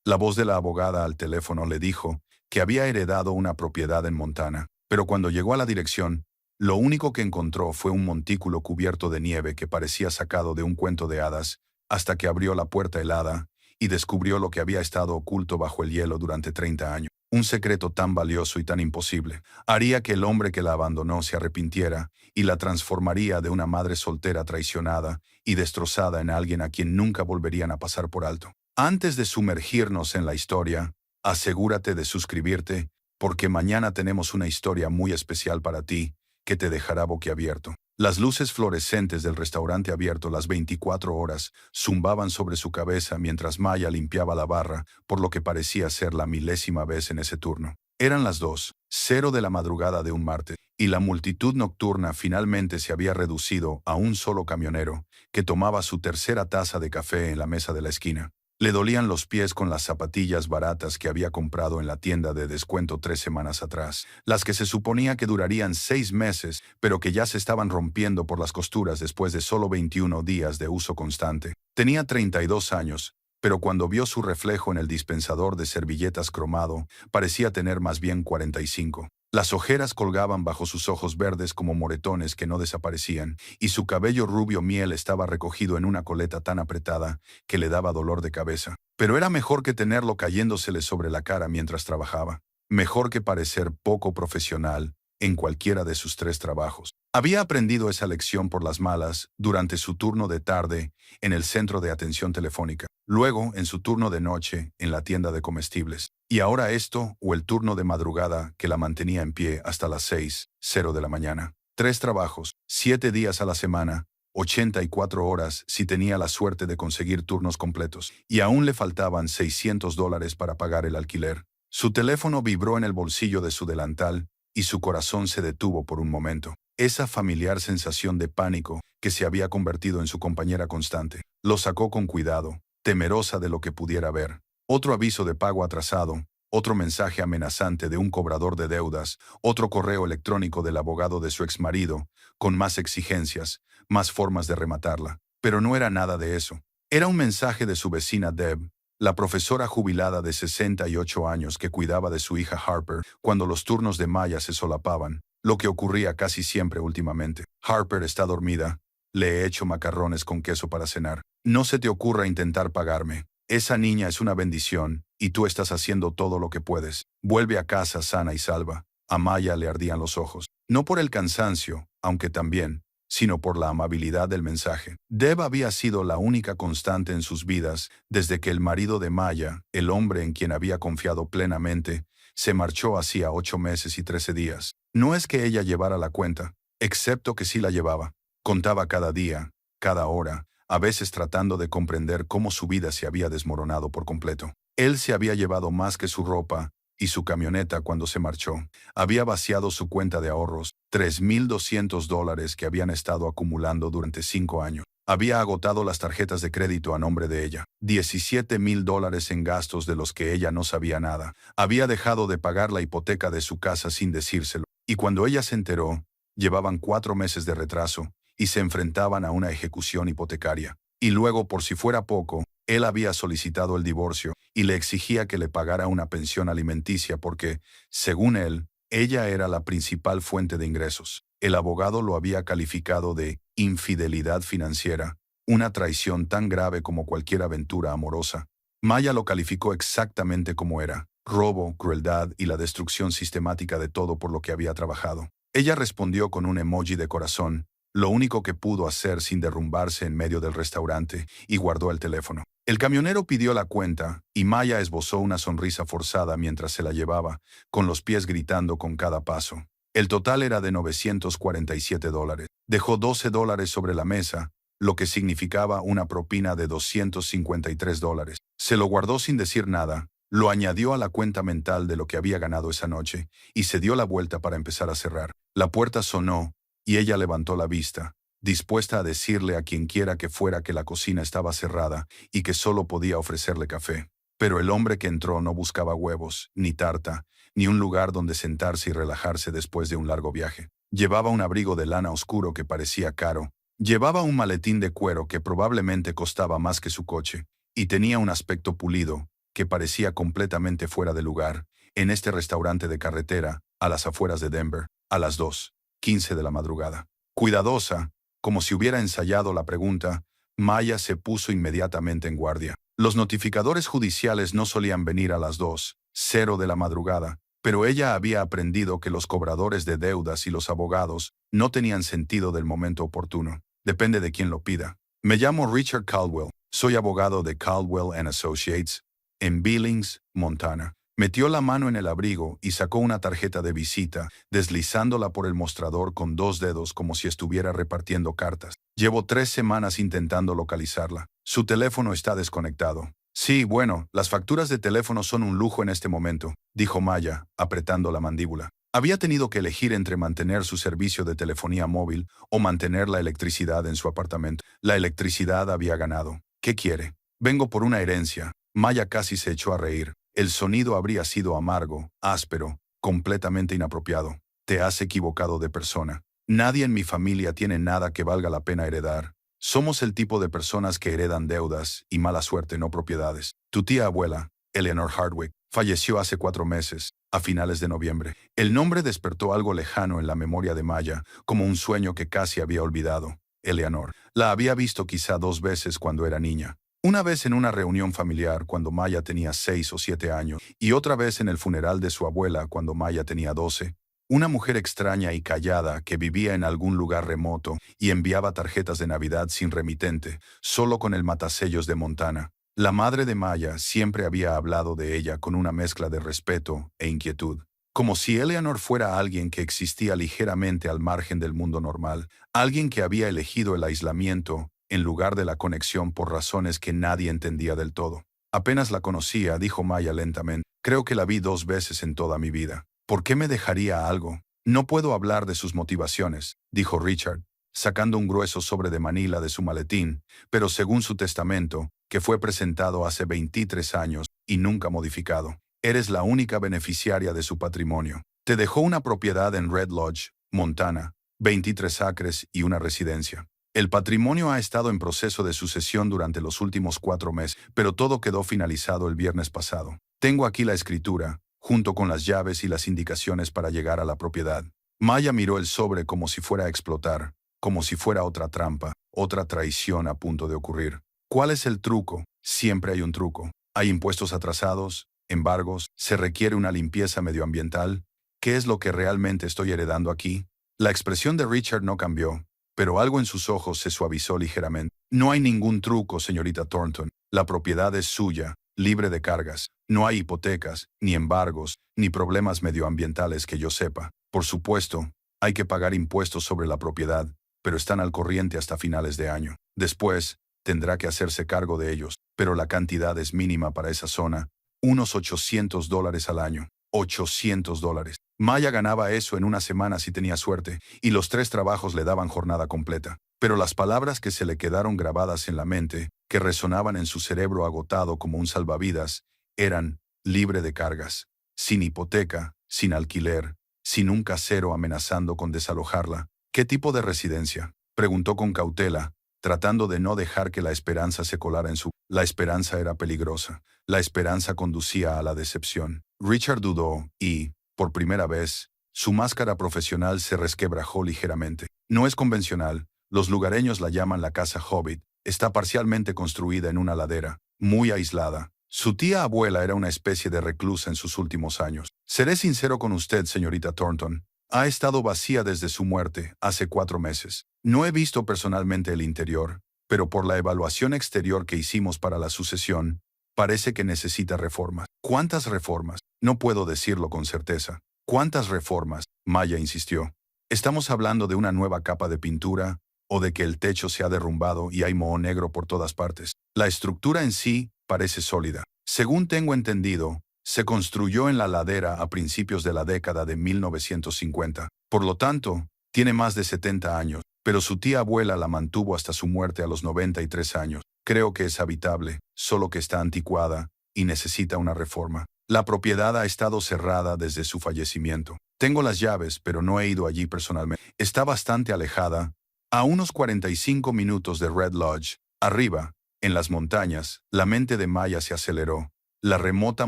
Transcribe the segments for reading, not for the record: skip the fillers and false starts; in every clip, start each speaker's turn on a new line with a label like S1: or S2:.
S1: La voz de la abogada al teléfono le dijo que había heredado una propiedad en Montana, pero cuando llegó a la dirección, lo único que encontró fue un montículo cubierto de nieve que parecía sacado de un cuento de hadas, hasta que abrió la puerta helada y descubrió lo que había estado oculto bajo el hielo durante 30 años. Un secreto tan valioso y tan imposible haría que el hombre que la abandonó se arrepintiera y la transformaría de una madre soltera traicionada y destrozada en alguien a quien nunca volverían a pasar por alto. Antes de sumergirnos en la historia, asegúrate de suscribirte, porque mañana tenemos una historia muy especial para ti, que te dejará boquiabierto. Las luces fluorescentes del restaurante abierto las 24 horas zumbaban sobre su cabeza mientras Maya limpiaba la barra, por lo que parecía ser la milésima vez en ese turno. Eran las 2:00 de la madrugada de un martes, y la multitud nocturna finalmente se había reducido a un solo camionero, que tomaba su tercera taza de café en la mesa de la esquina. Le dolían los pies con las zapatillas baratas que había comprado en la tienda de descuento 3 semanas atrás, las que se suponía que durarían 6 meses, pero que ya se estaban rompiendo por las costuras después de solo 21 días de uso constante. Tenía 32 años, pero cuando vio su reflejo en el dispensador de servilletas cromado, parecía tener más bien 45. Las ojeras colgaban bajo sus ojos verdes como moretones que no desaparecían, y su cabello rubio miel estaba recogido en una coleta tan apretada que le daba dolor de cabeza. Pero era mejor que tenerlo cayéndosele sobre la cara mientras trabajaba. Mejor que parecer poco profesional en cualquiera de sus 3 trabajos. Había aprendido esa lección por las malas durante su turno de tarde en el centro de atención telefónica, luego en su turno de noche en la tienda de comestibles, y ahora esto o el turno de madrugada que la mantenía en pie hasta las 6:00 de la mañana. 3 trabajos, 7 días a la semana, 84 horas si tenía la suerte de conseguir turnos completos, y aún le faltaban $600 para pagar el alquiler. Su teléfono vibró en el bolsillo de su delantal, y su corazón se detuvo por un momento. Esa familiar sensación de pánico que se había convertido en su compañera constante. Lo sacó con cuidado, temerosa de lo que pudiera ver. Otro aviso de pago atrasado, otro mensaje amenazante de un cobrador de deudas, otro correo electrónico del abogado de su exmarido, con más exigencias, más formas de rematarla. Pero no era nada de eso. Era un mensaje de su vecina Deb, la profesora jubilada de 68 años que cuidaba de su hija Harper cuando los turnos de Maya se solapaban, lo que ocurría casi siempre últimamente. Harper está dormida. Le he hecho macarrones con queso para cenar. No se te ocurra intentar pagarme. Esa niña es una bendición, y tú estás haciendo todo lo que puedes. Vuelve a casa sana y salva. A Maya le ardían los ojos. No por el cansancio, aunque también, sino por la amabilidad del mensaje. Deb había sido la única constante en sus vidas desde que el marido de Maya, el hombre en quien había confiado plenamente, se marchó hacía 8 meses y 13 días. No es que ella llevara la cuenta, excepto que sí la llevaba. Contaba cada día, cada hora, a veces tratando de comprender cómo su vida se había desmoronado por completo. Él se había llevado más que su ropa y su camioneta cuando se marchó. Había vaciado su cuenta de ahorros, $3,200 que habían estado acumulando durante 5 años. Había agotado las tarjetas de crédito a nombre de ella, $17,000 en gastos de los que ella no sabía nada. Había dejado de pagar la hipoteca de su casa sin decírselo, y cuando ella se enteró, llevaban 4 meses de retraso y se enfrentaban a una ejecución hipotecaria. Y luego, por si fuera poco, él había solicitado el divorcio y le exigía que le pagara una pensión alimenticia porque, según él, ella era la principal fuente de ingresos. El abogado lo había calificado de infidelidad financiera, una traición tan grave como cualquier aventura amorosa. Maya lo calificó exactamente como era: robo, crueldad y la destrucción sistemática de todo por lo que había trabajado. Ella respondió con un emoji de corazón, lo único que pudo hacer sin derrumbarse en medio del restaurante, y guardó el teléfono. El camionero pidió la cuenta, y Maya esbozó una sonrisa forzada mientras se la llevaba, con los pies gritando con cada paso. El total era de $947. Dejó $12 sobre la mesa, lo que significaba una propina de $253. Se lo guardó sin decir nada, lo añadió a la cuenta mental de lo que había ganado esa noche, y se dio la vuelta para empezar a cerrar. La puerta sonó, y ella levantó la vista, dispuesta a decirle a quienquiera que fuera que la cocina estaba cerrada y que solo podía ofrecerle café. Pero el hombre que entró no buscaba huevos, ni tarta, ni un lugar donde sentarse y relajarse después de un largo viaje. Llevaba un abrigo de lana oscuro que parecía caro, llevaba un maletín de cuero que probablemente costaba más que su coche, y tenía un aspecto pulido, que parecía completamente fuera de lugar, en este restaurante de carretera, a las afueras de Denver, a las 2:15 de la madrugada. Cuidadosa, como si hubiera ensayado la pregunta, Maya se puso inmediatamente en guardia. Los notificadores judiciales no solían venir a las 2:00 de la madrugada, pero ella había aprendido que los cobradores de deudas y los abogados no tenían sentido del momento oportuno. Depende de quién lo pida. Me llamo Richard Caldwell. Soy abogado de Caldwell & Associates, en Billings, Montana. Metió la mano en el abrigo y sacó una tarjeta de visita, deslizándola por el mostrador con 2 dedos como si estuviera repartiendo cartas. Llevo 3 semanas intentando localizarla. Su teléfono está desconectado. Sí, bueno, las facturas de teléfono son un lujo en este momento, dijo Maya, apretando la mandíbula. Había tenido que elegir entre mantener su servicio de telefonía móvil o mantener la electricidad en su apartamento. La electricidad había ganado. ¿Qué quiere? Vengo por una herencia. Maya casi se echó a reír. El sonido habría sido amargo, áspero, completamente inapropiado. Te has equivocado de persona. Nadie en mi familia tiene nada que valga la pena heredar. Somos el tipo de personas que heredan deudas y mala suerte, no propiedades. Tu tía abuela, Eleanor Hardwick, falleció hace 4 meses, a finales de noviembre. El nombre despertó algo lejano en la memoria de Maya, como un sueño que casi había olvidado. Eleanor. La había visto quizá 2 veces cuando era niña. Una vez en una reunión familiar cuando Maya tenía 6 o 7 años, y otra vez en el funeral de su abuela cuando Maya tenía 12. Una mujer extraña y callada que vivía en algún lugar remoto y enviaba tarjetas de Navidad sin remitente, solo con el matasellos de Montana. La madre de Maya siempre había hablado de ella con una mezcla de respeto e inquietud, como si Eleanor fuera alguien que existía ligeramente al margen del mundo normal, alguien que había elegido el aislamiento en lugar de la conexión por razones que nadie entendía del todo. Apenas la conocía, dijo Maya lentamente. Creo que la vi 2 veces en toda mi vida. ¿Por qué me dejaría algo? No puedo hablar de sus motivaciones, dijo Richard, sacando un grueso sobre de manila de su maletín, pero según su testamento, que fue presentado hace 23 años y nunca modificado, eres la única beneficiaria de su patrimonio. Te dejó una propiedad en Red Lodge, Montana, 23 acres y una residencia. El patrimonio ha estado en proceso de sucesión durante los últimos 4 meses, pero todo quedó finalizado el viernes pasado. Tengo aquí la escritura, junto con las llaves y las indicaciones para llegar a la propiedad. Maya miró el sobre como si fuera a explotar, como si fuera otra trampa, otra traición a punto de ocurrir. ¿Cuál es el truco? Siempre hay un truco. Hay impuestos atrasados, embargos, se requiere una limpieza medioambiental. ¿Qué es lo que realmente estoy heredando aquí? La expresión de Richard no cambió, pero algo en sus ojos se suavizó ligeramente. No hay ningún truco, señorita Thornton. La propiedad es suya, libre de cargas. No hay hipotecas, ni embargos, ni problemas medioambientales que yo sepa. Por supuesto, hay que pagar impuestos sobre la propiedad, pero están al corriente hasta finales de año. Después, tendrá que hacerse cargo de ellos, pero la cantidad es mínima para esa zona, unos $800 al año. $800. Maya ganaba eso en una semana si tenía suerte, y los 3 trabajos le daban jornada completa. Pero las palabras que se le quedaron grabadas en la mente, que resonaban en su cerebro agotado como un salvavidas, eran libre de cargas, sin hipoteca, sin alquiler, sin un casero amenazando con desalojarla. ¿Qué tipo de residencia? Preguntó con cautela, tratando de no dejar que la esperanza se colara en su... La esperanza era peligrosa. La esperanza conducía a la decepción. Richard dudó y, por primera vez, su máscara profesional se resquebrajó ligeramente. No es convencional. Los lugareños la llaman la casa Hobbit. Está parcialmente construida en una ladera, muy aislada. Su tía abuela era una especie de reclusa en sus últimos años. Seré sincero con usted, señorita Thornton. Ha estado vacía desde su muerte, hace 4 meses. No he visto personalmente el interior, pero por la evaluación exterior que hicimos para la sucesión, parece que necesita reformas. ¿Cuántas reformas? No puedo decirlo con certeza. ¿Cuántas reformas? Maya insistió. ¿Estamos hablando de una nueva capa de pintura, o de que el techo se ha derrumbado y hay moho negro por todas partes? La estructura en sí parece sólida. Según tengo entendido, se construyó en la ladera a principios de la década de 1950. Por lo tanto, tiene más de 70 años, pero su tía abuela la mantuvo hasta su muerte a los 93 años. Creo que es habitable, solo que está anticuada y necesita una reforma. La propiedad ha estado cerrada desde su fallecimiento. Tengo las llaves, pero no he ido allí personalmente. Está bastante alejada, a unos 45 minutos de Red Lodge. Arriba, en las montañas, la mente de Maya se aceleró. La remota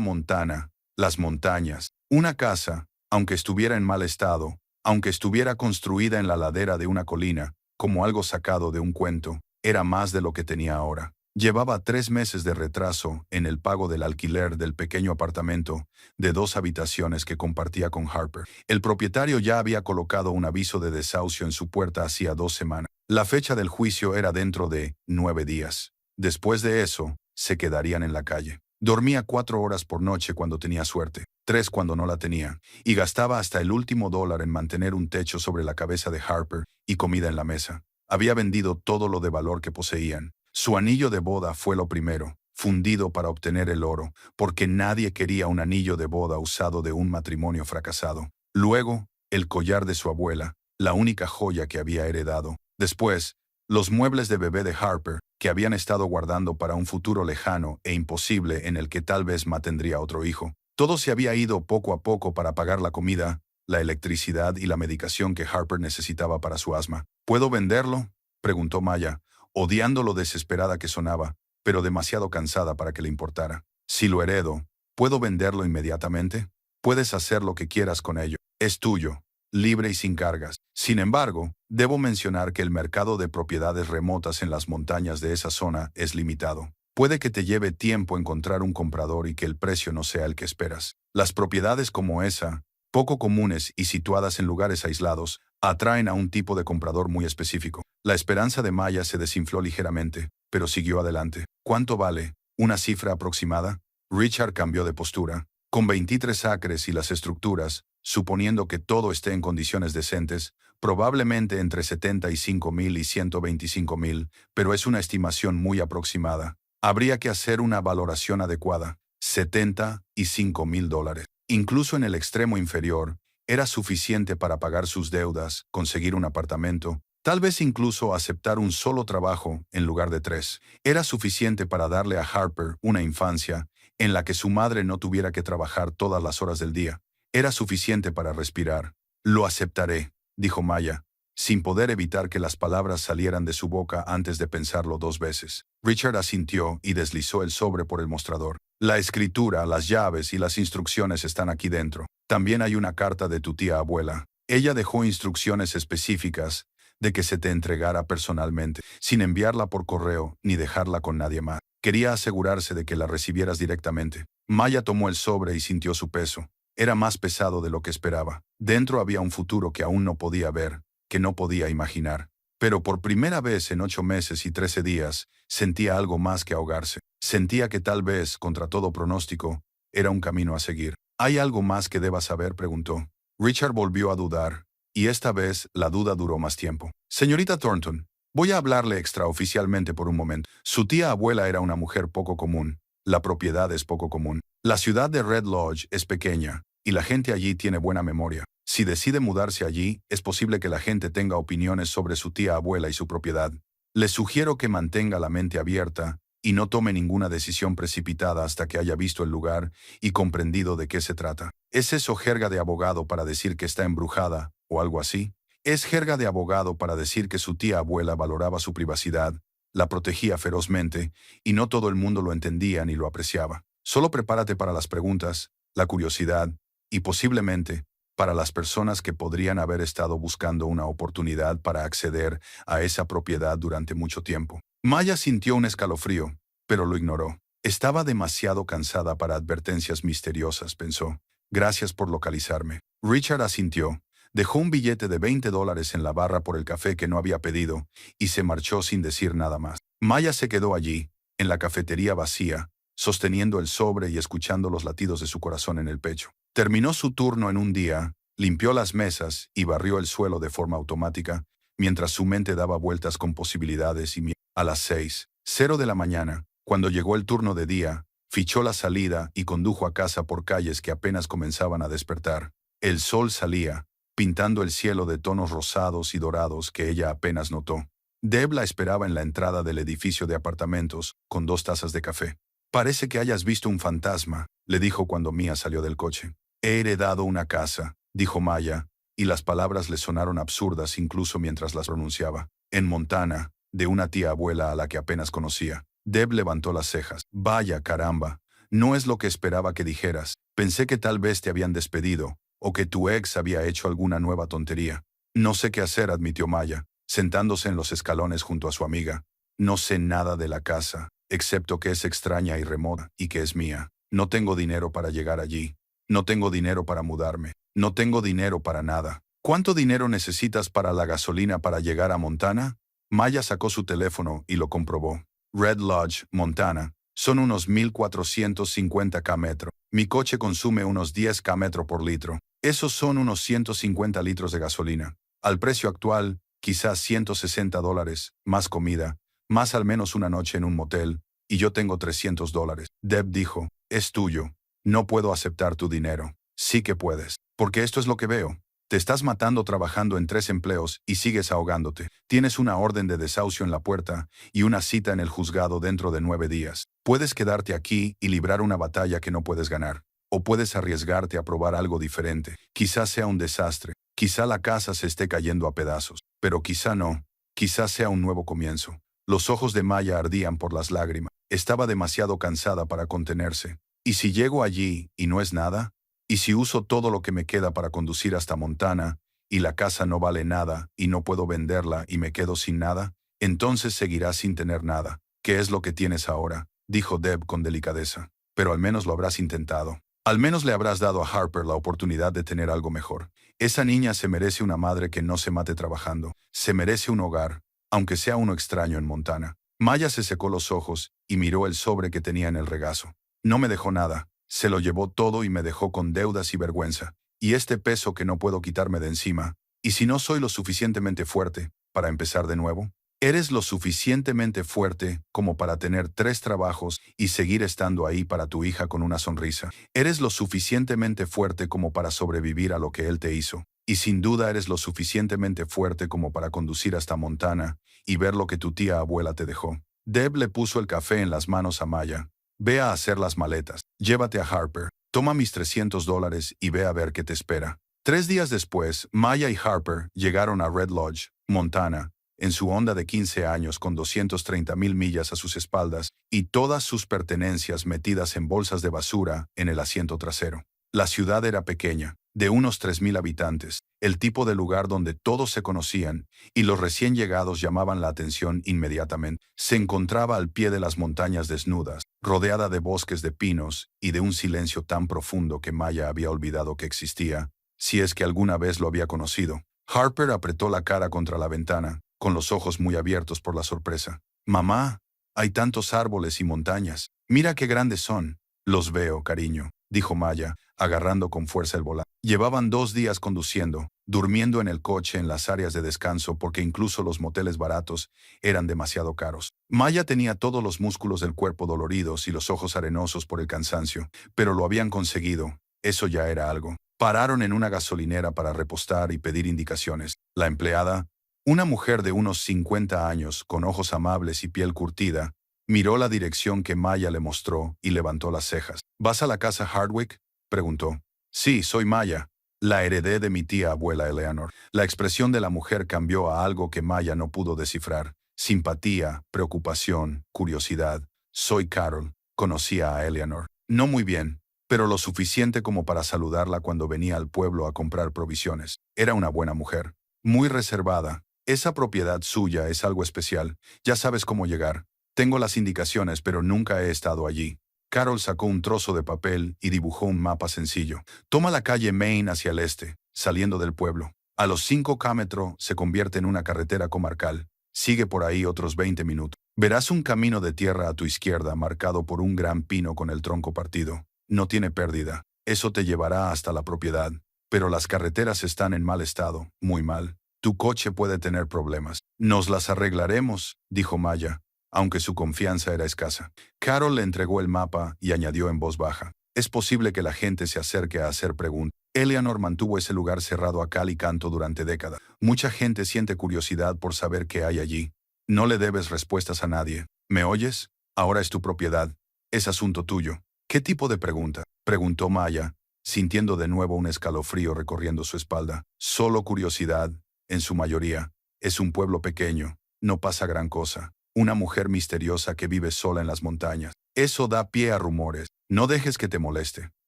S1: Montana, las montañas, una casa, aunque estuviera en mal estado, aunque estuviera construida en la ladera de una colina, como algo sacado de un cuento, era más de lo que tenía ahora. Llevaba 3 meses de retraso en el pago del alquiler del pequeño apartamento de 2 habitaciones que compartía con Harper. El propietario ya había colocado un aviso de desahucio en su puerta hacía 2 semanas. La fecha del juicio era dentro de 9 días. Después de eso, se quedarían en la calle. Dormía 4 horas por noche cuando tenía suerte, 3 cuando no la tenía, y gastaba hasta el último dólar en mantener un techo sobre la cabeza de Harper y comida en la mesa. Había vendido todo lo de valor que poseían. Su anillo de boda fue lo primero, fundido para obtener el oro, porque nadie quería un anillo de boda usado de un matrimonio fracasado. Luego, el collar de su abuela, la única joya que había heredado. Después, los muebles de bebé de Harper, que habían estado guardando para un futuro lejano e imposible en el que tal vez Ma tendría otro hijo. Todo se había ido poco a poco para pagar la comida, la electricidad y la medicación que Harper necesitaba para su asma. ¿Puedo venderlo?, preguntó Maya, odiando lo desesperada que sonaba, pero demasiado cansada para que le importara. Si lo heredo, ¿puedo venderlo inmediatamente? Puedes hacer lo que quieras con ello. Es tuyo, libre y sin cargas. Sin embargo, debo mencionar que el mercado de propiedades remotas en las montañas de esa zona es limitado. Puede que te lleve tiempo encontrar un comprador y que el precio no sea el que esperas. Las propiedades como esa, poco comunes y situadas en lugares aislados, atraen a un tipo de comprador muy específico. La esperanza de Maya se desinfló ligeramente, pero siguió adelante. ¿Cuánto vale? ¿Una cifra aproximada? Richard cambió de postura. Con 23 acres y las estructuras, suponiendo que todo esté en condiciones decentes, probablemente entre 75,000 y 125,000, pero es una estimación muy aproximada. Habría que hacer una valoración adecuada. $75,000. Incluso en el extremo inferior, era suficiente para pagar sus deudas, conseguir un apartamento, tal vez incluso aceptar un solo trabajo en lugar de 3. Era suficiente para darle a Harper una infancia en la que su madre no tuviera que trabajar todas las horas del día. Era suficiente para respirar. Lo aceptaré, dijo Maya, sin poder evitar que las palabras salieran de su boca antes de pensarlo 2 veces. Richard asintió y deslizó el sobre por el mostrador. La escritura, las llaves y las instrucciones están aquí dentro. También hay una carta de tu tía abuela. Ella dejó instrucciones específicas de que se te entregara personalmente, sin enviarla por correo ni dejarla con nadie más. Quería asegurarse de que la recibieras directamente. Maya tomó el sobre y sintió su peso. Era más pesado de lo que esperaba. Dentro había un futuro que aún no podía ver, que no podía imaginar. Pero por primera vez en 8 meses y 13 días, sentía algo más que ahogarse. Sentía que tal vez, contra todo pronóstico, era un camino a seguir. ¿Hay algo más que deba saber?, preguntó. Richard volvió a dudar, y esta vez la duda duró más tiempo. Señorita Thornton, voy a hablarle extraoficialmente por un momento. Su tía abuela era una mujer poco común. La propiedad es poco común. La ciudad de Red Lodge es pequeña, y la gente allí tiene buena memoria. Si decide mudarse allí, es posible que la gente tenga opiniones sobre su tía abuela y su propiedad. Le sugiero que mantenga la mente abierta y no tome ninguna decisión precipitada hasta que haya visto el lugar y comprendido de qué se trata. ¿Es eso jerga de abogado para decir que está embrujada o algo así? Es jerga de abogado para decir que su tía abuela valoraba su privacidad, la protegía ferozmente, y no todo el mundo lo entendía ni lo apreciaba. Solo prepárate para las preguntas, la curiosidad, y posiblemente, para las personas que podrían haber estado buscando una oportunidad para acceder a esa propiedad durante mucho tiempo. Maya sintió un escalofrío, pero lo ignoró. Estaba demasiado cansada para advertencias misteriosas, pensó. Gracias por localizarme. Richard asintió. Dejó un billete de $20 en la barra por el café que no había pedido y se marchó sin decir nada más. Maya se quedó allí, en la cafetería vacía, sosteniendo el sobre y escuchando los latidos de su corazón en el pecho. Terminó su turno en un día, limpió las mesas y barrió el suelo de forma automática, mientras su mente daba vueltas con posibilidades y miedo. A las 6:00 de la mañana, cuando llegó el turno de día, fichó la salida y condujo a casa por calles que apenas comenzaban a despertar. El sol salía, pintando el cielo de tonos rosados y dorados que ella apenas notó. Deb la esperaba en la entrada del edificio de apartamentos, con 2 tazas de café. Parece que hayas visto un fantasma, le dijo cuando Mia salió del coche. He heredado una casa, dijo Maya, y las palabras le sonaron absurdas incluso mientras las pronunciaba. En Montana, de una tía abuela a la que apenas conocía. Deb levantó las cejas. Vaya caramba, No es lo que esperaba que dijeras. Pensé que tal vez te habían despedido, o que tu ex había hecho alguna nueva tontería. No sé qué hacer, admitió Maya, sentándose en los escalones junto a su amiga. No sé nada de la casa, excepto que es extraña y remota, y que es mía. No tengo dinero para llegar allí. No tengo dinero para mudarme. No tengo dinero para nada. ¿Cuánto dinero necesitas para la gasolina para llegar a Montana? Maya sacó su teléfono y lo comprobó. Red Lodge, Montana. Son unos 1450 km. Mi coche consume unos 10 km por litro. Esos son unos 150 litros de gasolina. Al precio actual, quizás $160, más comida, más al menos una noche en un motel, y yo tengo $300. Deb dijo, es tuyo. No puedo aceptar tu dinero. Sí que puedes, porque esto es lo que veo. Te estás matando trabajando en 3 empleos y sigues ahogándote. Tienes una orden de desahucio en la puerta y una cita en el juzgado dentro de 9 días. Puedes quedarte aquí y librar una batalla que no puedes ganar. O puedes arriesgarte a probar algo diferente. Quizás sea un desastre. Quizá la casa se esté cayendo a pedazos. Pero quizá no. Quizás sea un nuevo comienzo. Los ojos de Maya ardían por las lágrimas. Estaba demasiado cansada para contenerse. ¿Y si llego allí y no es nada? ¿Y si uso todo lo que me queda para conducir hasta Montana, y la casa no vale nada, y no puedo venderla y me quedo sin nada? Entonces seguirás sin tener nada. ¿Qué es lo que tienes ahora?, dijo Deb con delicadeza. Pero al menos lo habrás intentado. Al menos le habrás dado a Harper la oportunidad de tener algo mejor. Esa niña se merece una madre que no se mate trabajando. Se merece un hogar, aunque sea uno extraño en Montana. Maya se secó los ojos y miró el sobre que tenía en el regazo. No me dejó nada. Se lo llevó todo y me dejó con deudas y vergüenza. Y este peso que no puedo quitarme de encima. ¿Y si no soy lo suficientemente fuerte para empezar de nuevo? ¿Eres lo suficientemente fuerte como para tener 3 trabajos y seguir estando ahí para tu hija con una sonrisa? ¿Eres lo suficientemente fuerte como para sobrevivir a lo que él te hizo? Y sin duda eres lo suficientemente fuerte como para conducir hasta Montana y ver lo que tu tía abuela te dejó. Deb le puso el café en las manos a Maya. Ve a hacer las maletas. Llévate a Harper. Toma mis $300 y ve a ver qué te espera. 3 días después, Maya y Harper llegaron a Red Lodge, Montana, en su Honda de 15 años con 230,000 millas a sus espaldas y todas sus pertenencias metidas en bolsas de basura en el asiento trasero. La ciudad era pequeña, de unos 3,000 habitantes, el tipo de lugar donde todos se conocían y los recién llegados llamaban la atención inmediatamente. Se encontraba al pie de las montañas desnudas, rodeada de bosques de pinos y de un silencio tan profundo que Maya había olvidado que existía, si es que alguna vez lo había conocido. Harper apretó la cara contra la ventana, con los ojos muy abiertos por la sorpresa. «Mamá, hay tantos árboles y montañas. Mira qué grandes son». «Los veo, cariño», dijo Maya, agarrando con fuerza el volante. Llevaban 2 días conduciendo, durmiendo en el coche en las áreas de descanso porque incluso los moteles baratos eran demasiado caros. Maya tenía todos los músculos del cuerpo doloridos y los ojos arenosos por el cansancio, pero lo habían conseguido. Eso ya era algo. Pararon en una gasolinera para repostar y pedir indicaciones. La empleada, una mujer de unos 50 años, con ojos amables y piel curtida, miró la dirección que Maya le mostró y levantó las cejas. «¿Vas a la casa Hardwick?», preguntó. «Sí, soy Maya. La heredé de mi tía abuela Eleanor». La expresión de la mujer cambió a algo que Maya no pudo descifrar. Simpatía, preocupación, curiosidad. «Soy Carol. Conocía a Eleanor. No muy bien, pero lo suficiente como para saludarla cuando venía al pueblo a comprar provisiones. Era una buena mujer. Muy reservada. Esa propiedad suya es algo especial. Ya sabes cómo llegar. Tengo las indicaciones, pero nunca he estado allí». Carol sacó un trozo de papel y dibujó un mapa sencillo. «Toma la calle Main hacia el este, saliendo del pueblo. A los 5 km se convierte en una carretera comarcal. Sigue por ahí otros 20 minutos. Verás un camino de tierra a tu izquierda marcado por un gran pino con el tronco partido. No tiene pérdida. Eso te llevará hasta la propiedad. Pero las carreteras están en mal estado, muy mal. Tu coche puede tener problemas». «Nos las arreglaremos», dijo Maya, aunque su confianza era escasa. Carol le entregó el mapa y añadió en voz baja. «Es posible que la gente se acerque a hacer preguntas. Eleanor mantuvo ese lugar cerrado a cal y canto durante décadas. Mucha gente siente curiosidad por saber qué hay allí. No le debes respuestas a nadie. ¿Me oyes? Ahora es tu propiedad. Es asunto tuyo». «¿Qué tipo de pregunta?», preguntó Maya, sintiendo de nuevo un escalofrío recorriendo su espalda. «Solo curiosidad, en su mayoría. Es un pueblo pequeño. No pasa gran cosa. una mujer misteriosa que vive sola en las montañas. Eso da pie a rumores. No dejes que te moleste.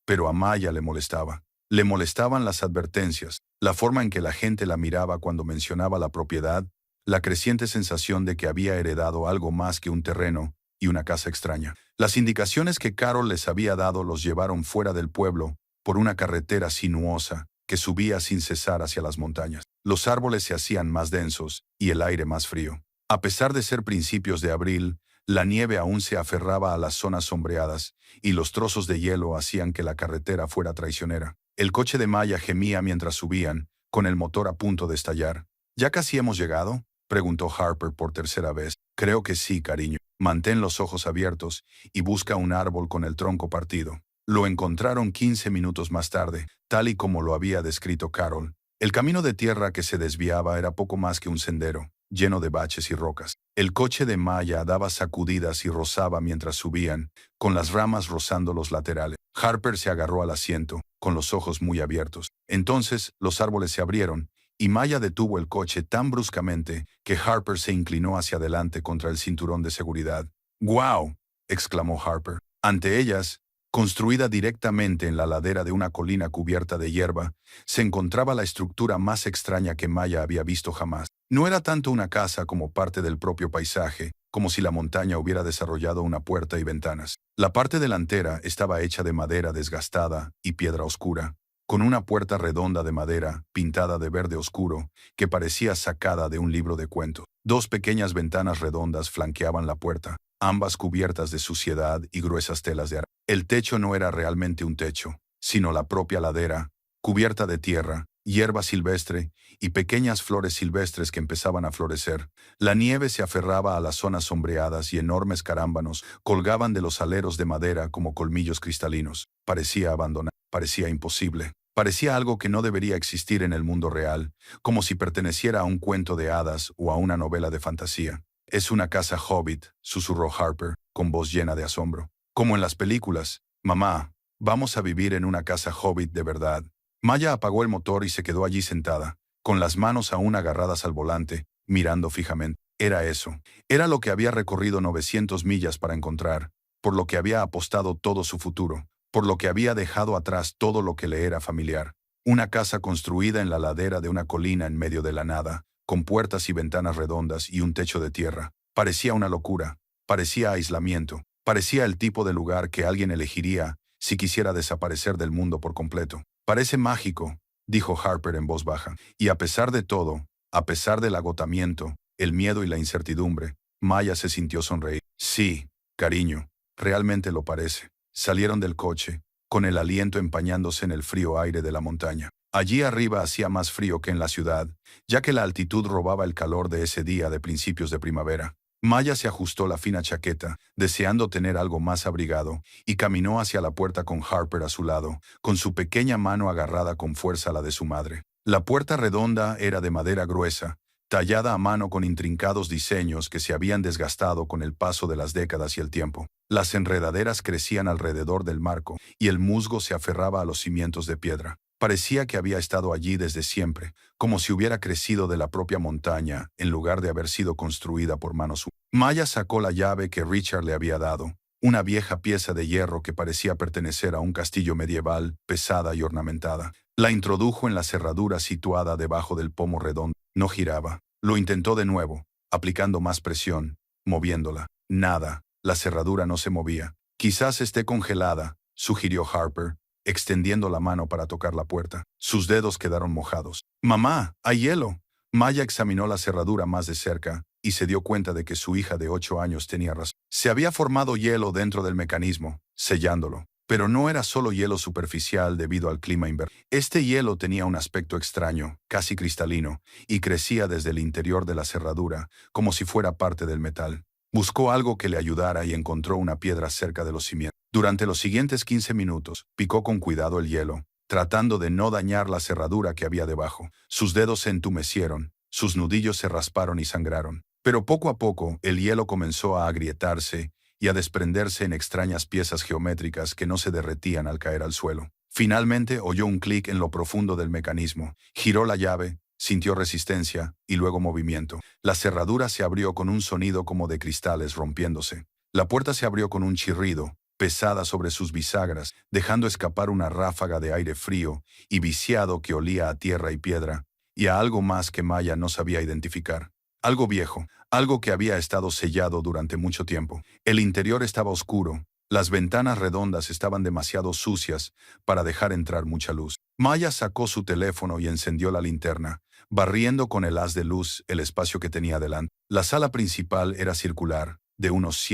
S1: Pero a Maya le molestaba. Le molestaban las advertencias, la forma en que la gente la miraba cuando mencionaba la propiedad, la creciente sensación de que había heredado algo más que un terreno y una casa extraña. Las indicaciones que Carol les había dado los llevaron fuera del pueblo, por una carretera sinuosa que subía sin cesar hacia las montañas. Los árboles se hacían más densos y el aire más frío. A pesar de ser principios de abril, la nieve aún se aferraba a las zonas sombreadas y los trozos de hielo hacían que la carretera fuera traicionera. El coche de Maya gemía mientras subían, con el motor a punto de estallar. ¿Ya casi hemos llegado?, preguntó Harper por tercera vez. Creo que sí, cariño. Mantén los ojos abiertos y busca un árbol con el tronco partido. Lo encontraron 15 minutos más tarde, tal y como lo había descrito Carol. El camino de tierra que se desviaba era poco más que un sendero, lleno de baches y rocas. El coche de Maya daba sacudidas y rozaba mientras subían, con las ramas rozando los laterales. Harper se agarró al asiento, con los ojos muy abiertos. Entonces, los árboles se abrieron, y Maya detuvo el coche tan bruscamente que Harper se inclinó hacia adelante contra el cinturón de seguridad. ¡Guau!, exclamó Harper. Ante ellas, construida directamente en la ladera de una colina cubierta de hierba, se encontraba la estructura más extraña que Maya había visto jamás. No era tanto una casa como parte del propio paisaje, como si la montaña hubiera desarrollado una puerta y ventanas. La parte delantera estaba hecha de madera desgastada y piedra oscura, con una puerta redonda de madera, pintada de verde oscuro, que parecía sacada de un libro de cuentos. Dos pequeñas ventanas redondas flanqueaban la puerta, ambas cubiertas de suciedad y gruesas telas de araña. El techo no era realmente un techo, sino la propia ladera, cubierta de tierra, hierba silvestre y pequeñas flores silvestres que empezaban a florecer. La nieve se aferraba a las zonas sombreadas y enormes carámbanos colgaban de los aleros de madera como colmillos cristalinos. Parecía abandonada, parecía imposible. Parecía algo que no debería existir en el mundo real, como si perteneciera a un cuento de hadas o a una novela de fantasía. «Es una casa hobbit», susurró Harper, con voz llena de asombro. «Como en las películas. Mamá, vamos a vivir en una casa hobbit de verdad». Maya apagó el motor y se quedó allí sentada, con las manos aún agarradas al volante, mirando fijamente. Era eso. Era lo que había recorrido 900 millas para encontrar, por lo que había apostado todo su futuro, por lo que había dejado atrás todo lo que le era familiar. Una casa construida en la ladera de una colina en medio de la nada, con puertas y ventanas redondas y un techo de tierra. Parecía una locura, parecía aislamiento, parecía el tipo de lugar que alguien elegiría si quisiera desaparecer del mundo por completo. «Parece mágico», dijo Harper en voz baja. Y a pesar de todo, a pesar del agotamiento, el miedo y la incertidumbre, Maya se sintió sonreír. «Sí, cariño, realmente lo parece». Salieron del coche, con el aliento empañándose en el frío aire de la montaña. Allí arriba hacía más frío que en la ciudad, ya que la altitud robaba el calor de ese día de principios de primavera. Maya se ajustó la fina chaqueta, deseando tener algo más abrigado, y caminó hacia la puerta con Harper a su lado, con su pequeña mano agarrada con fuerza a la de su madre. La puerta redonda era de madera gruesa, tallada a mano con intrincados diseños que se habían desgastado con el paso de las décadas y el tiempo. Las enredaderas crecían alrededor del marco, y el musgo se aferraba a los cimientos de piedra. Parecía que había estado allí desde siempre, como si hubiera crecido de la propia montaña, en lugar de haber sido construida por manos humanas. Maya sacó la llave que Richard le había dado, una vieja pieza de hierro que parecía pertenecer a un castillo medieval, pesada y ornamentada. La introdujo en la cerradura situada debajo del pomo redondo. No giraba. Lo intentó de nuevo, aplicando más presión, moviéndola. Nada. La cerradura no se movía. «Quizás esté congelada», sugirió Harper, extendiendo la mano para tocar la puerta. Sus dedos quedaron mojados. «Mamá, hay hielo». Maya examinó la cerradura más de cerca y se dio cuenta de que su hija de 8 años tenía razón. Se había formado hielo dentro del mecanismo, sellándolo. Pero no era solo hielo superficial debido al clima invernal. Este hielo tenía un aspecto extraño, casi cristalino, y crecía desde el interior de la cerradura, como si fuera parte del metal. Buscó algo que le ayudara y encontró una piedra cerca de los cimientos. Durante los siguientes 15 minutos, picó con cuidado el hielo, tratando de no dañar la cerradura que había debajo. Sus dedos se entumecieron, sus nudillos se rasparon y sangraron. Pero poco a poco, el hielo comenzó a agrietarse y a desprenderse en extrañas piezas geométricas que no se derretían al caer al suelo. Finalmente oyó un clic en lo profundo del mecanismo, giró la llave, Sintió resistencia y luego movimiento. La cerradura se abrió con un sonido como de cristales rompiéndose. La puerta se abrió con un chirrido, pesada sobre sus bisagras, dejando escapar una ráfaga de aire frío y viciado que olía a tierra y piedra, y a algo más que Maya no sabía identificar. Algo viejo, algo que había estado sellado durante mucho tiempo. El interior estaba oscuro. Las ventanas redondas estaban demasiado sucias para dejar entrar mucha luz. Maya sacó su teléfono y encendió la linterna, barriendo con el haz de luz el espacio que tenía delante. La sala principal era circular, de unos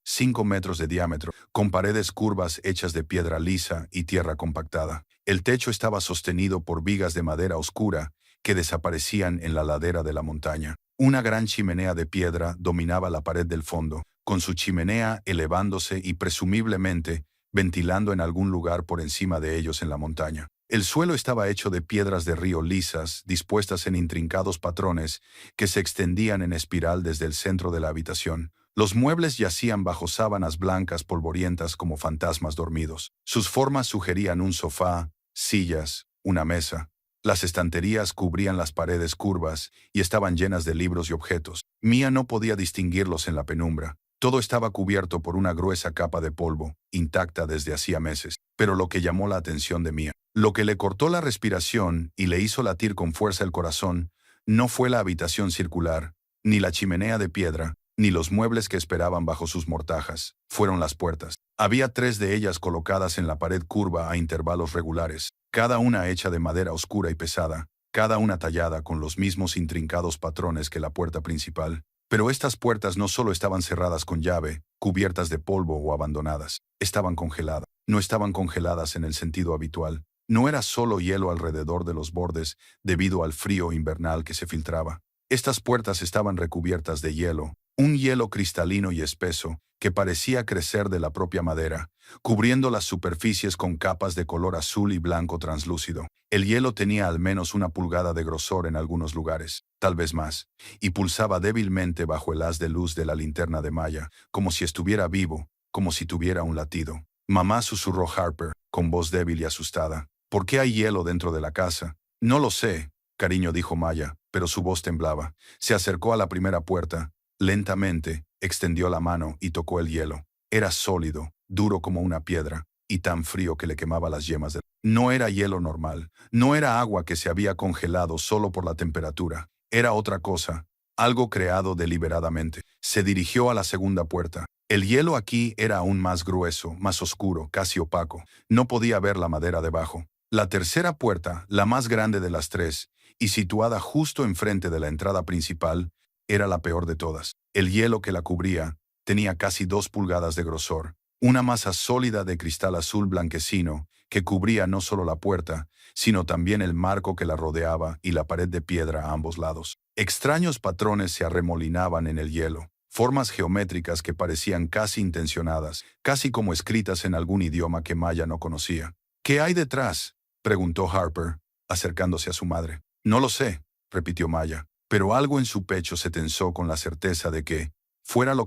S1: 5 metros de diámetro, con paredes curvas hechas de piedra lisa y tierra compactada. El techo estaba sostenido por vigas de madera oscura que desaparecían en la ladera de la montaña. Una gran chimenea de piedra dominaba la pared del fondo, con su chimenea elevándose y presumiblemente ventilando en algún lugar por encima de ellos en la montaña. El suelo estaba hecho de piedras de río lisas, dispuestas en intrincados patrones que se extendían en espiral desde el centro de la habitación. Los muebles yacían bajo sábanas blancas polvorientas como fantasmas dormidos. Sus formas sugerían un sofá, sillas, una mesa. Las estanterías cubrían las paredes curvas y estaban llenas de libros y objetos. Mia no podía distinguirlos en la penumbra. Todo estaba cubierto por una gruesa capa de polvo, intacta desde hacía meses. Pero lo que llamó la atención de Mia, lo que le cortó la respiración y le hizo latir con fuerza el corazón, no fue la habitación circular, ni la chimenea de piedra, ni los muebles que esperaban bajo sus mortajas. Fueron las puertas. Había 3 de ellas colocadas en la pared curva a intervalos regulares, cada una hecha de madera oscura y pesada, cada una tallada con los mismos intrincados patrones que la puerta principal. Pero estas puertas no solo estaban cerradas con llave, cubiertas de polvo o abandonadas, estaban congeladas. No estaban congeladas en el sentido habitual. No era solo hielo alrededor de los bordes debido al frío invernal que se filtraba. Estas puertas estaban recubiertas de hielo, un hielo cristalino y espeso que parecía crecer de la propia madera, cubriendo las superficies con capas de color azul y blanco translúcido. El hielo tenía al menos 1 pulgada de grosor en algunos lugares, tal vez más, y pulsaba débilmente bajo el haz de luz de la linterna de Maya, como si estuviera vivo, como si tuviera un latido. Mamá, susurró Harper, con voz débil y asustada. ¿Por qué hay hielo dentro de la casa? No lo sé, cariño, dijo Maya, pero su voz temblaba. Se acercó a la primera puerta. Lentamente, extendió la mano y tocó el hielo. Era sólido, duro como una piedra, y tan frío que le quemaba las yemas. No era hielo normal, no era agua que se había congelado solo por la temperatura. Era otra cosa, algo creado deliberadamente. Se dirigió a la segunda puerta. El hielo aquí era aún más grueso, más oscuro, casi opaco. No podía ver la madera debajo. La tercera puerta, la más grande de las 3, y situada justo enfrente de la entrada principal, era la peor de todas. El hielo que la cubría tenía casi 2 pulgadas de grosor, una masa sólida de cristal azul blanquecino que cubría no solo la puerta, sino también el marco que la rodeaba y la pared de piedra a ambos lados. Extraños patrones se arremolinaban en el hielo, formas geométricas que parecían casi intencionadas, casi como escritas en algún idioma que Maya no conocía. ¿Qué hay detrás?, preguntó Harper, acercándose a su madre. No lo sé, repitió Maya, pero algo en su pecho se tensó con la certeza de que, fuera lo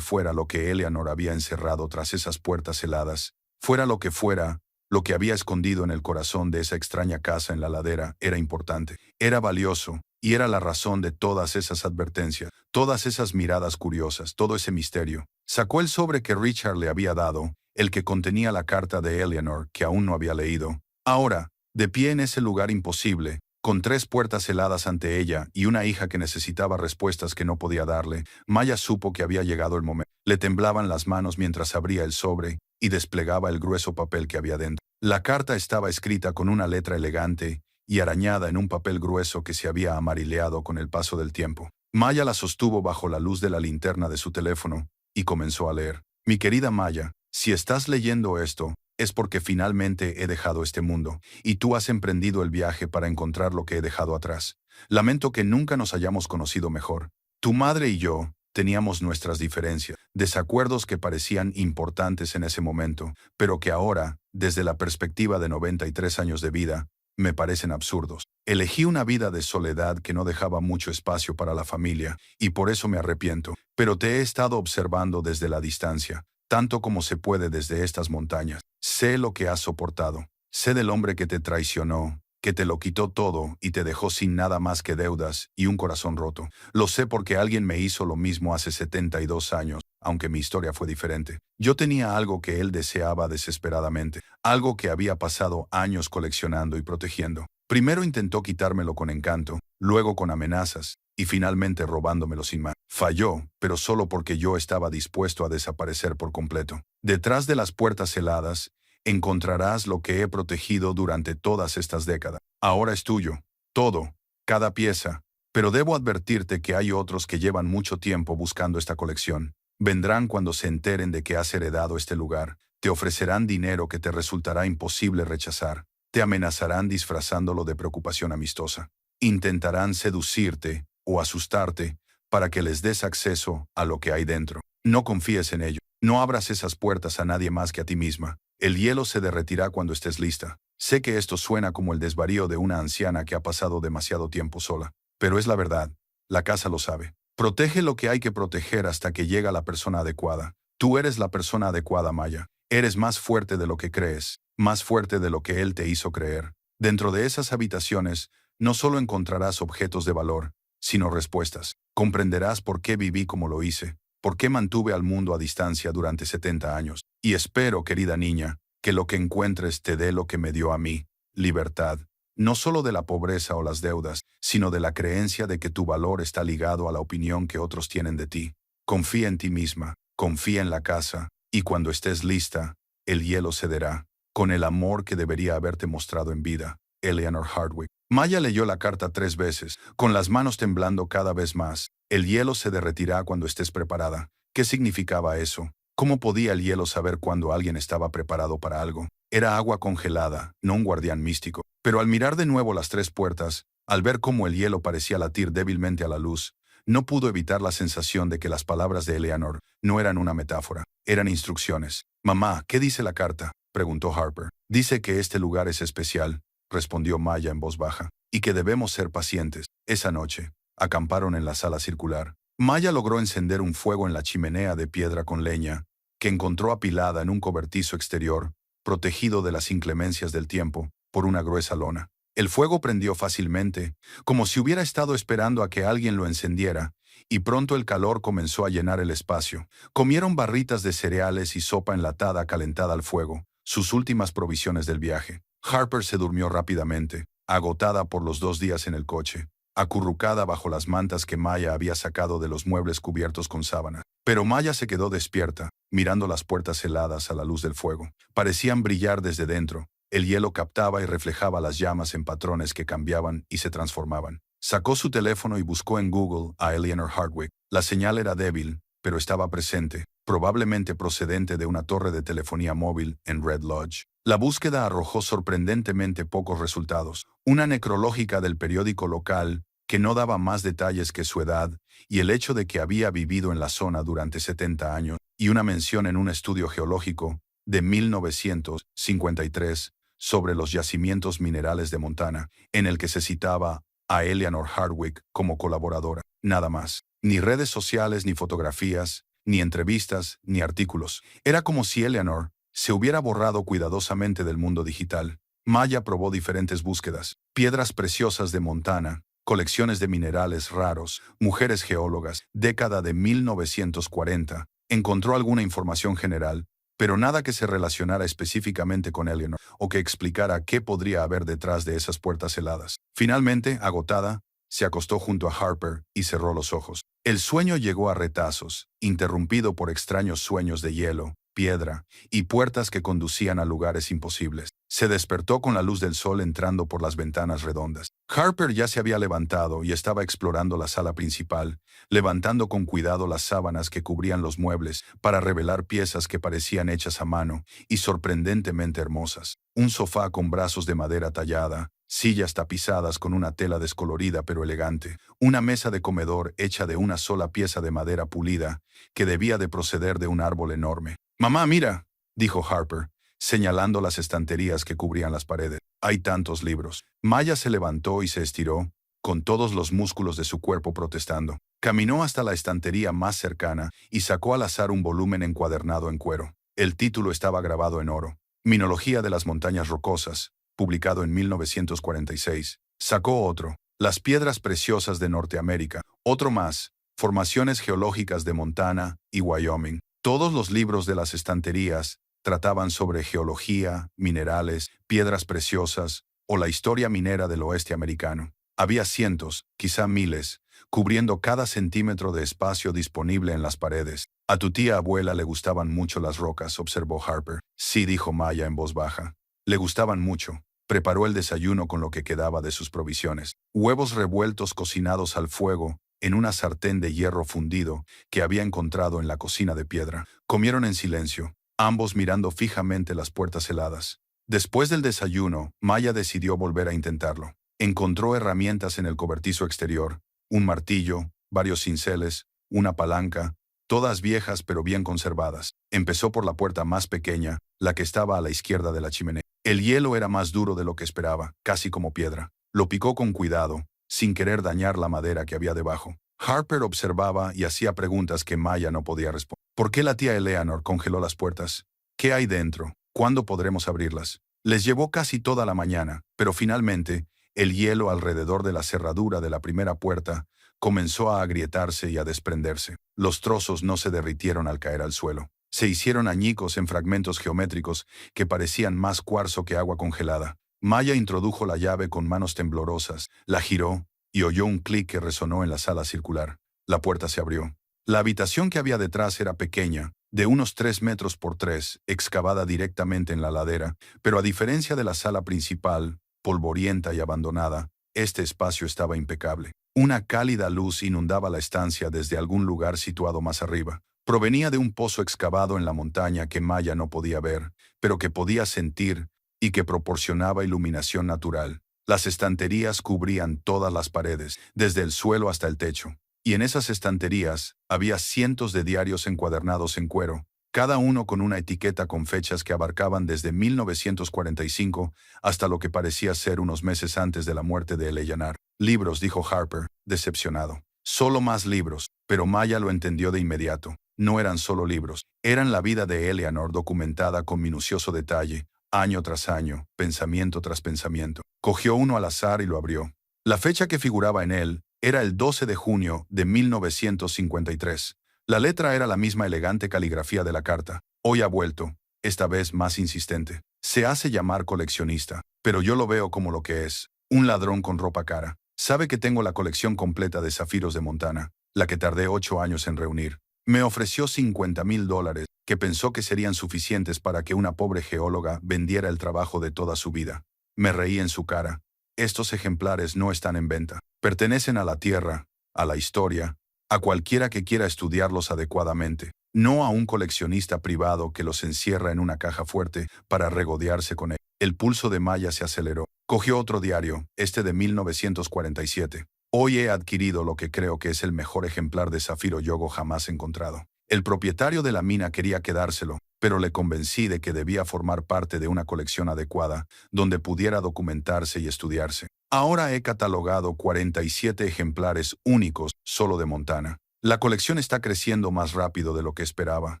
S1: que Eleanor había encerrado tras esas puertas heladas, fuera lo que había escondido en el corazón de esa extraña casa en la ladera, era importante, era valioso, y era la razón de todas esas advertencias, todas esas miradas curiosas, todo ese misterio. Sacó el sobre que Richard le había dado, el que contenía la carta de Eleanor que aún no había leído. Ahora, de pie en ese lugar imposible, con 3 puertas heladas ante ella y una hija que necesitaba respuestas que no podía darle, Maya supo que había llegado el momento. Le temblaban las manos mientras abría el sobre y desplegaba el grueso papel que había dentro. La carta estaba escrita con una letra elegante y arañada en un papel grueso que se había amarileado con el paso del tiempo. Maya la sostuvo bajo la luz de la linterna de su teléfono y comenzó a leer. Mi querida Maya, si estás leyendo esto, es porque finalmente he dejado este mundo, y tú has emprendido el viaje para encontrar lo que he dejado atrás. Lamento que nunca nos hayamos conocido mejor. Tu madre y yo teníamos nuestras diferencias, desacuerdos que parecían importantes en ese momento, pero que ahora, desde la perspectiva de 93 años de vida, me parecen absurdos. Elegí una vida de soledad que no dejaba mucho espacio para la familia, y por eso me arrepiento, pero te he estado observando desde la distancia, tanto como se puede desde estas montañas. Sé lo que has soportado. Sé del hombre que te traicionó, que te lo quitó todo y te dejó sin nada más que deudas y un corazón roto. Lo sé porque alguien me hizo lo mismo hace 72 años, aunque mi historia fue diferente. Yo tenía algo que él deseaba desesperadamente, algo que había pasado años coleccionando y protegiendo. Primero intentó quitármelo con encanto, luego con amenazas, y finalmente robándomelo sin más. Falló, pero solo porque yo estaba dispuesto a desaparecer por completo. Detrás de las puertas heladas, encontrarás lo que he protegido durante todas estas décadas. Ahora es tuyo, todo, cada pieza, pero debo advertirte que hay otros que llevan mucho tiempo buscando esta colección. Vendrán cuando se enteren de que has heredado este lugar, te ofrecerán dinero que te resultará imposible rechazar, te amenazarán disfrazándolo de preocupación amistosa, intentarán seducirte o asustarte para que les des acceso a lo que hay dentro. No confíes en ello, no abras esas puertas a nadie más que a ti misma. El hielo se derretirá cuando estés lista. Sé que esto suena como el desvarío de una anciana que ha pasado demasiado tiempo sola, pero es la verdad. La casa lo sabe. Protege lo que hay que proteger hasta que llega la persona adecuada. Tú eres la persona adecuada, Maya. Eres más fuerte de lo que crees, más fuerte de lo que él te hizo creer. Dentro de esas habitaciones, no solo encontrarás objetos de valor, sino respuestas. Comprenderás por qué viví como lo hice, por qué mantuve al mundo a distancia durante 70 años. Y espero, querida niña, que lo que encuentres te dé lo que me dio a mí, libertad. No solo de la pobreza o las deudas, sino de la creencia de que tu valor está ligado a la opinión que otros tienen de ti. Confía en ti misma, confía en la casa, y cuando estés lista, el hielo cederá, con el amor que debería haberte mostrado en vida. Eleanor Hardwick. Maya leyó la carta 3 veces, con las manos temblando cada vez más. El hielo se derretirá cuando estés preparada. ¿Qué significaba eso? ¿Cómo podía el hielo saber cuando alguien estaba preparado para algo? Era agua congelada, no un guardián místico. Pero al mirar de nuevo las 3 puertas, al ver cómo el hielo parecía latir débilmente a la luz, no pudo evitar la sensación de que las palabras de Eleanor no eran una metáfora, eran instrucciones. «Mamá, ¿qué dice la carta?», preguntó Harper. «Dice que este lugar es especial», respondió Maya en voz baja, «y que debemos ser pacientes». Esa noche, acamparon en la sala circular. Maya logró encender un fuego en la chimenea de piedra con leña, que encontró apilada en un cobertizo exterior, protegido de las inclemencias del tiempo, por una gruesa lona. El fuego prendió fácilmente, como si hubiera estado esperando a que alguien lo encendiera, y pronto el calor comenzó a llenar el espacio. Comieron barritas de cereales y sopa enlatada calentada al fuego, sus últimas provisiones del viaje. Harper se durmió rápidamente, agotada por los 2 días en el coche, acurrucada bajo las mantas que Maya había sacado de los muebles cubiertos con sábana. Pero Maya se quedó despierta, mirando las puertas heladas a la luz del fuego. Parecían brillar desde dentro. El hielo captaba y reflejaba las llamas en patrones que cambiaban y se transformaban. Sacó su teléfono y buscó en Google a Eleanor Hardwick. La señal era débil, pero estaba presente, probablemente procedente de una torre de telefonía móvil en Red Lodge. La búsqueda arrojó sorprendentemente pocos resultados. Una necrológica del periódico local, que no daba más detalles que su edad y el hecho de que había vivido en la zona durante 70 años, y una mención en un estudio geológico de 1953 sobre los yacimientos minerales de Montana, en el que se citaba a Eleanor Hardwick como colaboradora. Nada más. Ni redes sociales, ni fotografías, ni entrevistas, ni artículos. Era como si Eleanor se hubiera borrado cuidadosamente del mundo digital. Maya probó diferentes búsquedas: piedras preciosas de Montana, colecciones de minerales raros, mujeres geólogas, década de 1940. Encontró alguna información general, pero nada que se relacionara específicamente con Eleanor o que explicara qué podría haber detrás de esas puertas heladas. Finalmente, agotada, se acostó junto a Harper y cerró los ojos. El sueño llegó a retazos, interrumpido por extraños sueños de hielo, piedra y puertas que conducían a lugares imposibles. Se despertó con la luz del sol entrando por las ventanas redondas. Harper ya se había levantado y estaba explorando la sala principal, levantando con cuidado las sábanas que cubrían los muebles para revelar piezas que parecían hechas a mano y sorprendentemente hermosas. Un sofá con brazos de madera tallada, sillas tapizadas con una tela descolorida pero elegante, una mesa de comedor hecha de una sola pieza de madera pulida que debía de proceder de un árbol enorme. «Mamá, mira», dijo Harper, señalando las estanterías que cubrían las paredes. «Hay tantos libros». Maya se levantó y se estiró, con todos los músculos de su cuerpo protestando. Caminó hasta la estantería más cercana y sacó al azar un volumen encuadernado en cuero. El título estaba grabado en oro: «Minología de las montañas rocosas, publicado en 1946. Sacó otro, Las piedras preciosas de Norteamérica. Otro más, Formaciones geológicas de Montana y Wyoming. Todos los libros de las estanterías trataban sobre geología, minerales, piedras preciosas o la historia minera del oeste americano. Había cientos, quizá miles, cubriendo cada centímetro de espacio disponible en las paredes. A tu tía abuela le gustaban mucho las rocas, observó Harper. Sí, dijo Maya en voz baja. Le gustaban mucho. Preparó el desayuno con lo que quedaba de sus provisiones. Huevos revueltos cocinados al fuego en una sartén de hierro fundido que había encontrado en la cocina de piedra. Comieron en silencio, ambos mirando fijamente las puertas heladas. Después del desayuno, Maya decidió volver a intentarlo. Encontró herramientas en el cobertizo exterior, un martillo, varios cinceles, una palanca, todas viejas pero bien conservadas. Empezó por la puerta más pequeña, la que estaba a la izquierda de la chimenea. El hielo era más duro de lo que esperaba, casi como piedra. Lo picó con cuidado, sin querer dañar la madera que había debajo. Harper observaba y hacía preguntas que Maya no podía responder. ¿Por qué la tía Eleanor congeló las puertas? ¿Qué hay dentro? ¿Cuándo podremos abrirlas? Les llevó casi toda la mañana, pero finalmente, el hielo alrededor de la cerradura de la primera puerta comenzó a agrietarse y a desprenderse. Los trozos no se derritieron al caer al suelo. Se hicieron añicos en fragmentos geométricos que parecían más cuarzo que agua congelada. Maya introdujo la llave con manos temblorosas, la giró y oyó un clic que resonó en la sala circular. La puerta se abrió. La habitación que había detrás era pequeña, de unos 3 metros por 3, excavada directamente en la ladera, pero a diferencia de la sala principal, polvorienta y abandonada, este espacio estaba impecable. Una cálida luz inundaba la estancia desde algún lugar situado más arriba. Provenía de un pozo excavado en la montaña que Maya no podía ver, pero que podía sentir y que proporcionaba iluminación natural. Las estanterías cubrían todas las paredes, desde el suelo hasta el techo. Y en esas estanterías había cientos de diarios encuadernados en cuero, cada uno con una etiqueta con fechas que abarcaban desde 1945 hasta lo que parecía ser unos meses antes de la muerte de Eleanor. Libros, dijo Harper, decepcionado. Solo más libros, pero Maya lo entendió de inmediato. No eran solo libros, eran la vida de Eleanor documentada con minucioso detalle, año tras año, pensamiento tras pensamiento. Cogió uno al azar y lo abrió. La fecha que figuraba en él era el 12 de junio de 1953. La letra era la misma elegante caligrafía de la carta. Hoy ha vuelto, esta vez más insistente. Se hace llamar coleccionista, pero yo lo veo como lo que es, un ladrón con ropa cara. Sabe que tengo la colección completa de zafiros de Montana, la que tardé 8 años en reunir. Me ofreció $50,000, que pensó que serían suficientes para que una pobre geóloga vendiera el trabajo de toda su vida. Me reí en su cara. Estos ejemplares no están en venta. Pertenecen a la tierra, a la historia, a cualquiera que quiera estudiarlos adecuadamente, no a un coleccionista privado que los encierra en una caja fuerte para regodearse con él. El pulso de Maya se aceleró. Cogió otro diario, este de 1947. Hoy he adquirido lo que creo que es el mejor ejemplar de zafiro yogo jamás encontrado. El propietario de la mina quería quedárselo, pero le convencí de que debía formar parte de una colección adecuada, donde pudiera documentarse y estudiarse. Ahora he catalogado 47 ejemplares únicos solo de Montana. La colección está creciendo más rápido de lo que esperaba.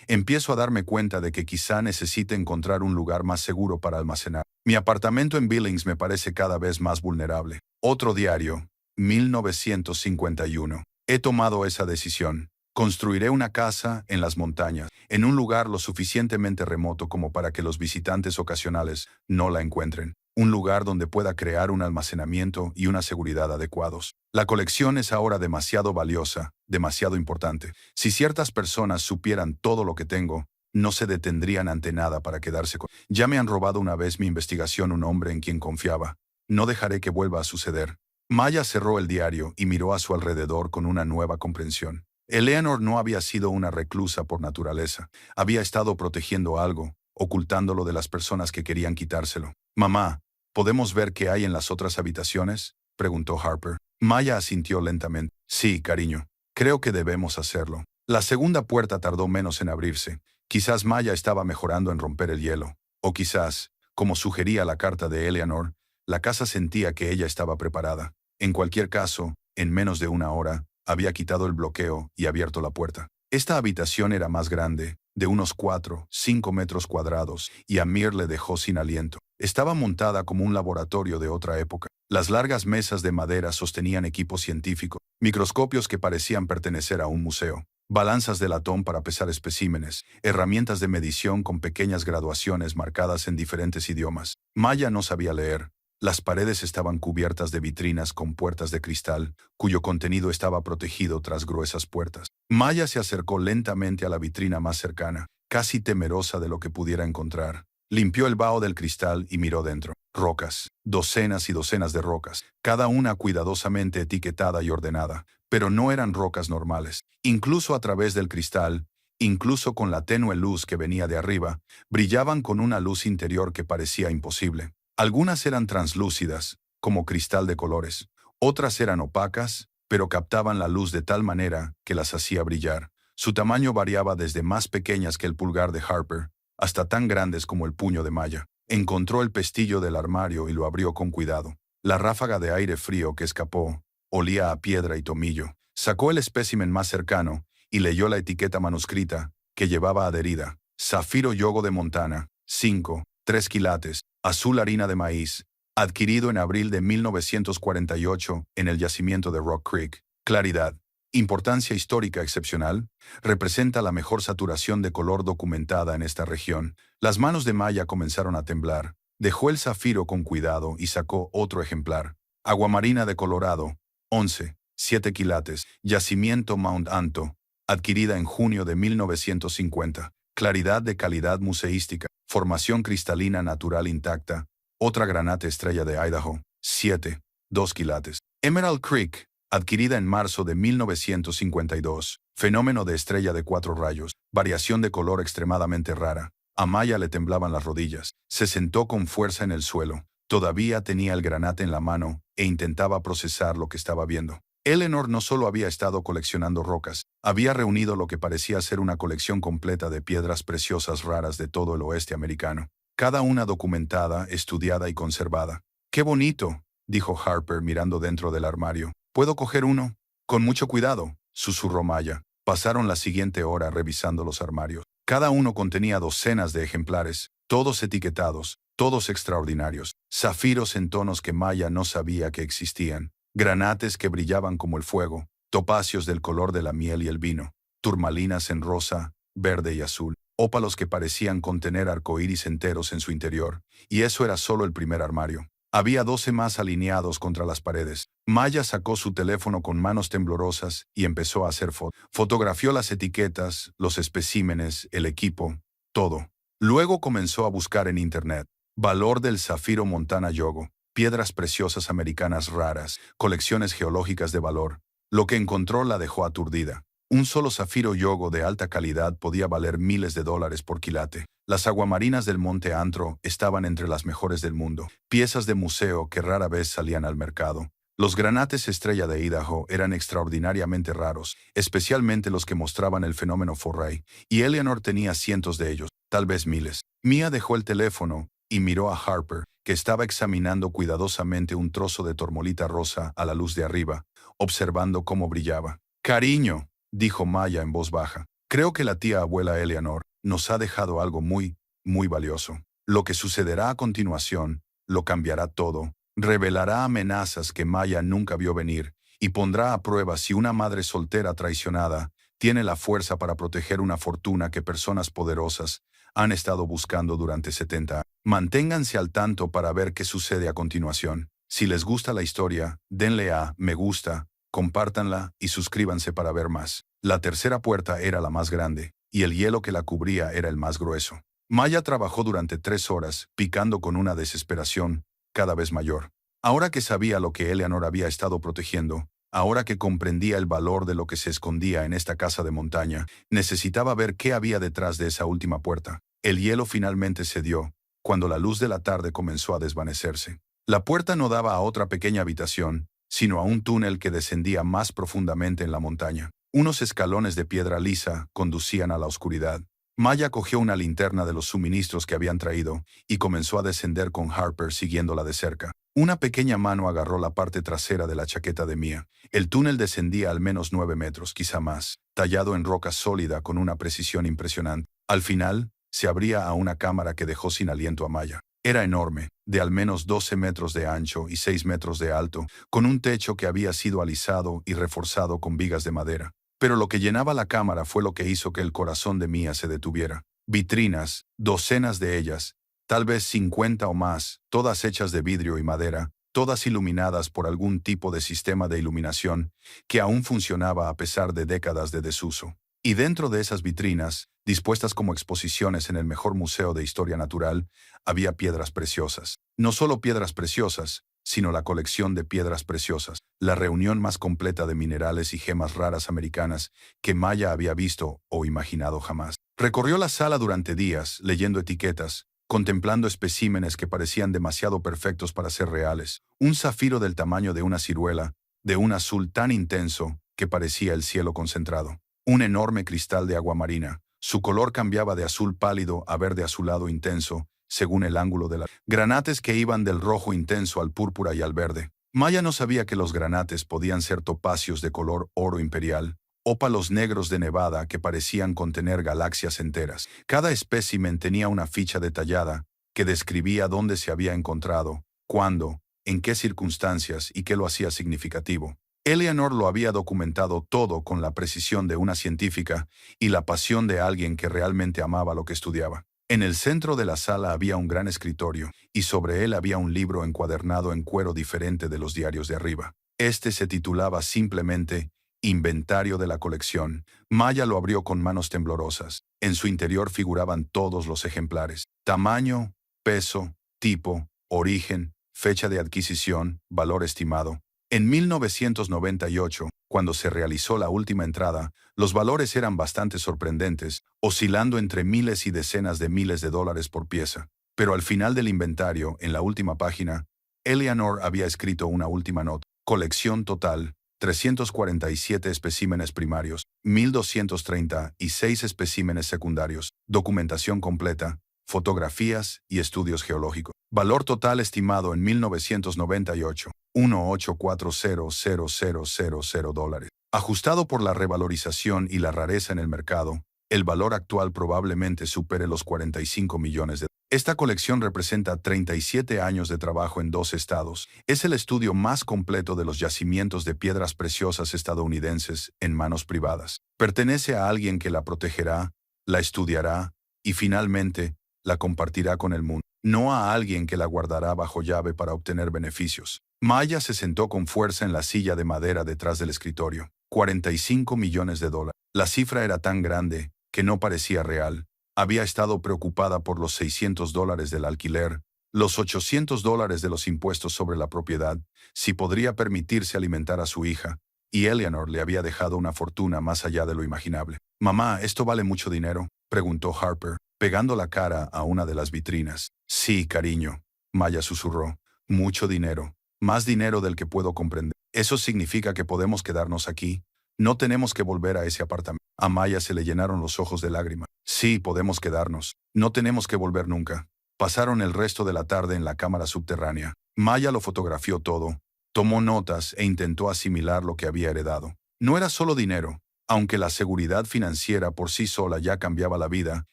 S1: Empiezo a darme cuenta de que quizá necesite encontrar un lugar más seguro para almacenar. Mi apartamento en Billings me parece cada vez más vulnerable. Otro diario, 1951. He tomado esa decisión. Construiré una casa en las montañas, en un lugar lo suficientemente remoto como para que los visitantes ocasionales no la encuentren. Un lugar donde pueda crear un almacenamiento y una seguridad adecuados. La colección es ahora demasiado valiosa, demasiado importante. Si ciertas personas supieran todo lo que tengo, no se detendrían ante nada para quedarse con. Ya me han robado una vez mi investigación un hombre en quien confiaba. No dejaré que vuelva a suceder. Maya cerró el diario y miró a su alrededor con una nueva comprensión. Eleanor no había sido una reclusa por naturaleza. Había estado protegiendo algo, ocultándolo de las personas que querían quitárselo. Mamá, ¿podemos ver qué hay en las otras habitaciones?, preguntó Harper. Maya asintió lentamente. Sí, cariño. Creo que debemos hacerlo. La segunda puerta tardó menos en abrirse. Quizás Maya estaba mejorando en romper el hielo. O quizás, como sugería la carta de Eleanor, la casa sentía que ella estaba preparada. En cualquier caso, en menos de una hora, había quitado el bloqueo y abierto la puerta. Esta habitación era más grande, de unos 4-5 metros cuadrados, y Amir le dejó sin aliento. Estaba montada como un laboratorio de otra época. Las largas mesas de madera sostenían equipos científicos, microscopios que parecían pertenecer a un museo, balanzas de latón para pesar especímenes, herramientas de medición con pequeñas graduaciones marcadas en diferentes idiomas. Maya no sabía leer. Las paredes estaban cubiertas de vitrinas con puertas de cristal, cuyo contenido estaba protegido tras gruesas puertas. Maya se acercó lentamente a la vitrina más cercana, casi temerosa de lo que pudiera encontrar. Limpió el vaho del cristal y miró dentro. Rocas, docenas y docenas de rocas, cada una cuidadosamente etiquetada y ordenada, pero no eran rocas normales. Incluso a través del cristal, incluso con la tenue luz que venía de arriba, brillaban con una luz interior que parecía imposible. Algunas eran translúcidas, como cristal de colores. Otras eran opacas, pero captaban la luz de tal manera que las hacía brillar. Su tamaño variaba desde más pequeñas que el pulgar de Harper, hasta tan grandes como el puño de Maya. Encontró el pestillo del armario y lo abrió con cuidado. La ráfaga de aire frío que escapó olía a piedra y tomillo. Sacó el espécimen más cercano y leyó la etiqueta manuscrita que llevaba adherida. Zafiro Yogo de Montana, 5, 3 quilates, azul harina de maíz, adquirido en abril de 1948 en el yacimiento de Rock Creek. Claridad. Importancia histórica excepcional, representa la mejor saturación de color documentada en esta región. Las manos de Maya comenzaron a temblar. Dejó el zafiro con cuidado y sacó otro ejemplar. Aguamarina de Colorado, 11, 7 quilates, yacimiento Mount Anto, adquirida en junio de 1950. Claridad de calidad museística, formación cristalina natural intacta. Otra granate estrella de Idaho, 7, 2 quilates. Emerald Creek, adquirida en marzo de 1952. Fenómeno de estrella de 4 rayos, variación de color extremadamente rara. A Maya le temblaban las rodillas. Se sentó con fuerza en el suelo. Todavía tenía el granate en la mano e intentaba procesar lo que estaba viendo. Eleanor no solo había estado coleccionando rocas, había reunido lo que parecía ser una colección completa de piedras preciosas raras de todo el oeste americano. Cada una documentada, estudiada y conservada. ¡Qué bonito!, dijo Harper mirando dentro del armario. ¿Puedo coger uno? Con mucho cuidado, susurró Maya. Pasaron la siguiente hora revisando los armarios. Cada uno contenía docenas de ejemplares, todos etiquetados, todos extraordinarios. Zafiros en tonos que Maya no sabía que existían. Granates que brillaban como el fuego. Topacios del color de la miel y el vino. Turmalinas en rosa, verde y azul. Ópalos que parecían contener arcoíris enteros en su interior. Y eso era solo el primer armario. Había 12 más alineados contra las paredes. Maya sacó su teléfono con manos temblorosas y empezó a hacer fotos. Fotografió las etiquetas, los especímenes, el equipo, todo. Luego comenzó a buscar en Internet. Valor del zafiro Montana Yogo, piedras preciosas americanas raras, colecciones geológicas de valor. Lo que encontró la dejó aturdida. Un solo zafiro yogo de alta calidad podía valer miles de dólares por quilate. Las aguamarinas del Monte Antro estaban entre las mejores del mundo, piezas de museo que rara vez salían al mercado. Los granates estrella de Idaho eran extraordinariamente raros, especialmente los que mostraban el fenómeno Forray, y Eleanor tenía cientos de ellos, tal vez miles. Mia dejó el teléfono y miró a Harper, que estaba examinando cuidadosamente un trozo de tormolita rosa a la luz de arriba, observando cómo brillaba. «Cariño», dijo Maya en voz baja, «creo que la tía abuela Eleanor nos ha dejado algo muy, muy valioso. Lo que sucederá a continuación lo cambiará todo, revelará amenazas que Maya nunca vio venir y pondrá a prueba si una madre soltera traicionada tiene la fuerza para proteger una fortuna que personas poderosas han estado buscando durante 70 años. Manténganse al tanto para ver qué sucede a continuación. Si les gusta la historia, denle a me gusta, compártanla y suscríbanse para ver más». La tercera puerta era la más grande, y el hielo que la cubría era el más grueso. Maya trabajó durante 3 horas, picando con una desesperación cada vez mayor. Ahora que sabía lo que Eleanor había estado protegiendo, ahora que comprendía el valor de lo que se escondía en esta casa de montaña, necesitaba ver qué había detrás de esa última puerta. El hielo finalmente cedió, cuando la luz de la tarde comenzó a desvanecerse. La puerta no daba a otra pequeña habitación, sino a un túnel que descendía más profundamente en la montaña. Unos escalones de piedra lisa conducían a la oscuridad. Maya cogió una linterna de los suministros que habían traído y comenzó a descender con Harper siguiéndola de cerca. Una pequeña mano agarró la parte trasera de la chaqueta de Mia. El túnel descendía al menos 9 metros, quizá más, tallado en roca sólida con una precisión impresionante. Al final, se abría a una cámara que dejó sin aliento a Maya. Era enorme, de al menos 12 metros de ancho y 6 metros de alto, con un techo que había sido alisado y reforzado con vigas de madera. Pero lo que llenaba la cámara fue lo que hizo que el corazón de Mia se detuviera. Vitrinas, docenas de ellas, tal vez 50 o más, todas hechas de vidrio y madera, todas iluminadas por algún tipo de sistema de iluminación que aún funcionaba a pesar de décadas de desuso. Y dentro de esas vitrinas, dispuestas como exposiciones en el mejor museo de historia natural, había piedras preciosas. No solo piedras preciosas, sino la colección de piedras preciosas, la reunión más completa de minerales y gemas raras americanas que Maya había visto o imaginado jamás. Recorrió la sala durante días, leyendo etiquetas, contemplando especímenes que parecían demasiado perfectos para ser reales. Un zafiro del tamaño de una ciruela, de un azul tan intenso que parecía el cielo concentrado. Un enorme cristal de agua marina. Su color cambiaba de azul pálido a verde azulado intenso, según el ángulo de la... Granates que iban del rojo intenso al púrpura y al verde. Maya no sabía que los granates podían ser topacios de color oro imperial, ópalos negros de Nevada que parecían contener galaxias enteras. Cada espécimen tenía una ficha detallada que describía dónde se había encontrado, cuándo, en qué circunstancias y qué lo hacía significativo. Eleanor lo había documentado todo con la precisión de una científica y la pasión de alguien que realmente amaba lo que estudiaba. En el centro de la sala había un gran escritorio, y sobre él había un libro encuadernado en cuero diferente de los diarios de arriba. Este se titulaba simplemente Inventario de la colección. Maya lo abrió con manos temblorosas. En su interior figuraban todos los ejemplares: tamaño, peso, tipo, origen, fecha de adquisición, valor estimado. En 1998, cuando se realizó la última entrada, los valores eran bastante sorprendentes, oscilando entre miles y decenas de miles de dólares por pieza. Pero al final del inventario, en la última página, Eleanor había escrito una última nota. Colección total: 347 especímenes primarios, 1,236 especímenes secundarios, documentación completa, fotografías y estudios geológicos. Valor total estimado en 1998, $1,840,000. Ajustado por la revalorización y la rareza en el mercado, el valor actual probablemente supere los 45 millones de dólares. Esta colección representa 37 años de trabajo en 2 estados. Es el estudio más completo de los yacimientos de piedras preciosas estadounidenses en manos privadas. Pertenece a alguien que la protegerá, la estudiará y finalmente la compartirá con el mundo. No a alguien que la guardará bajo llave para obtener beneficios. Maya se sentó con fuerza en la silla de madera detrás del escritorio. 45 millones de dólares. La cifra era tan grande que no parecía real. Había estado preocupada por los $600 del alquiler, los $800 de los impuestos sobre la propiedad, si podría permitirse alimentar a su hija, y Eleanor le había dejado una fortuna más allá de lo imaginable. «Mamá, ¿esto vale mucho dinero?», preguntó Harper, pegando la cara a una de las vitrinas. «Sí, cariño», Maya susurró. «Mucho dinero. Más dinero del que puedo comprender. Eso significa que podemos quedarnos aquí. No tenemos que volver a ese apartamento». A Maya se le llenaron los ojos de lágrimas. «Sí, podemos quedarnos. No tenemos que volver nunca». Pasaron el resto de la tarde en la cámara subterránea. Maya lo fotografió todo, tomó notas e intentó asimilar lo que había heredado. No era solo dinero. Aunque la seguridad financiera por sí sola ya cambiaba la vida,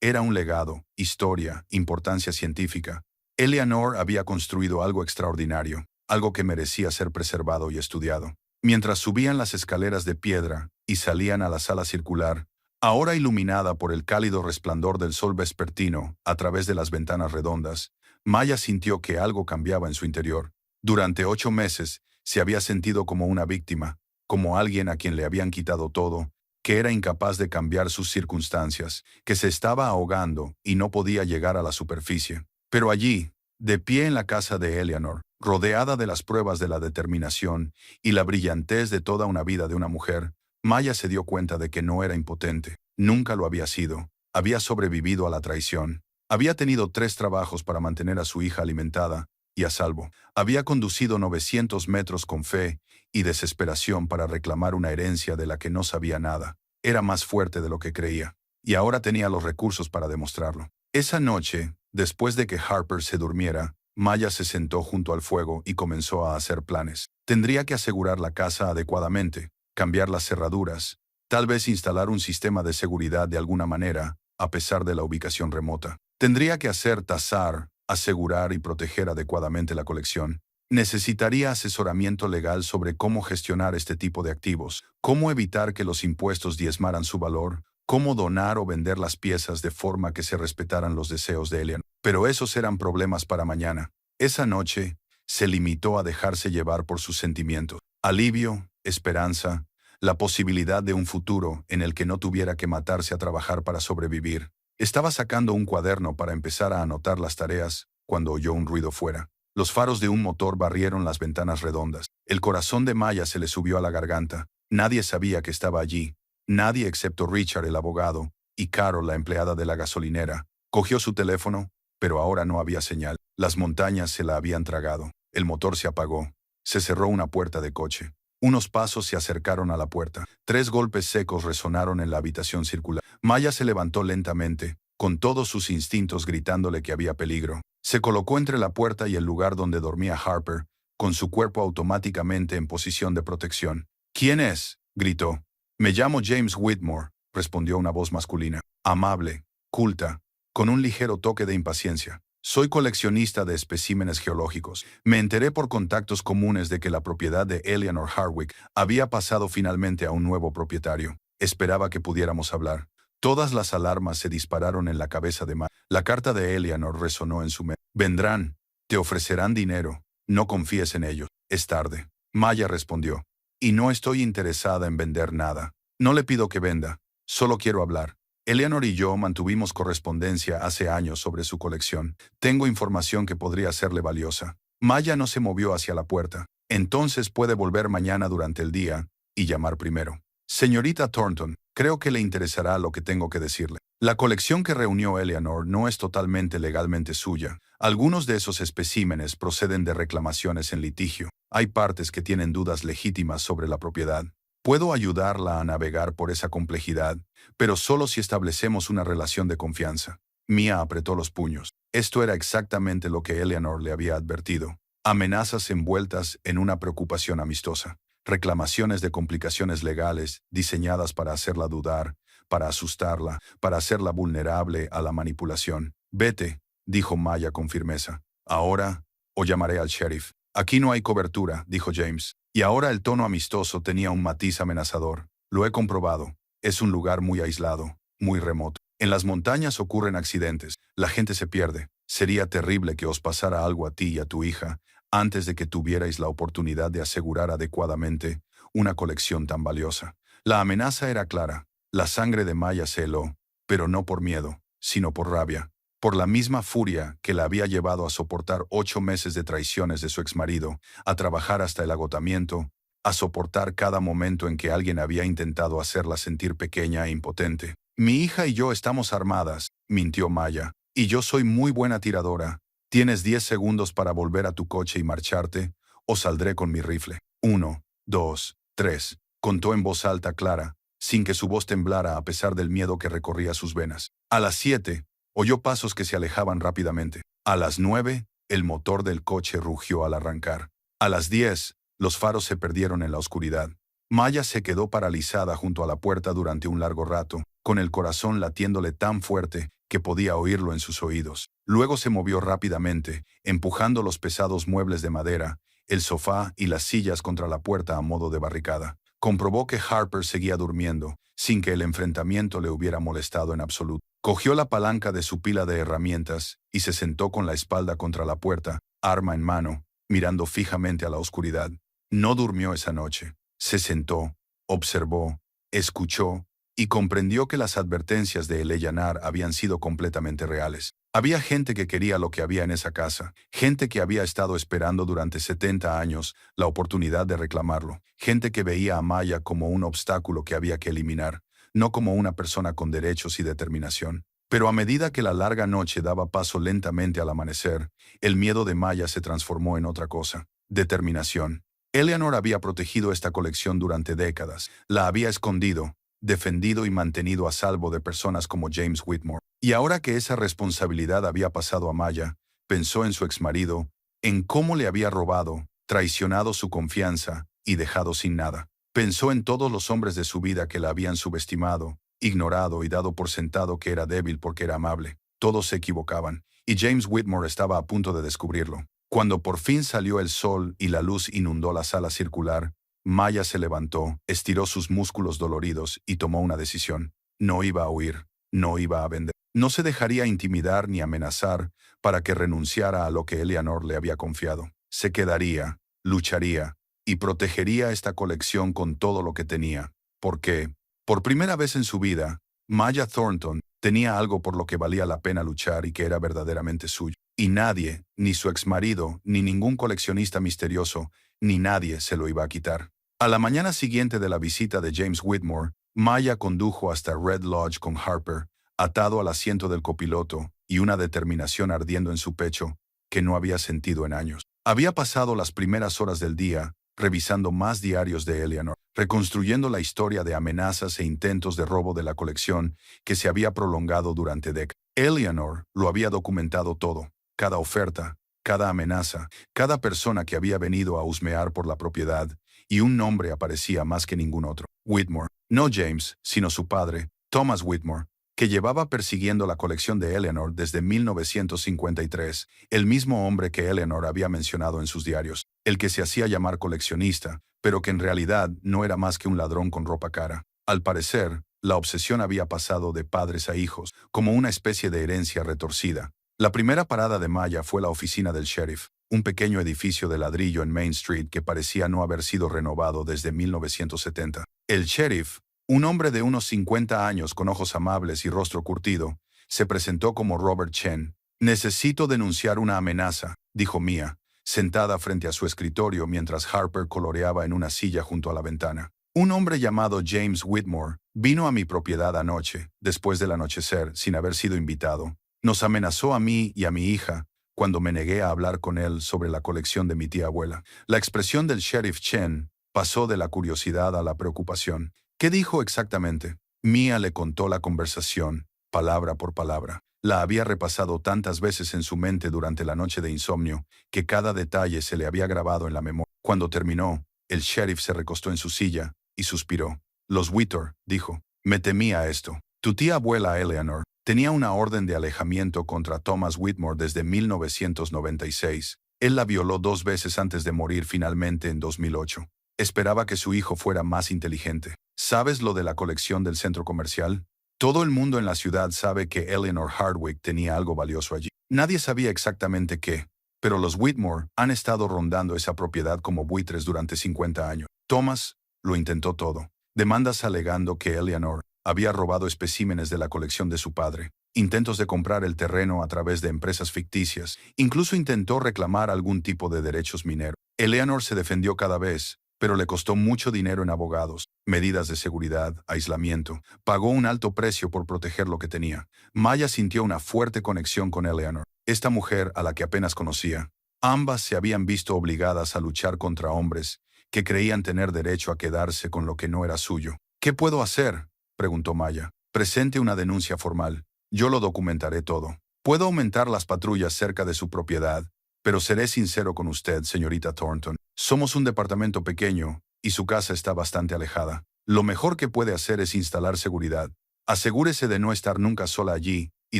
S1: era un legado, historia, importancia científica. Eleanor había construido algo extraordinario, algo que merecía ser preservado y estudiado. Mientras subían las escaleras de piedra y salían a la sala circular, ahora iluminada por el cálido resplandor del sol vespertino a través de las ventanas redondas, Maya sintió que algo cambiaba en su interior. Durante 8 meses se había sentido como una víctima, como alguien a quien le habían quitado todo, que era incapaz de cambiar sus circunstancias, que se estaba ahogando y no podía llegar a la superficie. Pero allí, de pie en la casa de Eleanor, rodeada de las pruebas de la determinación y la brillantez de toda una vida de una mujer, Maya se dio cuenta de que no era impotente. Nunca lo había sido. Había sobrevivido a la traición. Había tenido 3 trabajos para mantener a su hija alimentada y a salvo. Había conducido 900 metros con fe y desesperación para reclamar una herencia de la que no sabía nada. Era más fuerte de lo que creía. Y ahora tenía los recursos para demostrarlo. Esa noche, después de que Harper se durmiera, Maya se sentó junto al fuego y comenzó a hacer planes. Tendría que asegurar la casa adecuadamente, cambiar las cerraduras, tal vez instalar un sistema de seguridad de alguna manera, a pesar de la ubicación remota. Tendría que tasar, asegurar y proteger adecuadamente la colección. Necesitaría asesoramiento legal sobre cómo gestionar este tipo de activos, cómo evitar que los impuestos diezmaran su valor, cómo donar o vender las piezas de forma que se respetaran los deseos de Eleanor. Pero esos eran problemas para mañana. Esa noche, se limitó a dejarse llevar por sus sentimientos. Alivio, esperanza, la posibilidad de un futuro en el que no tuviera que matarse a trabajar para sobrevivir. Estaba sacando un cuaderno para empezar a anotar las tareas, cuando oyó un ruido fuera. Los faros de un motor barrieron las ventanas redondas. El corazón de Maya se le subió a la garganta. Nadie sabía que estaba allí. Nadie excepto Richard, el abogado, y Carol, la empleada de la gasolinera. Cogió su teléfono, pero ahora no había señal. Las montañas se la habían tragado. El motor se apagó. Se cerró una puerta de coche. Unos pasos se acercaron a la puerta. 3 golpes secos resonaron en la habitación circular. Maya se levantó lentamente, con todos sus instintos gritándole que había peligro. Se colocó entre la puerta y el lugar donde dormía Harper, con su cuerpo automáticamente en posición de protección. ¿Quién es?, gritó. Me llamo James Whitmore, respondió una voz masculina. Amable, culta, con un ligero toque de impaciencia. Soy coleccionista de especímenes geológicos. Me enteré por contactos comunes de que la propiedad de Eleanor Hardwick había pasado finalmente a un nuevo propietario. Esperaba que pudiéramos hablar. Todas las alarmas se dispararon en la cabeza de Maya. La carta de Eleanor resonó en su mente. Vendrán, te ofrecerán dinero. No confíes en ellos. Es tarde. Maya respondió. Y no estoy interesada en vender nada. No le pido que venda. Solo quiero hablar. Eleanor y yo mantuvimos correspondencia hace años sobre su colección. Tengo información que podría serle valiosa. Maya no se movió hacia la puerta. Entonces puede volver mañana durante el día y llamar primero. Señorita Thornton, creo que le interesará lo que tengo que decirle. La colección que reunió Eleanor no es totalmente legalmente suya. Algunos de esos especímenes proceden de reclamaciones en litigio. Hay partes que tienen dudas legítimas sobre la propiedad. Puedo ayudarla a navegar por esa complejidad, pero solo si establecemos una relación de confianza. Mia apretó los puños. Esto era exactamente lo que Eleanor le había advertido. Amenazas envueltas en una preocupación amistosa. Reclamaciones de complicaciones legales diseñadas para hacerla dudar, para asustarla, para hacerla vulnerable a la manipulación. Vete, dijo Maya con firmeza. Ahora, o llamaré al sheriff. Aquí no hay cobertura, dijo James. Y ahora el tono amistoso tenía un matiz amenazador. Lo he comprobado. Es un lugar muy aislado, muy remoto. En las montañas ocurren accidentes. La gente se pierde. Sería terrible que os pasara algo a ti y a tu hija antes de que tuvierais la oportunidad de asegurar adecuadamente una colección tan valiosa. La amenaza era clara. La sangre de Maya se heló, pero no por miedo, sino por rabia. Por la misma furia que la había llevado a soportar 8 meses de traiciones de su exmarido, a trabajar hasta el agotamiento, a soportar cada momento en que alguien había intentado hacerla sentir pequeña e impotente. Mi hija y yo estamos armadas, mintió Maya, y yo soy muy buena tiradora. Tienes 10 segundos para volver a tu coche y marcharte, o saldré con mi rifle. 1, 2, 3, contó en voz alta clara, sin que su voz temblara a pesar del miedo que recorría sus venas. A las 7, oyó pasos que se alejaban rápidamente. A las 9, el motor del coche rugió al arrancar. A las 10, los faros se perdieron en la oscuridad. Maya se quedó paralizada junto a la puerta durante un largo rato, con el corazón latiéndole tan fuerte que podía oírlo en sus oídos. Luego se movió rápidamente, empujando los pesados muebles de madera, el sofá y las sillas contra la puerta a modo de barricada. Comprobó que Harper seguía durmiendo, sin que el enfrentamiento le hubiera molestado en absoluto. Cogió la palanca de su pila de herramientas y se sentó con la espalda contra la puerta, arma en mano, mirando fijamente a la oscuridad. No durmió esa noche. Se sentó, observó, escuchó y comprendió que las advertencias de Eleanor habían sido completamente reales. Había gente que quería lo que había en esa casa, gente que había estado esperando durante 70 años la oportunidad de reclamarlo, gente que veía a Maya como un obstáculo que había que eliminar, no como una persona con derechos y determinación. Pero a medida que la larga noche daba paso lentamente al amanecer, el miedo de Maya se transformó en otra cosa: determinación. Eleanor había protegido esta colección durante décadas, la había escondido, defendido y mantenido a salvo de personas como James Whitmore. Y ahora que esa responsabilidad había pasado a Maya, Pensó en su exmarido, en cómo le había robado, traicionado su confianza y dejado sin nada. Pensó en todos los hombres de su vida que la habían subestimado, ignorado y dado por sentado que era débil porque era amable. Todos se equivocaban, y James Whitmore estaba a punto de descubrirlo. Cuando por fin salió el sol y la luz inundó la sala circular, Maya se levantó, estiró sus músculos doloridos y tomó una decisión. No iba a huir, no iba a vender. No se dejaría intimidar ni amenazar para que renunciara a lo que Eleanor le había confiado. Se quedaría, lucharía y protegería esta colección con todo lo que tenía. Porque, por primera vez en su vida, Maya Thornton tenía algo por lo que valía la pena luchar y que era verdaderamente suyo. Y nadie, ni su exmarido, ni ningún coleccionista misterioso, ni nadie se lo iba a quitar. A la mañana siguiente de la visita de James Whitmore, Maya condujo hasta Red Lodge con Harper, atado al asiento del copiloto y una determinación ardiendo en su pecho que no había sentido en años. Había pasado las primeras horas del día revisando más diarios de Eleanor, reconstruyendo la historia de amenazas e intentos de robo de la colección que se había prolongado durante décadas. Eleanor lo había documentado todo, cada oferta, cada amenaza, cada persona que había venido a husmear por la propiedad, y un nombre aparecía más que ningún otro. Whitmore. No James, sino su padre, Thomas Whitmore, que llevaba persiguiendo la colección de Eleanor desde 1953, el mismo hombre que Eleanor había mencionado en sus diarios, el que se hacía llamar coleccionista, pero que en realidad no era más que un ladrón con ropa cara. Al parecer, la obsesión había pasado de padres a hijos, como una especie de herencia retorcida. La primera parada de Maya fue la oficina del sheriff, un pequeño edificio de ladrillo en Main Street que parecía no haber sido renovado desde 1970. El sheriff, un hombre de unos 50 años con ojos amables y rostro curtido, se presentó como Robert Chen. «Necesito denunciar una amenaza», dijo Mia, sentada frente a su escritorio mientras Harper coloreaba en una silla junto a la ventana. «Un hombre llamado James Whitmore vino a mi propiedad anoche, después del anochecer, sin haber sido invitado. Nos amenazó a mí y a mi hija cuando me negué a hablar con él sobre la colección de mi tía abuela». La expresión del sheriff Chen pasó de la curiosidad a la preocupación. «¿Qué dijo exactamente?» Mia le contó la conversación, palabra por palabra. La había repasado tantas veces en su mente durante la noche de insomnio que cada detalle se le había grabado en la memoria. Cuando terminó, el sheriff se recostó en su silla y suspiró. «Los Whitmore», dijo. «Me temía esto. Tu tía abuela Eleanor tenía una orden de alejamiento contra Thomas Whitmore desde 1996. Él la violó 2 veces antes de morir finalmente en 2008. Esperaba que su hijo fuera más inteligente. ¿Sabes lo de la colección del centro comercial? Todo el mundo en la ciudad sabe que Eleanor Hardwick tenía algo valioso allí. Nadie sabía exactamente qué, pero los Whitmore han estado rondando esa propiedad como buitres durante 50 años. Thomas lo intentó todo. Demandas alegando que Eleanor había robado especímenes de la colección de su padre, intentos de comprar el terreno a través de empresas ficticias, incluso intentó reclamar algún tipo de derechos mineros. Eleanor se defendió cada vez, pero le costó mucho dinero en abogados, medidas de seguridad, aislamiento. Pagó un alto precio por proteger lo que tenía. Maya sintió una fuerte conexión con Eleanor, esta mujer a la que apenas conocía. Ambas se habían visto obligadas a luchar contra hombres que creían tener derecho a quedarse con lo que no era suyo. «¿Qué puedo hacer?», preguntó Maya. «Presente una denuncia formal. Yo lo documentaré todo. Puedo aumentar las patrullas cerca de su propiedad, pero seré sincero con usted, señorita Thornton. Somos un departamento pequeño y su casa está bastante alejada. Lo mejor que puede hacer es instalar seguridad. Asegúrese de no estar nunca sola allí y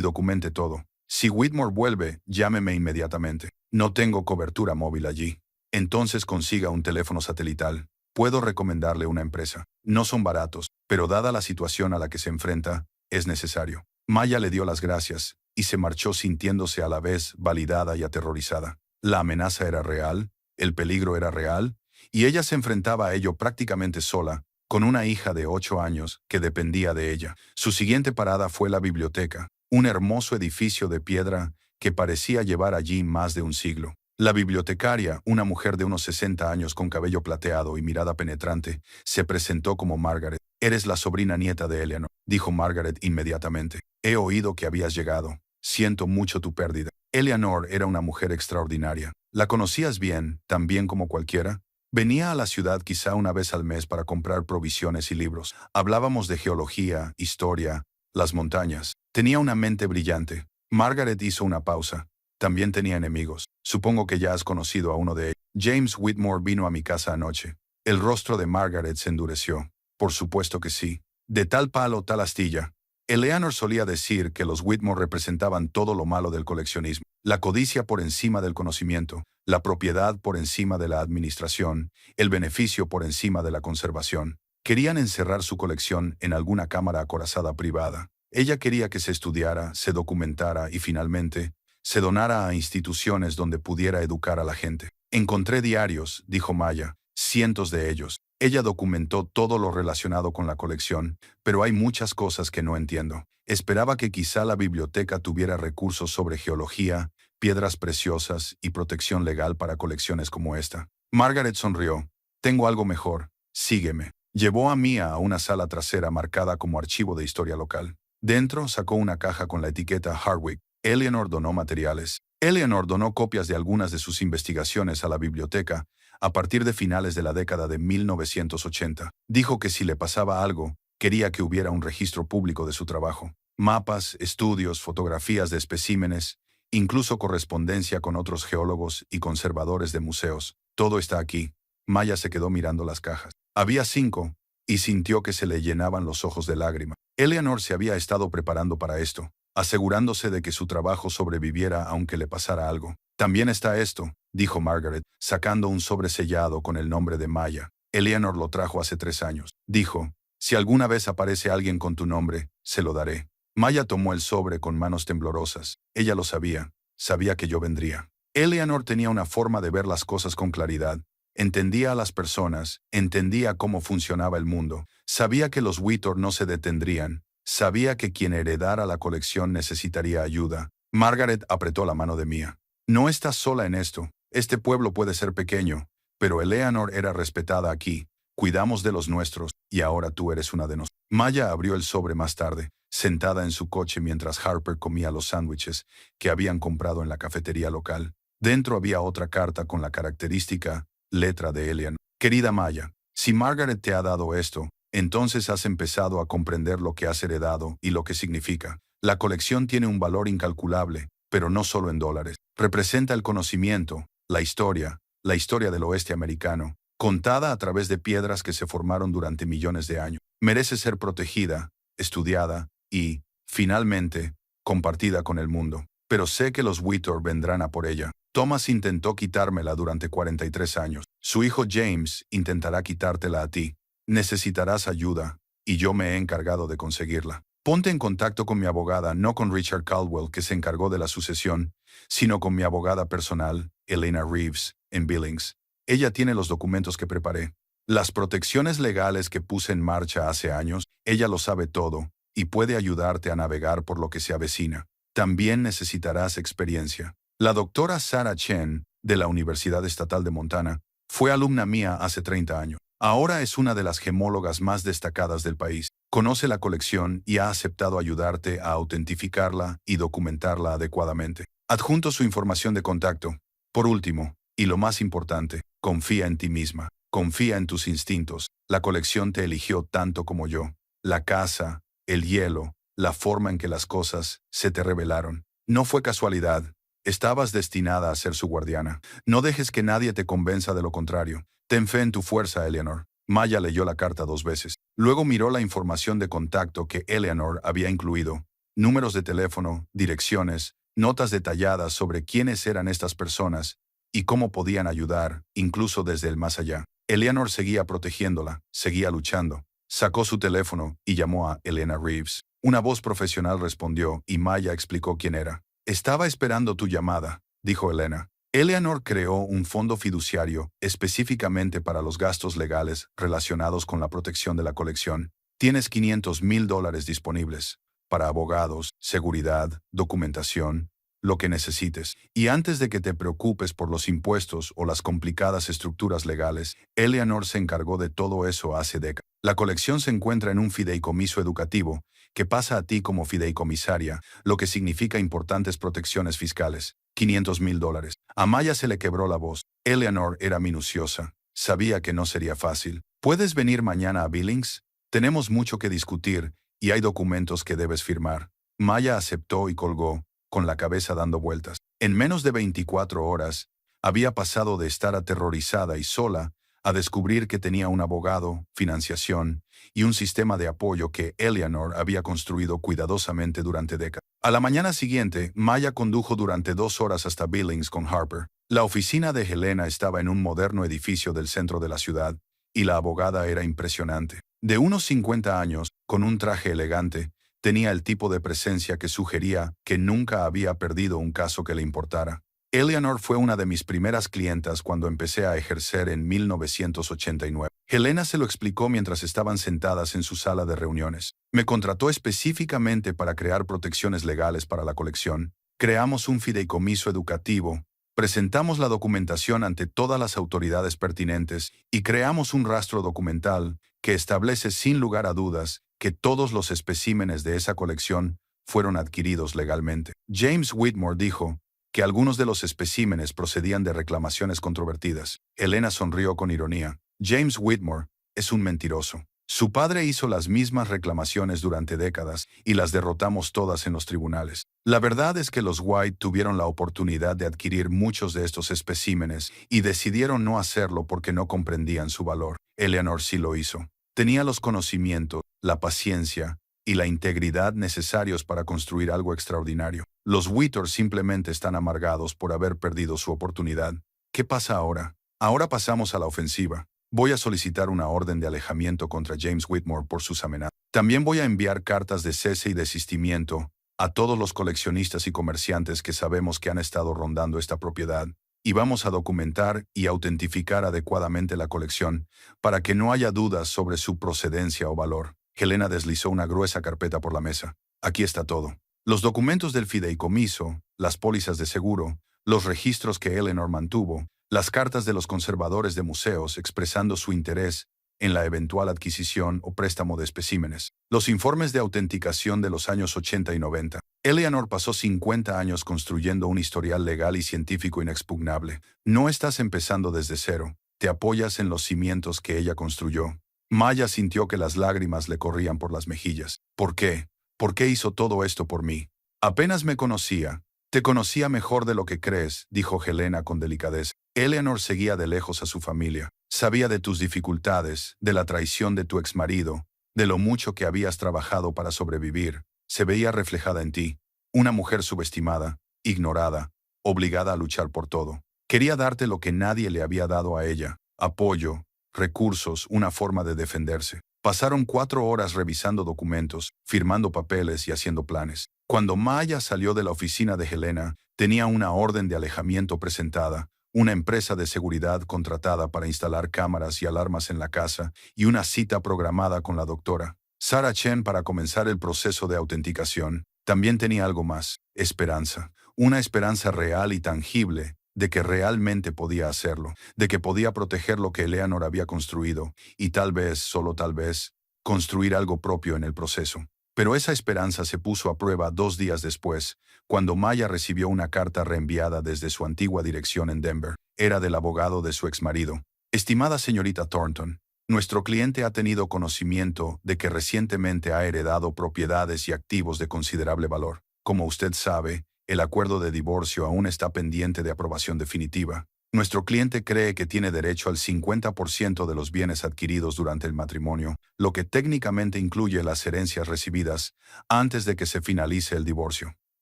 S1: documente todo. Si Whitmore vuelve, llámeme inmediatamente. No tengo cobertura móvil allí. Entonces consiga un teléfono satelital. Puedo recomendarle una empresa. No son baratos, pero dada la situación a la que se enfrenta, es necesario». Maya le dio las gracias y se marchó sintiéndose a la vez validada y aterrorizada. La amenaza era real, el peligro era real, y ella se enfrentaba a ello prácticamente sola, con una hija de 8 años que dependía de ella. Su siguiente parada fue la biblioteca, un hermoso edificio de piedra que parecía llevar allí más de un siglo. La bibliotecaria, una mujer de unos 60 años con cabello plateado y mirada penetrante, se presentó como Margaret. «Eres la sobrina nieta de Eleanor», dijo Margaret inmediatamente. «He oído que habías llegado. Siento mucho tu pérdida». Eleanor era una mujer extraordinaria. ¿La conocías bien, tan bien como cualquiera? Venía a la ciudad quizá una vez al mes para comprar provisiones y libros. Hablábamos de geología, historia, las montañas. Tenía una mente brillante. Margaret hizo una pausa. también tenía enemigos. Supongo que ya has conocido a uno de ellos. James Whitmore vino a mi casa anoche. El rostro de Margaret se endureció. Por supuesto que sí. De tal palo, tal astilla. Eleanor solía decir que los Whitmore representaban todo lo malo del coleccionismo. La codicia por encima del conocimiento, la propiedad por encima de la administración, el beneficio por encima de la conservación. Querían encerrar su colección en alguna cámara acorazada privada. Ella quería que se estudiara, se documentara y finalmente se donara a instituciones donde pudiera educar a la gente. Encontré diarios, dijo Maya, cientos de ellos. Ella documentó todo lo relacionado con la colección, pero hay muchas cosas que no entiendo. Esperaba que quizá la biblioteca tuviera recursos sobre geología, piedras preciosas y protección legal para colecciones como esta. Margaret sonrió. Tengo algo mejor. Sígueme. Llevó a Mia a una sala trasera marcada como archivo de historia local. Dentro sacó una caja con la etiqueta Hardwick. Eleanor donó materiales. Eleanor donó copias de algunas de sus investigaciones a la biblioteca a partir de finales de la década de 1980. Dijo que si le pasaba algo, quería que hubiera un registro público de su trabajo. Mapas, estudios, fotografías de especímenes, incluso correspondencia con otros geólogos y conservadores de museos. Todo está aquí. Maya se quedó mirando las cajas. Había 5, y sintió que se le llenaban los ojos de lágrima. Eleanor se había estado preparando para esto, asegurándose de que su trabajo sobreviviera aunque le pasara algo. También está esto, dijo Margaret, sacando un sobre sellado con el nombre de Maya. Eleanor lo trajo hace 3 años. Dijo, si alguna vez aparece alguien con tu nombre, se lo daré. Maya tomó el sobre con manos temblorosas. Ella lo sabía. Sabía que yo vendría. Eleanor tenía una forma de ver las cosas con claridad. Entendía a las personas, entendía cómo funcionaba el mundo. Sabía que los Whitmore no se detendrían. Sabía que quien heredara la colección necesitaría ayuda. Margaret apretó la mano de Mia. No estás sola en esto. Este pueblo puede ser pequeño, pero Eleanor era respetada aquí. Cuidamos de los nuestros, y ahora tú eres una de nosotros. Maya abrió el sobre más tarde, sentada en su coche mientras Harper comía los sándwiches que habían comprado en la cafetería local. Dentro había otra carta con la característica letra de Eleanor. Querida Maya, si Margaret te ha dado esto, entonces has empezado a comprender lo que has heredado y lo que significa. La colección tiene un valor incalculable, pero no solo en dólares. Representa el conocimiento, la historia del oeste americano, contada a través de piedras que se formaron durante millones de años. Merece ser protegida, estudiada y, finalmente, compartida con el mundo. Pero sé que los Whitmore vendrán a por ella. Thomas intentó quitármela durante 43 años. Su hijo James intentará quitártela a ti. Necesitarás ayuda, y yo me he encargado de conseguirla. Ponte en contacto con mi abogada, no con Richard Caldwell, que se encargó de la sucesión, sino con mi abogada personal, Elena Reeves, en Billings. Ella tiene los documentos que preparé. Las protecciones legales que puse en marcha hace años, ella lo sabe todo, y puede ayudarte a navegar por lo que se avecina. También necesitarás experiencia. La doctora Sarah Chen, de la Universidad Estatal de Montana, fue alumna mía hace 30 años. Ahora es una de las gemólogas más destacadas del país. Conoce la colección y ha aceptado ayudarte a autentificarla y documentarla adecuadamente. Adjunto su información de contacto. Por último, y lo más importante, confía en ti misma. Confía en tus instintos. La colección te eligió tanto como yo. La casa, el hielo, la forma en que las cosas se te revelaron. No fue casualidad. Estabas destinada a ser su guardiana. No dejes que nadie te convenza de lo contrario. Ten fe en tu fuerza, Eleanor. Maya leyó la carta 2 veces. Luego miró la información de contacto que Eleanor había incluido. Números de teléfono, direcciones, notas detalladas sobre quiénes eran estas personas y cómo podían ayudar, incluso desde el más allá. Eleanor seguía protegiéndola, seguía luchando. Sacó su teléfono y llamó a Elena Reeves. Una voz profesional respondió y Maya explicó quién era. Estaba esperando tu llamada, dijo Elena. Eleanor creó un fondo fiduciario específicamente para los gastos legales relacionados con la protección de la colección. Tienes $500,000 disponibles para abogados, seguridad, documentación, lo que necesites. Y antes de que te preocupes por los impuestos o las complicadas estructuras legales, Eleanor se encargó de todo eso hace décadas. La colección se encuentra en un fideicomiso educativo que pasa a ti como fideicomisaria, lo que significa importantes protecciones fiscales. $500,000. A Maya se le quebró la voz. Eleanor era minuciosa. Sabía que no sería fácil. ¿Puedes venir mañana a Billings? Tenemos mucho que discutir y hay documentos que debes firmar. Maya aceptó y colgó, con la cabeza dando vueltas. En menos de 24 horas, había pasado de estar aterrorizada y sola a descubrir que tenía un abogado, financiación y un sistema de apoyo que Eleanor había construido cuidadosamente durante décadas. A la mañana siguiente, Maya condujo durante 2 horas hasta Billings con Harper. La oficina de Helena estaba en un moderno edificio del centro de la ciudad, y la abogada era impresionante. De unos 50 años, con un traje elegante, tenía el tipo de presencia que sugería que nunca había perdido un caso que le importara. Eleanor fue una de mis primeras clientas cuando empecé a ejercer en 1989. Helena se lo explicó mientras estaban sentadas en su sala de reuniones. Me contrató específicamente para crear protecciones legales para la colección. Creamos un fideicomiso educativo, presentamos la documentación ante todas las autoridades pertinentes y creamos un rastro documental que establece sin lugar a dudas que todos los especímenes de esa colección fueron adquiridos legalmente. James Whitmore dijo que algunos de los especímenes procedían de reclamaciones controvertidas. Helena sonrió con ironía. James Whitmore es un mentiroso. Su padre hizo las mismas reclamaciones durante décadas y las derrotamos todas en los tribunales. La verdad es que los White tuvieron la oportunidad de adquirir muchos de estos especímenes y decidieron no hacerlo porque no comprendían su valor. Eleanor sí lo hizo. Tenía los conocimientos, la paciencia y la integridad necesarios para construir algo extraordinario. Los Whitmore simplemente están amargados por haber perdido su oportunidad. ¿Qué pasa ahora? Ahora pasamos a la ofensiva. Voy a solicitar una orden de alejamiento contra James Whitmore por sus amenazas. También voy a enviar cartas de cese y desistimiento a todos los coleccionistas y comerciantes que sabemos que han estado rondando esta propiedad, y vamos a documentar y autentificar adecuadamente la colección para que no haya dudas sobre su procedencia o valor. Helena deslizó una gruesa carpeta por la mesa. Aquí está todo. Los documentos del fideicomiso, las pólizas de seguro, los registros que Eleanor mantuvo, las cartas de los conservadores de museos expresando su interés en la eventual adquisición o préstamo de especímenes, los informes de autenticación de los años 80 y 90. Eleanor pasó 50 años construyendo un historial legal y científico inexpugnable. No estás empezando desde cero, te apoyas en los cimientos que ella construyó. Maya sintió que las lágrimas le corrían por las mejillas. ¿Por qué? ¿Por qué hizo todo esto por mí? Apenas me conocía. Te conocía mejor de lo que crees, dijo Helena con delicadeza. Eleanor seguía de lejos a su familia. Sabía de tus dificultades, de la traición de tu exmarido, de lo mucho que habías trabajado para sobrevivir. Se veía reflejada en ti. Una mujer subestimada, ignorada, obligada a luchar por todo. Quería darte lo que nadie le había dado a ella: apoyo, recursos, una forma de defenderse. Pasaron 4 horas revisando documentos, firmando papeles y haciendo planes. Cuando Maya salió de la oficina de Helena, tenía una orden de alejamiento presentada, una empresa de seguridad contratada para instalar cámaras y alarmas en la casa y una cita programada con la doctora Sarah Chen para comenzar el proceso de autenticación. También tenía algo más: esperanza. Una esperanza real y tangible de que realmente podía hacerlo, de que podía proteger lo que Eleanor había construido y tal vez, solo tal vez, construir algo propio en el proceso. Pero esa esperanza se puso a prueba 2 días después, cuando Maya recibió una carta reenviada desde su antigua dirección en Denver. Era del abogado de su exmarido. Estimada señorita Thornton, nuestro cliente ha tenido conocimiento de que recientemente ha heredado propiedades y activos de considerable valor. Como usted sabe, el acuerdo de divorcio aún está pendiente de aprobación definitiva. Nuestro cliente cree que tiene derecho al 50% de los bienes adquiridos durante el matrimonio, lo que técnicamente incluye las herencias recibidas antes de que se finalice el divorcio.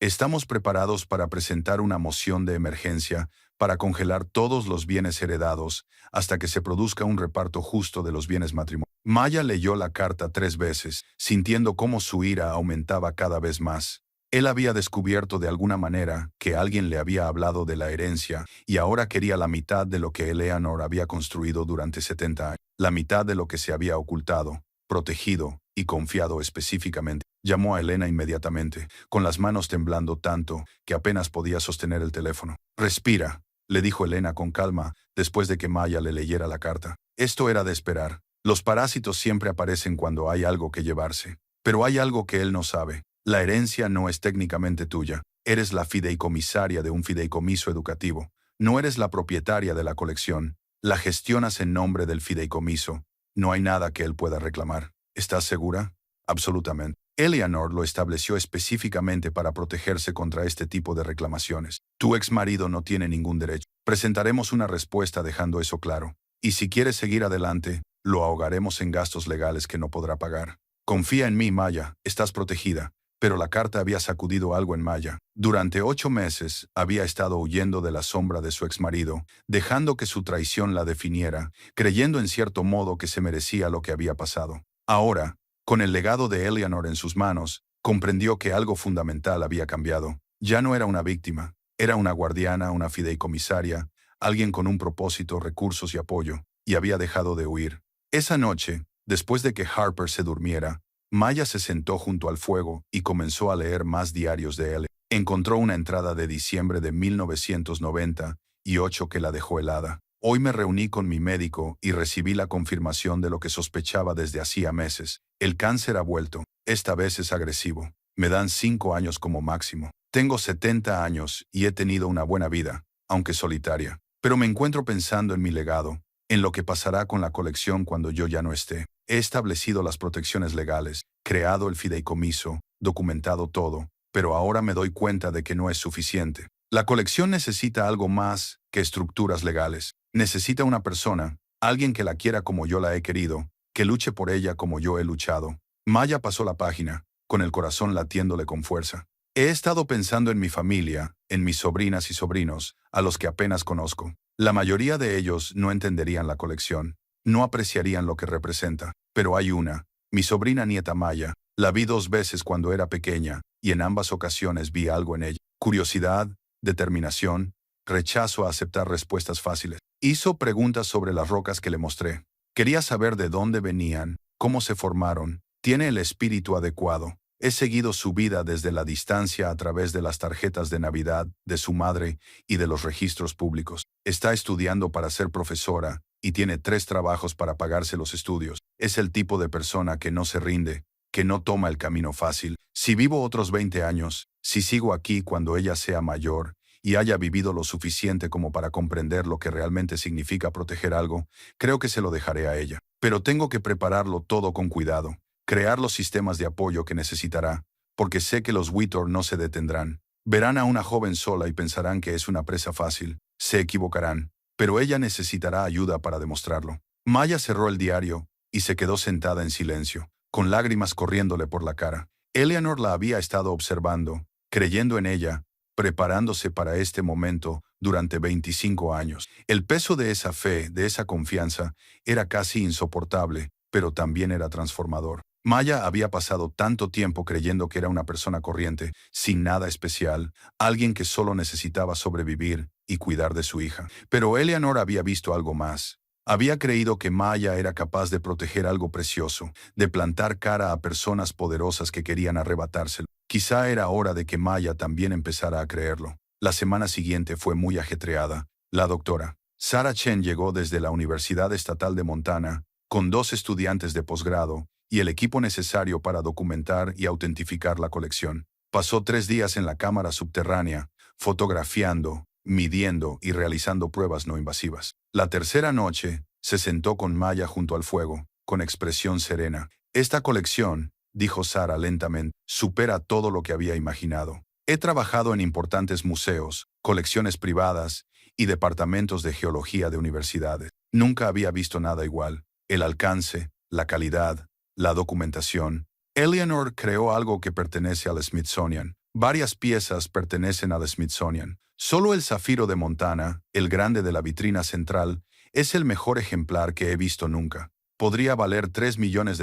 S1: Estamos preparados para presentar una moción de emergencia para congelar todos los bienes heredados hasta que se produzca un reparto justo de los bienes matrimoniales. Maya leyó la carta 3 veces, sintiendo cómo su ira aumentaba cada vez más. Él había descubierto de alguna manera que alguien le había hablado de la herencia y ahora quería la mitad de lo que Eleanor había construido durante 70 años, la mitad de lo que se había ocultado, protegido y confiado específicamente. Llamó a Helena inmediatamente, con las manos temblando tanto que apenas podía sostener el teléfono. «Respira», le dijo Helena con calma, después de que Maya le leyera la carta. Esto era de esperar. Los parásitos siempre aparecen cuando hay algo que llevarse. Pero hay algo que él no sabe. La herencia no es técnicamente tuya. Eres la fideicomisaria de un fideicomiso educativo. No eres la propietaria de la colección. La gestionas en nombre del fideicomiso. No hay nada que él pueda reclamar. ¿Estás segura? Absolutamente. Eleanor lo estableció específicamente para protegerse contra este tipo de reclamaciones. Tu ex marido no tiene ningún derecho. Presentaremos una respuesta dejando eso claro. Y si quieres seguir adelante, lo ahogaremos en gastos legales que no podrá pagar. Confía en mí, Maya, estás protegida. Pero la carta había sacudido algo en Maya. Durante 8 meses había estado huyendo de la sombra de su exmarido, dejando que su traición la definiera, creyendo en cierto modo que se merecía lo que había pasado. Ahora, con el legado de Eleanor en sus manos, comprendió que algo fundamental había cambiado. Ya no era una víctima, era una guardiana, una fideicomisaria, alguien con un propósito, recursos y apoyo, y había dejado de huir. Esa noche, después de que Harper se durmiera, Maya se sentó junto al fuego y comenzó a leer más diarios de él. Encontró una entrada de diciembre de 1998 que la dejó helada. Hoy me reuní con mi médico y recibí la confirmación de lo que sospechaba desde hacía meses. El cáncer ha vuelto. Esta vez es agresivo. Me dan 5 años como máximo. Tengo 70 años y he tenido una buena vida, aunque solitaria. Pero me encuentro pensando en mi legado, en lo que pasará con la colección cuando yo ya no esté. He establecido las protecciones legales, creado el fideicomiso, documentado todo, pero ahora me doy cuenta de que no es suficiente. La colección necesita algo más que estructuras legales. Necesita una persona, alguien que la quiera como yo la he querido, que luche por ella como yo he luchado. Maya pasó la página, con el corazón latiéndole con fuerza. He estado pensando en mi familia, en mis sobrinas y sobrinos, a los que apenas conozco. La mayoría de ellos no entenderían la colección, no apreciarían lo que representa. Pero hay una, mi sobrina nieta Maya. La vi 2 veces cuando era pequeña, y en ambas ocasiones vi algo en ella. Curiosidad, determinación, rechazo a aceptar respuestas fáciles. Hizo preguntas sobre las rocas que le mostré. Quería saber de dónde venían, cómo se formaron. Tiene el espíritu adecuado. He seguido su vida desde la distancia a través de las tarjetas de Navidad, de su madre y de los registros públicos. Está estudiando para ser profesora y tiene 3 trabajos para pagarse los estudios. Es el tipo de persona que no se rinde, que no toma el camino fácil. Si vivo otros 20 años, si sigo aquí cuando ella sea mayor y haya vivido lo suficiente como para comprender lo que realmente significa proteger algo, creo que se lo dejaré a ella. Pero tengo que prepararlo todo con cuidado. Crear los sistemas de apoyo que necesitará, porque sé que los Whittor no se detendrán. Verán a una joven sola y pensarán que es una presa fácil. Se equivocarán, pero ella necesitará ayuda para demostrarlo. Maya cerró el diario y se quedó sentada en silencio, con lágrimas corriéndole por la cara. Eleanor la había estado observando, creyendo en ella, preparándose para este momento durante 25 años. El peso de esa fe, de esa confianza, era casi insoportable, pero también era transformador. Maya había pasado tanto tiempo creyendo que era una persona corriente, sin nada especial, alguien que solo necesitaba sobrevivir y cuidar de su hija. Pero Eleanor había visto algo más. Había creído que Maya era capaz de proteger algo precioso, de plantar cara a personas poderosas que querían arrebatárselo. Quizá era hora de que Maya también empezara a creerlo. La semana siguiente fue muy ajetreada. La doctora Sarah Chen llegó desde la Universidad Estatal de Montana, con 2 estudiantes de posgrado y el equipo necesario para documentar y autentificar la colección. Pasó 3 días en la cámara subterránea, fotografiando, midiendo y realizando pruebas no invasivas. La tercera noche, se sentó con Maya junto al fuego, con expresión serena. Esta colección, dijo Sarah lentamente, supera todo lo que había imaginado. He trabajado en importantes museos, colecciones privadas y departamentos de geología de universidades. Nunca había visto nada igual. El alcance, la calidad, la documentación. Eleanor creó algo que pertenece al Smithsonian. Varias piezas pertenecen al Smithsonian. Solo el zafiro de Montana, el grande de la vitrina central, es el mejor ejemplar que he visto nunca. Podría valer $3 millones.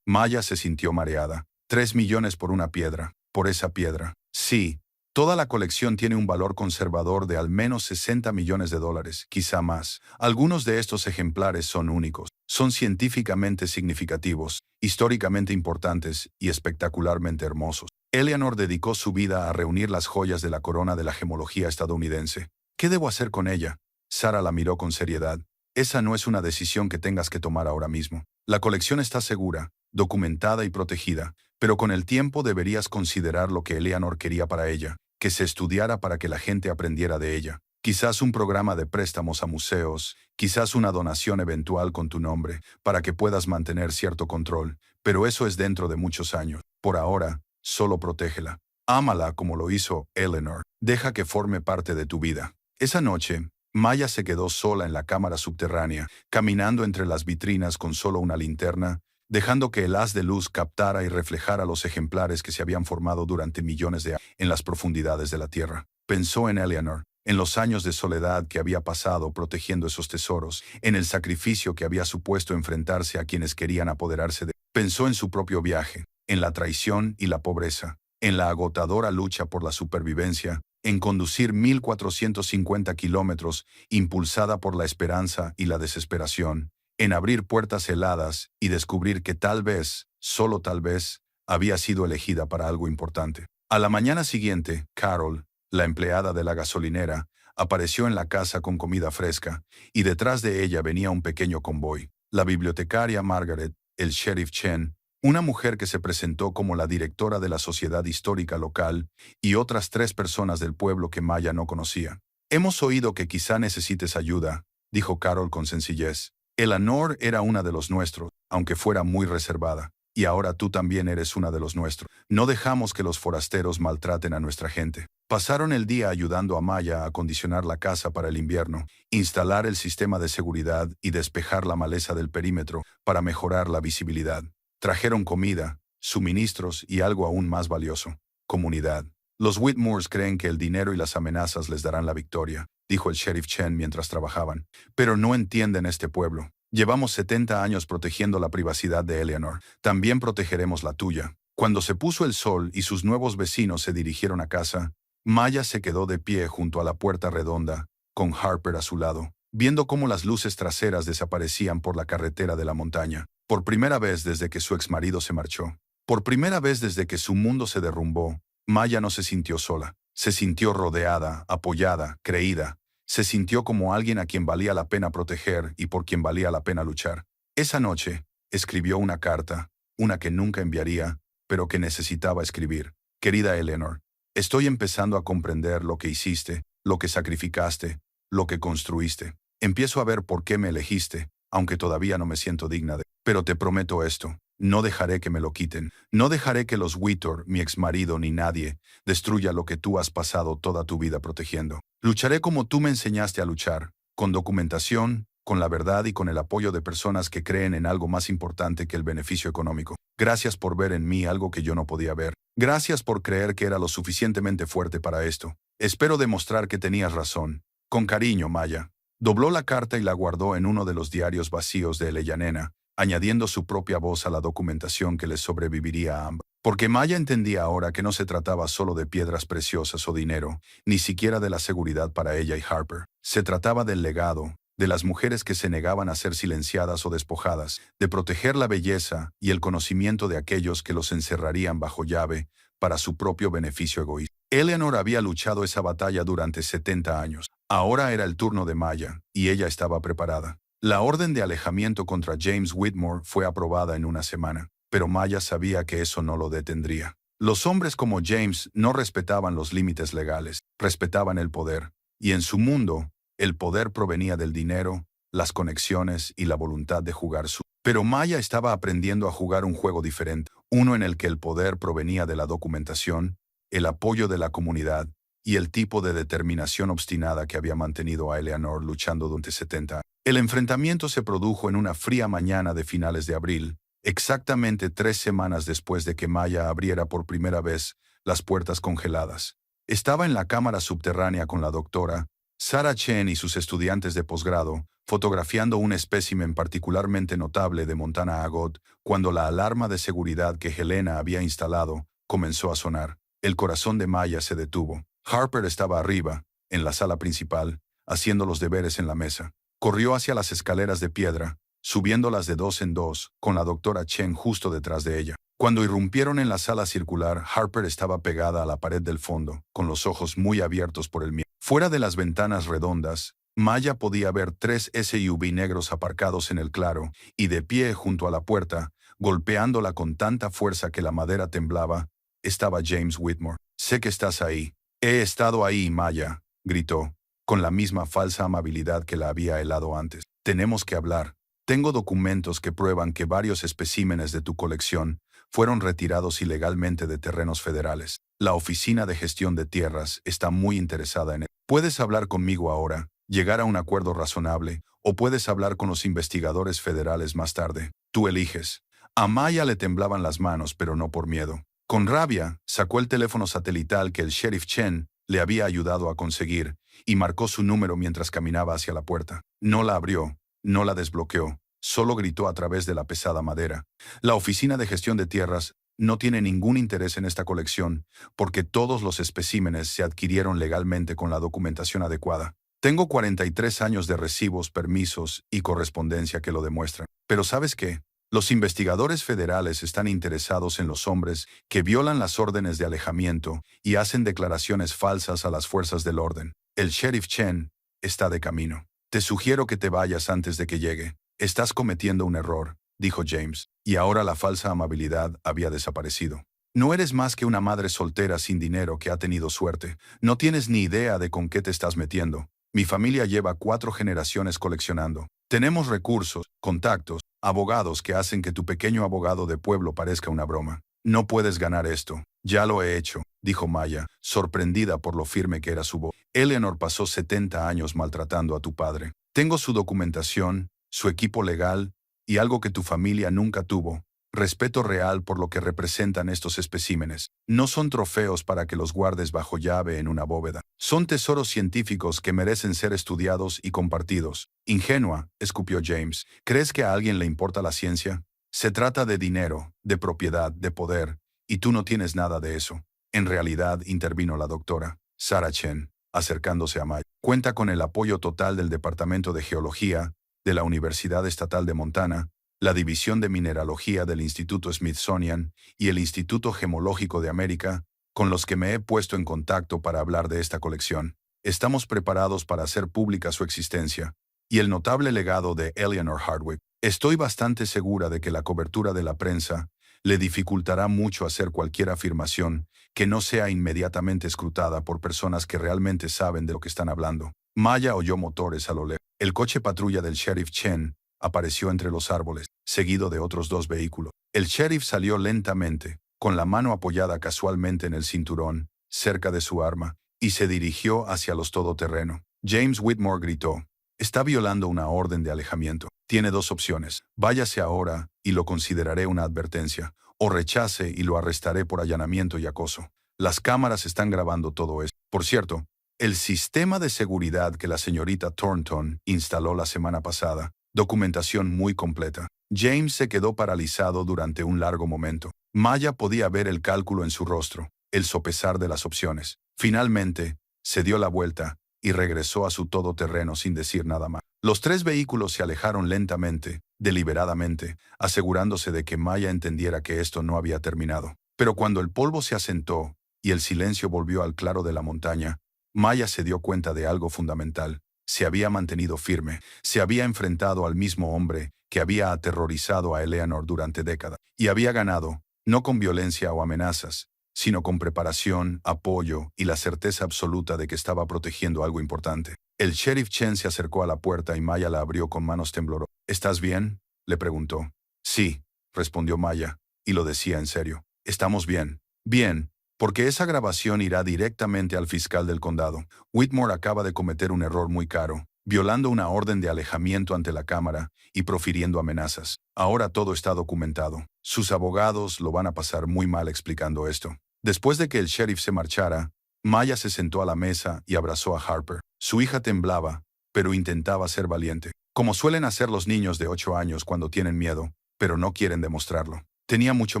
S1: Maya se sintió mareada. 3 millones por una piedra. Por esa piedra. Sí. Toda la colección tiene un valor conservador de al menos $60 millones, quizá más. Algunos de estos ejemplares son únicos, son científicamente significativos, históricamente importantes y espectacularmente hermosos. Eleanor dedicó su vida a reunir las joyas de la corona de la gemología estadounidense. ¿Qué debo hacer con ella? Sarah la miró con seriedad. Esa no es una decisión que tengas que tomar ahora mismo. La colección está segura, documentada y protegida, pero con el tiempo deberías considerar lo que Eleanor quería para ella, que se estudiara para que la gente aprendiera de ella. Quizás un programa de préstamos a museos, quizás una donación eventual con tu nombre, para que puedas mantener cierto control, Pero eso es dentro de muchos años. Por ahora, solo protégela. Ámala como lo hizo Eleanor. Deja que forme parte de tu vida. Esa noche, Maya se quedó sola en la cámara subterránea, caminando entre las vitrinas con solo una linterna, dejando que el haz de luz captara y reflejara los ejemplares que se habían formado durante millones de años en las profundidades de la Tierra. Pensó en Eleanor, en los años de soledad que había pasado protegiendo esos tesoros, en el sacrificio que había supuesto enfrentarse a quienes querían apoderarse de él. Pensó en su propio viaje, en la traición y la pobreza, en la agotadora lucha por la supervivencia, en conducir 1450 kilómetros impulsada por la esperanza y la desesperación, en abrir puertas heladas y descubrir que tal vez, solo tal vez, había sido elegida para algo importante. A la mañana siguiente, Carol, la empleada de la gasolinera, apareció en la casa con comida fresca, y detrás de ella venía un pequeño convoy. La bibliotecaria Margaret, el sheriff Chen, una mujer que se presentó como la directora de la sociedad histórica local, y otras 3 personas del pueblo que Maya no conocía. «Hemos oído que quizá necesites ayuda», dijo Carol con sencillez. «Eleanor era una de los nuestros, aunque fuera muy reservada. Y ahora tú también eres una de los nuestros. No dejamos que los forasteros maltraten a nuestra gente». Pasaron el día ayudando a Maya a acondicionar la casa para el invierno, instalar el sistema de seguridad y despejar la maleza del perímetro para mejorar la visibilidad. Trajeron comida, suministros y algo aún más valioso: comunidad. «Los Whitmores creen que el dinero y las amenazas les darán la victoria», dijo el sheriff Chen mientras trabajaban. «Pero no entienden este pueblo. Llevamos 70 años protegiendo la privacidad de Eleanor. También protegeremos la tuya». Cuando se puso el sol y sus nuevos vecinos se dirigieron a casa, Maya se quedó de pie junto a la puerta redonda, con Harper a su lado, viendo cómo las luces traseras desaparecían por la carretera de la montaña. Por primera vez desde que su exmarido se marchó, por primera vez desde que su mundo se derrumbó, Maya no se sintió sola. Se sintió rodeada, apoyada, creída. Se sintió como alguien a quien valía la pena proteger y por quien valía la pena luchar. Esa noche, escribió una carta, una que nunca enviaría, pero que necesitaba escribir. «Querida Eleanor, estoy empezando a comprender lo que hiciste, lo que sacrificaste, lo que construiste. Empiezo a ver por qué me elegiste, aunque todavía no me siento digna de. Pero te prometo esto, no dejaré que me lo quiten. No dejaré que los Whittor, mi exmarido ni nadie, destruya lo que tú has pasado toda tu vida protegiendo. Lucharé como tú me enseñaste a luchar, con documentación, con la verdad y con el apoyo de personas que creen en algo más importante que el beneficio económico. Gracias por ver en mí algo que yo no podía ver. Gracias por creer que era lo suficientemente fuerte para esto. Espero demostrar que tenías razón. Con cariño, Maya». Dobló la carta y la guardó en uno de los diarios vacíos de Eleyanena, añadiendo su propia voz a la documentación que les sobreviviría a ambas. Porque Maya entendía ahora que no se trataba solo de piedras preciosas o dinero, ni siquiera de la seguridad para ella y Harper. Se trataba del legado, de las mujeres que se negaban a ser silenciadas o despojadas, de proteger la belleza y el conocimiento de aquellos que los encerrarían bajo llave para su propio beneficio egoísta. Eleanor había luchado esa batalla durante 70 años. Ahora era el turno de Maya, y ella estaba preparada. La orden de alejamiento contra James Whitmore fue aprobada en una semana, pero Maya sabía que eso no lo detendría. Los hombres como James no respetaban los límites legales, respetaban el poder, y en su mundo, el poder provenía del dinero, las conexiones y la voluntad de jugar su. Pero Maya estaba aprendiendo a jugar un juego diferente, uno en el que el poder provenía de la documentación, el apoyo de la comunidad y el tipo de determinación obstinada que había mantenido a Eleanor luchando durante 70 años. El enfrentamiento se produjo en una fría mañana de finales de abril, exactamente 3 semanas después de que Maya abriera por primera vez las puertas congeladas. Estaba en la cámara subterránea con la doctora Sarah Chen y sus estudiantes de posgrado, fotografiando un espécimen particularmente notable de Montana Agot, cuando la alarma de seguridad que Helena había instalado comenzó a sonar. El corazón de Maya se detuvo. Harper estaba arriba, en la sala principal, haciendo los deberes en la mesa. Corrió hacia las escaleras de piedra, subiéndolas de 2 en 2, con la doctora Chen justo detrás de ella. Cuando irrumpieron en la sala circular, Harper estaba pegada a la pared del fondo, con los ojos muy abiertos por el miedo. Fuera de las ventanas redondas, Maya podía ver 3 SUV negros aparcados en el claro, y de pie junto a la puerta, golpeándola con tanta fuerza que la madera temblaba, estaba James Whitmore. «Sé que estás ahí». «He estado ahí, Maya», gritó, con la misma falsa amabilidad que la había helado antes. «Tenemos que hablar». Tengo documentos que prueban que varios especímenes de tu colección fueron retirados ilegalmente de terrenos federales. La Oficina de Gestión de Tierras está muy interesada en él. Puedes hablar conmigo ahora, llegar a un acuerdo razonable, o puedes hablar con los investigadores federales más tarde. Tú eliges. A Maya le temblaban las manos, pero no por miedo. Con rabia, sacó el teléfono satelital que el sheriff Chen le había ayudado a conseguir y marcó su número mientras caminaba hacia la puerta. No la abrió, no la desbloqueó, solo gritó a través de la pesada madera. La Oficina de Gestión de Tierras no tiene ningún interés en esta colección porque todos los especímenes se adquirieron legalmente con la documentación adecuada. Tengo 43 años de recibos, permisos y correspondencia que lo demuestran. Pero ¿sabes qué? Los investigadores federales están interesados en los hombres que violan las órdenes de alejamiento y hacen declaraciones falsas a las fuerzas del orden. El sheriff Chen está de camino. Te sugiero que te vayas antes de que llegue. Estás cometiendo un error, dijo James, y ahora la falsa amabilidad había desaparecido. No eres más que una madre soltera sin dinero que ha tenido suerte. No tienes ni idea de con qué te estás metiendo. Mi familia lleva 4 generaciones coleccionando. Tenemos recursos, contactos, abogados que hacen que tu pequeño abogado de pueblo parezca una broma. No puedes ganar esto. Ya lo he hecho, dijo Maya, sorprendida por lo firme que era su voz. Eleanor pasó 70 años maltratando a tu padre. Tengo su documentación, su equipo legal y algo que tu familia nunca tuvo. Respeto real por lo que representan estos especímenes. No son trofeos para que los guardes bajo llave en una bóveda. Son tesoros científicos que merecen ser estudiados y compartidos. Ingenua, escupió James. ¿Crees que a alguien le importa la ciencia? Se trata de dinero, de propiedad, de poder, y tú no tienes nada de eso. En realidad, intervino la doctora Sarah Chen, acercándose a Maya. Cuenta con el apoyo total del Departamento de Geología, de la Universidad Estatal de Montana, la División de Mineralogía del Instituto Smithsonian y el Instituto Gemológico de América, con los que me he puesto en contacto para hablar de esta colección. Estamos preparados para hacer pública su existencia y el notable legado de Eleanor Hardwick. Estoy bastante segura de que la cobertura de la prensa le dificultará mucho hacer cualquier afirmación que no sea inmediatamente escrutada por personas que realmente saben de lo que están hablando. Maya oyó motores a lo lejos. El coche patrulla del sheriff Chen apareció entre los árboles, seguido de otros 2 vehículos. El sheriff salió lentamente, con la mano apoyada casualmente en el cinturón, cerca de su arma, y se dirigió hacia los todoterreno. James Whitmore gritó: «Está violando una orden de alejamiento. Tiene 2 opciones. Váyase ahora y lo consideraré una advertencia, o rechace y lo arrestaré por allanamiento y acoso. Las cámaras están grabando todo esto. Por cierto, el sistema de seguridad que la señorita Thornton instaló la semana pasada, documentación muy completa». James se quedó paralizado durante un largo momento. Maya podía ver el cálculo en su rostro, el sopesar de las opciones. Finalmente, se dio la vuelta y regresó a su todoterreno sin decir nada más. Los 3 vehículos se alejaron lentamente, deliberadamente, asegurándose de que Maya entendiera que esto no había terminado. Pero cuando el polvo se asentó y el silencio volvió al claro de la montaña, Maya se dio cuenta de algo fundamental. Se había mantenido firme, se había enfrentado al mismo hombre que había aterrorizado a Eleanor durante décadas, y había ganado, no con violencia o amenazas, sino con preparación, apoyo y la certeza absoluta de que estaba protegiendo algo importante. El sheriff Chen se acercó a la puerta y Maya la abrió con manos temblorosas. «¿Estás bien?», le preguntó. «Sí», respondió Maya, y lo decía en serio. «Estamos bien». «Bien, porque esa grabación irá directamente al fiscal del condado. Whitmore acaba de cometer un error muy caro, violando una orden de alejamiento ante la cámara y profiriendo amenazas. Ahora todo está documentado. Sus abogados lo van a pasar muy mal explicando esto». Después de que el sheriff se marchara, Maya se sentó a la mesa y abrazó a Harper. Su hija temblaba, pero intentaba ser valiente, como suelen hacer los niños de 8 años cuando tienen miedo, pero no quieren demostrarlo. «Tenía mucho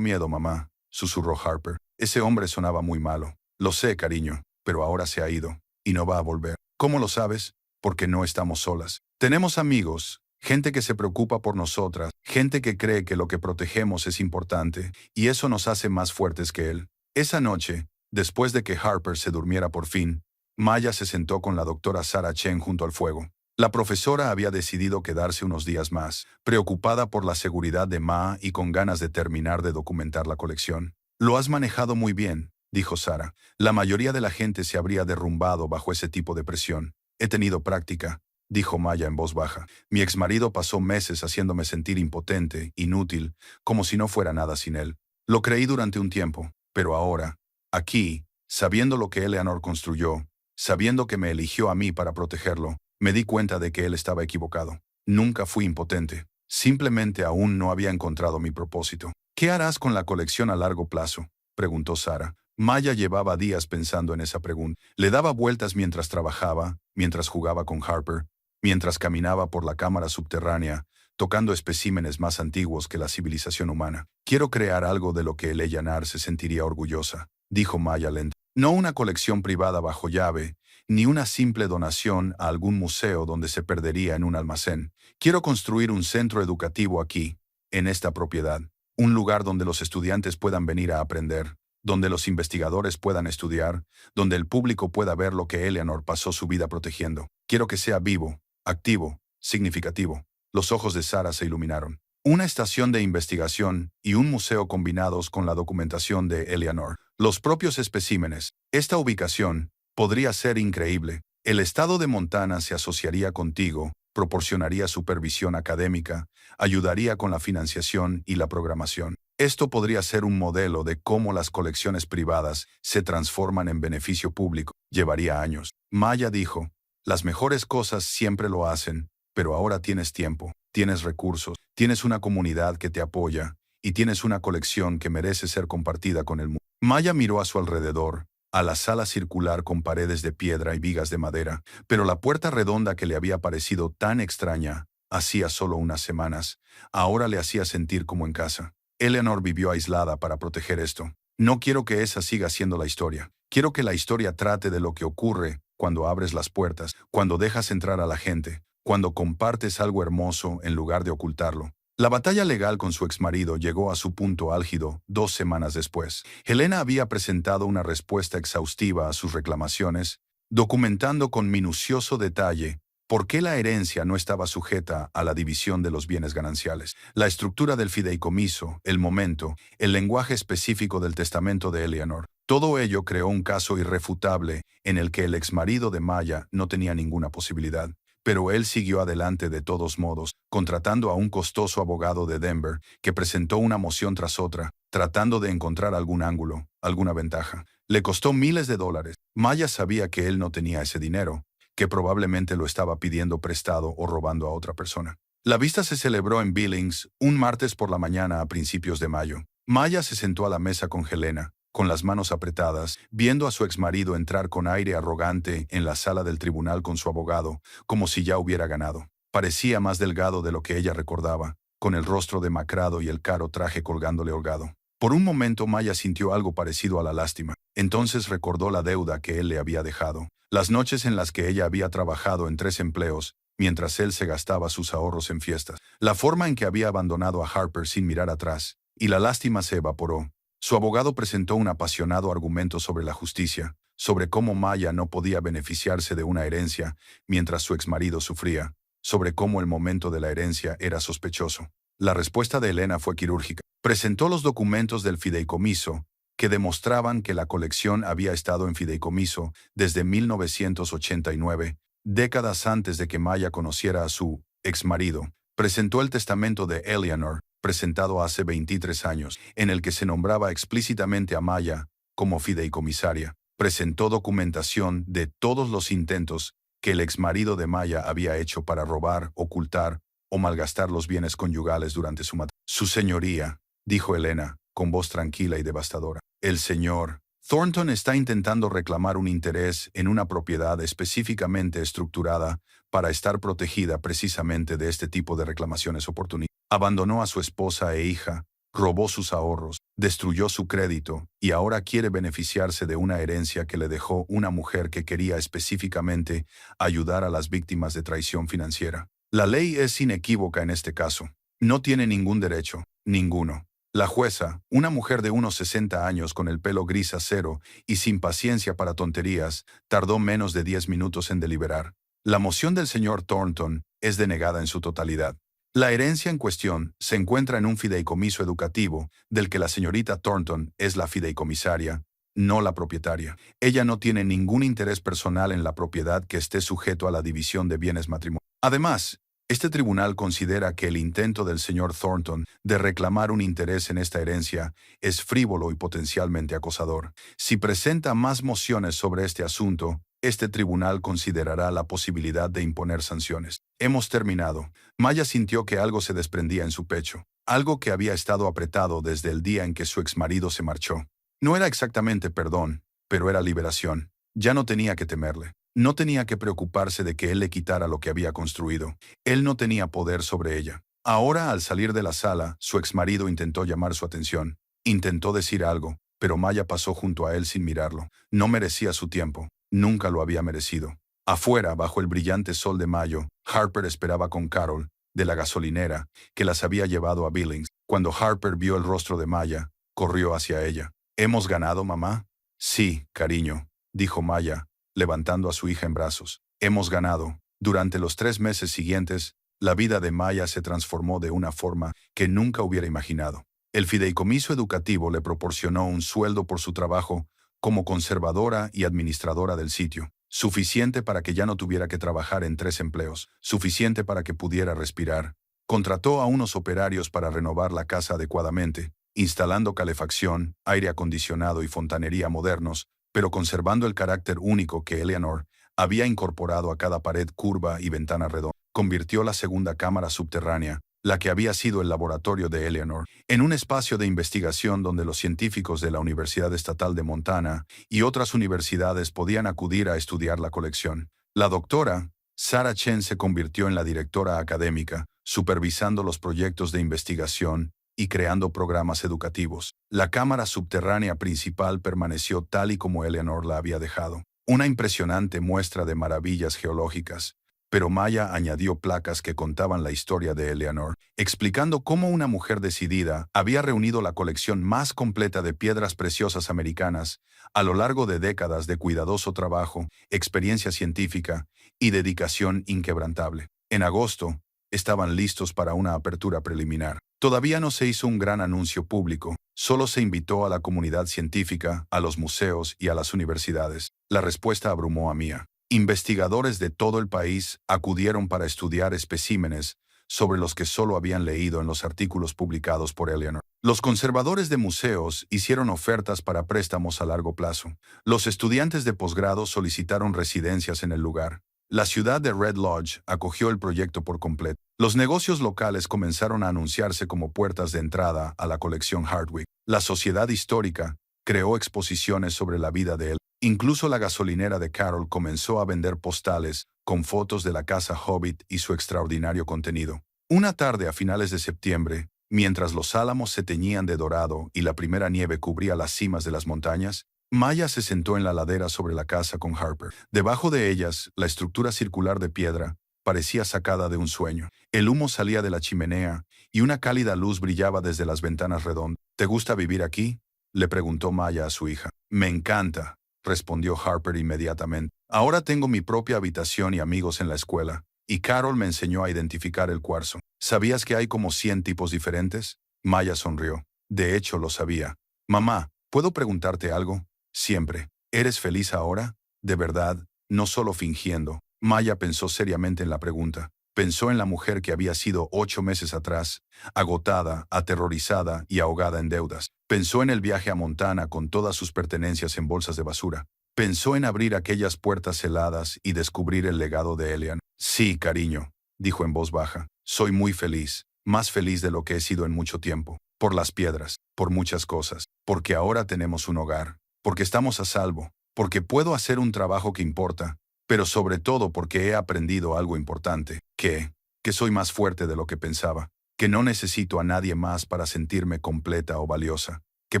S1: miedo, mamá», susurró Harper. «Ese hombre sonaba muy malo». «Lo sé, cariño, pero ahora se ha ido, y no va a volver». «¿Cómo lo sabes?». «Porque no estamos solas. Tenemos amigos, gente que se preocupa por nosotras, gente que cree que lo que protegemos es importante, y eso nos hace más fuertes que él». Esa noche, después de que Harper se durmiera por fin, Maya se sentó con la doctora Sarah Chen junto al fuego. La profesora había decidido quedarse unos días más, preocupada por la seguridad de Ma y con ganas de terminar de documentar la colección. «Lo has manejado muy bien», dijo Sarah. «La mayoría de la gente se habría derrumbado bajo ese tipo de presión. He tenido práctica. dijo Maya en voz baja. Mi exmarido pasó meses haciéndome sentir impotente, inútil, como si no fuera nada sin él. Lo creí durante un tiempo, pero ahora, aquí, sabiendo lo que Eleanor construyó, sabiendo que me eligió a mí para protegerlo, me di cuenta de que él estaba equivocado. Nunca fui impotente. Simplemente aún no había encontrado mi propósito. ¿Qué harás con la colección a largo plazo?, preguntó Sara. Maya llevaba días pensando en esa pregunta. Le daba vueltas mientras trabajaba, mientras jugaba con Harper, mientras caminaba por la cámara subterránea, tocando especímenes más antiguos que la civilización humana. Quiero crear algo de lo que Eleanor se sentiría orgullosa, dijo Maya lenta. No una colección privada bajo llave, ni una simple donación a algún museo donde se perdería en un almacén. Quiero construir un centro educativo aquí, en esta propiedad. Un lugar donde los estudiantes puedan venir a aprender, donde los investigadores puedan estudiar, donde el público pueda ver lo que Eleanor pasó su vida protegiendo. Quiero que sea vivo, activo, significativo. Los ojos de Sara se iluminaron. Una estación de investigación y un museo combinados con la documentación de Eleanor. Los propios especímenes. Esta ubicación podría ser increíble. El estado de Montana se asociaría contigo, proporcionaría supervisión académica, ayudaría con la financiación y la programación. Esto podría ser un modelo de cómo las colecciones privadas se transforman en beneficio público. Llevaría años. Maya dijo, las mejores cosas siempre lo hacen, pero ahora tienes tiempo, tienes recursos, tienes una comunidad que te apoya y tienes una colección que merece ser compartida con el mundo. Maya miró a su alrededor, a la sala circular con paredes de piedra y vigas de madera, pero la puerta redonda que le había parecido tan extraña hacía solo unas semanas, ahora le hacía sentir como en casa. Eleanor vivió aislada para proteger esto. No quiero que esa siga siendo la historia. Quiero que la historia trate de lo que ocurre cuando abres las puertas, cuando dejas entrar a la gente, cuando compartes algo hermoso en lugar de ocultarlo. La batalla legal con su exmarido llegó a su punto álgido 2 semanas después. Helena había presentado una respuesta exhaustiva a sus reclamaciones, documentando con minucioso detalle por qué la herencia no estaba sujeta a la división de los bienes gananciales. La estructura del fideicomiso, el momento, el lenguaje específico del testamento de Eleanor. Todo ello creó un caso irrefutable en el que el exmarido de Maya no tenía ninguna posibilidad. Pero él siguió adelante de todos modos, contratando a un costoso abogado de Denver que presentó una moción tras otra, tratando de encontrar algún ángulo, alguna ventaja. Le costó miles de dólares. Maya sabía que él no tenía ese dinero, que probablemente lo estaba pidiendo prestado o robando a otra persona. La vista se celebró en Billings un martes por la mañana a principios de mayo. Maya se sentó a la mesa con Helena, con las manos apretadas, viendo a su exmarido entrar con aire arrogante en la sala del tribunal con su abogado, como si ya hubiera ganado. Parecía más delgado de lo que ella recordaba, con el rostro demacrado y el caro traje colgándole holgado. Por un momento Maya sintió algo parecido a la lástima. Entonces recordó la deuda que él le había dejado, las noches en las que ella había trabajado en 3 empleos, mientras él se gastaba sus ahorros en fiestas, la forma en que había abandonado a Harper sin mirar atrás, y la lástima se evaporó. Su abogado presentó un apasionado argumento sobre la justicia, sobre cómo Maya no podía beneficiarse de una herencia mientras su exmarido sufría, sobre cómo el momento de la herencia era sospechoso. La respuesta de Helena fue quirúrgica. Presentó los documentos del fideicomiso, que demostraban que la colección había estado en fideicomiso desde 1989, décadas antes de que Maya conociera a su exmarido. Presentó el testamento de Eleanor, presentado hace 23 años, en el que se nombraba explícitamente a Maya como fideicomisaria. Presentó documentación de todos los intentos que el exmarido de Maya había hecho para robar, ocultar o malgastar los bienes conyugales durante su matrimonio. Su señoría, dijo Helena, con voz tranquila y devastadora. El señor Thornton está intentando reclamar un interés en una propiedad específicamente estructurada para estar protegida precisamente de este tipo de reclamaciones oportunistas. Abandonó a su esposa e hija, robó sus ahorros, destruyó su crédito y ahora quiere beneficiarse de una herencia que le dejó una mujer que quería específicamente ayudar a las víctimas de traición financiera. La ley es inequívoca en este caso. No tiene ningún derecho, ninguno. La jueza, una mujer de unos 60 años con el pelo gris acero y sin paciencia para tonterías, tardó menos de 10 minutos en deliberar. La moción del señor Thornton es denegada en su totalidad. La herencia en cuestión se encuentra en un fideicomiso educativo, del que la señorita Thornton es la fideicomisaria, no la propietaria. Ella no tiene ningún interés personal en la propiedad que esté sujeto a la división de bienes matrimoniales. Además, este tribunal considera que el intento del señor Thornton de reclamar un interés en esta herencia es frívolo y potencialmente acosador. Si presenta más mociones sobre este asunto, este tribunal considerará la posibilidad de imponer sanciones. Hemos terminado. Maya sintió que algo se desprendía en su pecho, algo que había estado apretado desde el día en que su exmarido se marchó. No era exactamente perdón, pero era liberación. Ya no tenía que temerle. No tenía que preocuparse de que él le quitara lo que había construido. Él no tenía poder sobre ella. Ahora, al salir de la sala, su exmarido intentó llamar su atención. Intentó decir algo, pero Maya pasó junto a él sin mirarlo. No merecía su tiempo. Nunca lo había merecido. Afuera, bajo el brillante sol de mayo, Harper esperaba con Carol, de la gasolinera, que las había llevado a Billings. Cuando Harper vio el rostro de Maya, corrió hacia ella. ¿Hemos ganado, mamá? Sí, cariño, dijo Maya, levantando a su hija en brazos. Hemos ganado. Durante los 3 meses siguientes, la vida de Maya se transformó de una forma que nunca hubiera imaginado. El fideicomiso educativo le proporcionó un sueldo por su trabajo como conservadora y administradora del sitio, suficiente para que ya no tuviera que trabajar en 3 empleos, suficiente para que pudiera respirar. Contrató a unos operarios para renovar la casa adecuadamente, instalando calefacción, aire acondicionado y fontanería modernos, pero conservando el carácter único que Eleanor había incorporado a cada pared curva y ventana redonda. Convirtió la segunda cámara subterránea, la que había sido el laboratorio de Eleanor, en un espacio de investigación donde los científicos de la Universidad Estatal de Montana y otras universidades podían acudir a estudiar la colección. La doctora Sarah Chen se convirtió en la directora académica, supervisando los proyectos de investigación y creando programas educativos. La cámara subterránea principal permaneció tal y como Eleanor la había dejado, una impresionante muestra de maravillas geológicas. Pero Maya añadió placas que contaban la historia de Eleanor, explicando cómo una mujer decidida había reunido la colección más completa de piedras preciosas americanas a lo largo de décadas de cuidadoso trabajo, experiencia científica y dedicación inquebrantable. En agosto, estaban listos para una apertura preliminar. Todavía no se hizo un gran anuncio público, solo se invitó a la comunidad científica, a los museos y a las universidades. La respuesta abrumó a Mia. Investigadores de todo el país acudieron para estudiar especímenes sobre los que solo habían leído en los artículos publicados por Eleanor. Los conservadores de museos hicieron ofertas para préstamos a largo plazo. Los estudiantes de posgrado solicitaron residencias en el lugar. La ciudad de Red Lodge acogió el proyecto por completo. Los negocios locales comenzaron a anunciarse como puertas de entrada a la colección Hardwick. La sociedad histórica creó exposiciones sobre la vida de él. Incluso la gasolinera de Carol comenzó a vender postales con fotos de la casa Hobbit y su extraordinario contenido. Una tarde a finales de septiembre, mientras los álamos se teñían de dorado y la primera nieve cubría las cimas de las montañas, Maya se sentó en la ladera sobre la casa con Harper. Debajo de ellas, la estructura circular de piedra parecía sacada de un sueño. El humo salía de la chimenea y una cálida luz brillaba desde las ventanas redondas. ¿Te gusta vivir aquí?, le preguntó Maya a su hija. Me encanta, respondió Harper inmediatamente. Ahora tengo mi propia habitación y amigos en la escuela, y Carol me enseñó a identificar el cuarzo. ¿Sabías que hay como 100 tipos diferentes? Maya sonrió. De hecho, lo sabía. Mamá, ¿puedo preguntarte algo? Siempre. ¿Eres feliz ahora? ¿De verdad? No solo fingiendo. Maya pensó seriamente en la pregunta. Pensó en la mujer que había sido 8 meses atrás, agotada, aterrorizada y ahogada en deudas. Pensó en el viaje a Montana con todas sus pertenencias en bolsas de basura. Pensó en abrir aquellas puertas heladas y descubrir el legado de Eleanor. Sí, cariño, dijo en voz baja. Soy muy feliz, más feliz de lo que he sido en mucho tiempo. Por las piedras, por muchas cosas, porque ahora tenemos un hogar, porque estamos a salvo, porque puedo hacer un trabajo que importa, pero sobre todo porque he aprendido algo importante, que soy más fuerte de lo que pensaba, que no necesito a nadie más para sentirme completa o valiosa, que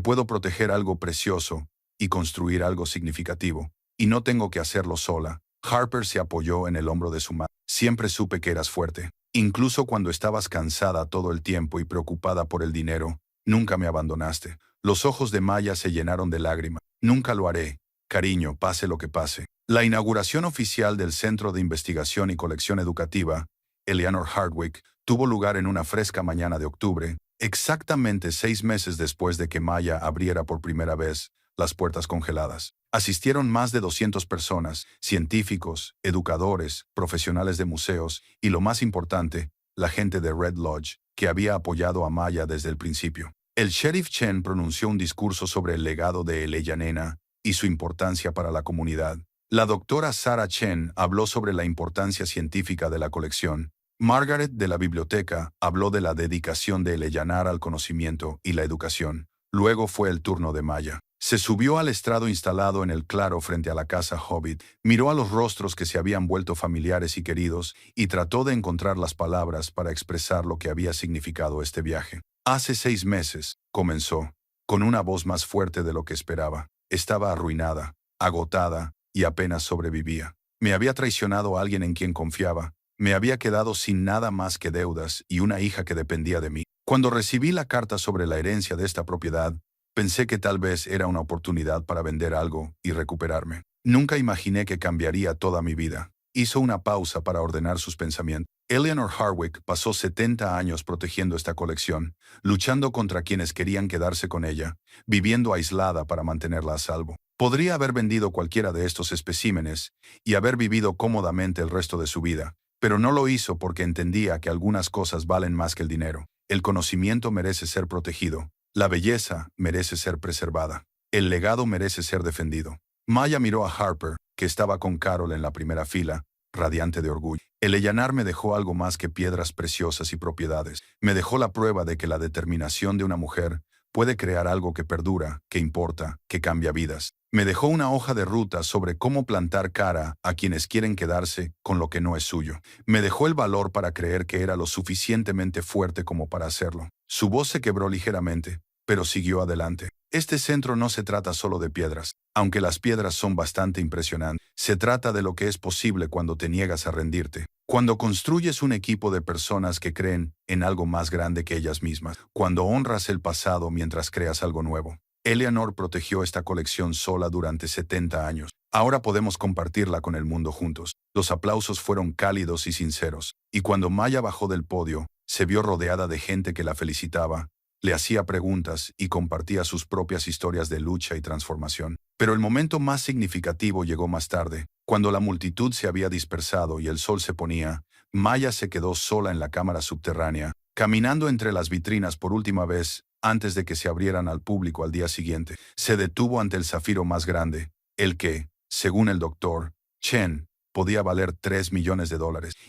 S1: puedo proteger algo precioso y construir algo significativo, y no tengo que hacerlo sola. Harper se apoyó en el hombro de su madre. Siempre supe que eras fuerte. Incluso cuando estabas cansada todo el tiempo y preocupada por el dinero, nunca me abandonaste. Los ojos de Maya se llenaron de lágrimas. Nunca lo haré, cariño, pase lo que pase. La inauguración oficial del Centro de Investigación y Colección Educativa, Eleanor Hardwick, tuvo lugar en una fresca mañana de octubre, exactamente 6 meses después de que Maya abriera por primera vez las puertas congeladas. Asistieron más de 200 personas, científicos, educadores, profesionales de museos y, lo más importante, la gente de Red Lodge, que había apoyado a Maya desde el principio. El sheriff Chen pronunció un discurso sobre el legado de Eleyanena y su importancia para la comunidad. La doctora Sarah Chen habló sobre la importancia científica de la colección. Margaret de la biblioteca habló de la dedicación de Eleyanar al conocimiento y la educación. Luego fue el turno de Maya. Se subió al estrado instalado en el claro frente a la casa Hobbit, miró a los rostros que se habían vuelto familiares y queridos y trató de encontrar las palabras para expresar lo que había significado este viaje. Hace 6 meses, comenzó, con una voz más fuerte de lo que esperaba. Estaba arruinada, agotada y apenas sobrevivía. Me había traicionado a alguien en quien confiaba. Me había quedado sin nada más que deudas y una hija que dependía de mí. Cuando recibí la carta sobre la herencia de esta propiedad, pensé que tal vez era una oportunidad para vender algo y recuperarme. Nunca imaginé que cambiaría toda mi vida. Hizo una pausa para ordenar sus pensamientos. Eleanor Harwick pasó 70 años protegiendo esta colección, luchando contra quienes querían quedarse con ella, viviendo aislada para mantenerla a salvo. Podría haber vendido cualquiera de estos especímenes y haber vivido cómodamente el resto de su vida, pero no lo hizo porque entendía que algunas cosas valen más que el dinero. El conocimiento merece ser protegido. La belleza merece ser preservada. El legado merece ser defendido. Maya miró a Harper, que estaba con Carol en la primera fila, radiante de orgullo. Eleyanar me dejó algo más que piedras preciosas y propiedades. Me dejó la prueba de que la determinación de una mujer puede crear algo que perdura, que importa, que cambia vidas. Me dejó una hoja de ruta sobre cómo plantar cara a quienes quieren quedarse con lo que no es suyo. Me dejó el valor para creer que era lo suficientemente fuerte como para hacerlo. Su voz se quebró ligeramente, pero siguió adelante. Este centro no se trata solo de piedras, aunque las piedras son bastante impresionantes. Se trata de lo que es posible cuando te niegas a rendirte. Cuando construyes un equipo de personas que creen en algo más grande que ellas mismas. Cuando honras el pasado mientras creas algo nuevo. Eleanor protegió esta colección sola durante 70 años. Ahora podemos compartirla con el mundo juntos. Los aplausos fueron cálidos y sinceros. Y cuando Maya bajó del podio, se vio rodeada de gente que la felicitaba, le hacía preguntas y compartía sus propias historias de lucha y transformación. Pero el momento más significativo llegó más tarde. Cuando la multitud se había dispersado y el sol se ponía, Maya se quedó sola en la cámara subterránea, caminando entre las vitrinas por última vez antes de que se abrieran al público al día siguiente. Se detuvo ante el zafiro más grande, el que, según el doctor Chen, podía valer $3 millones,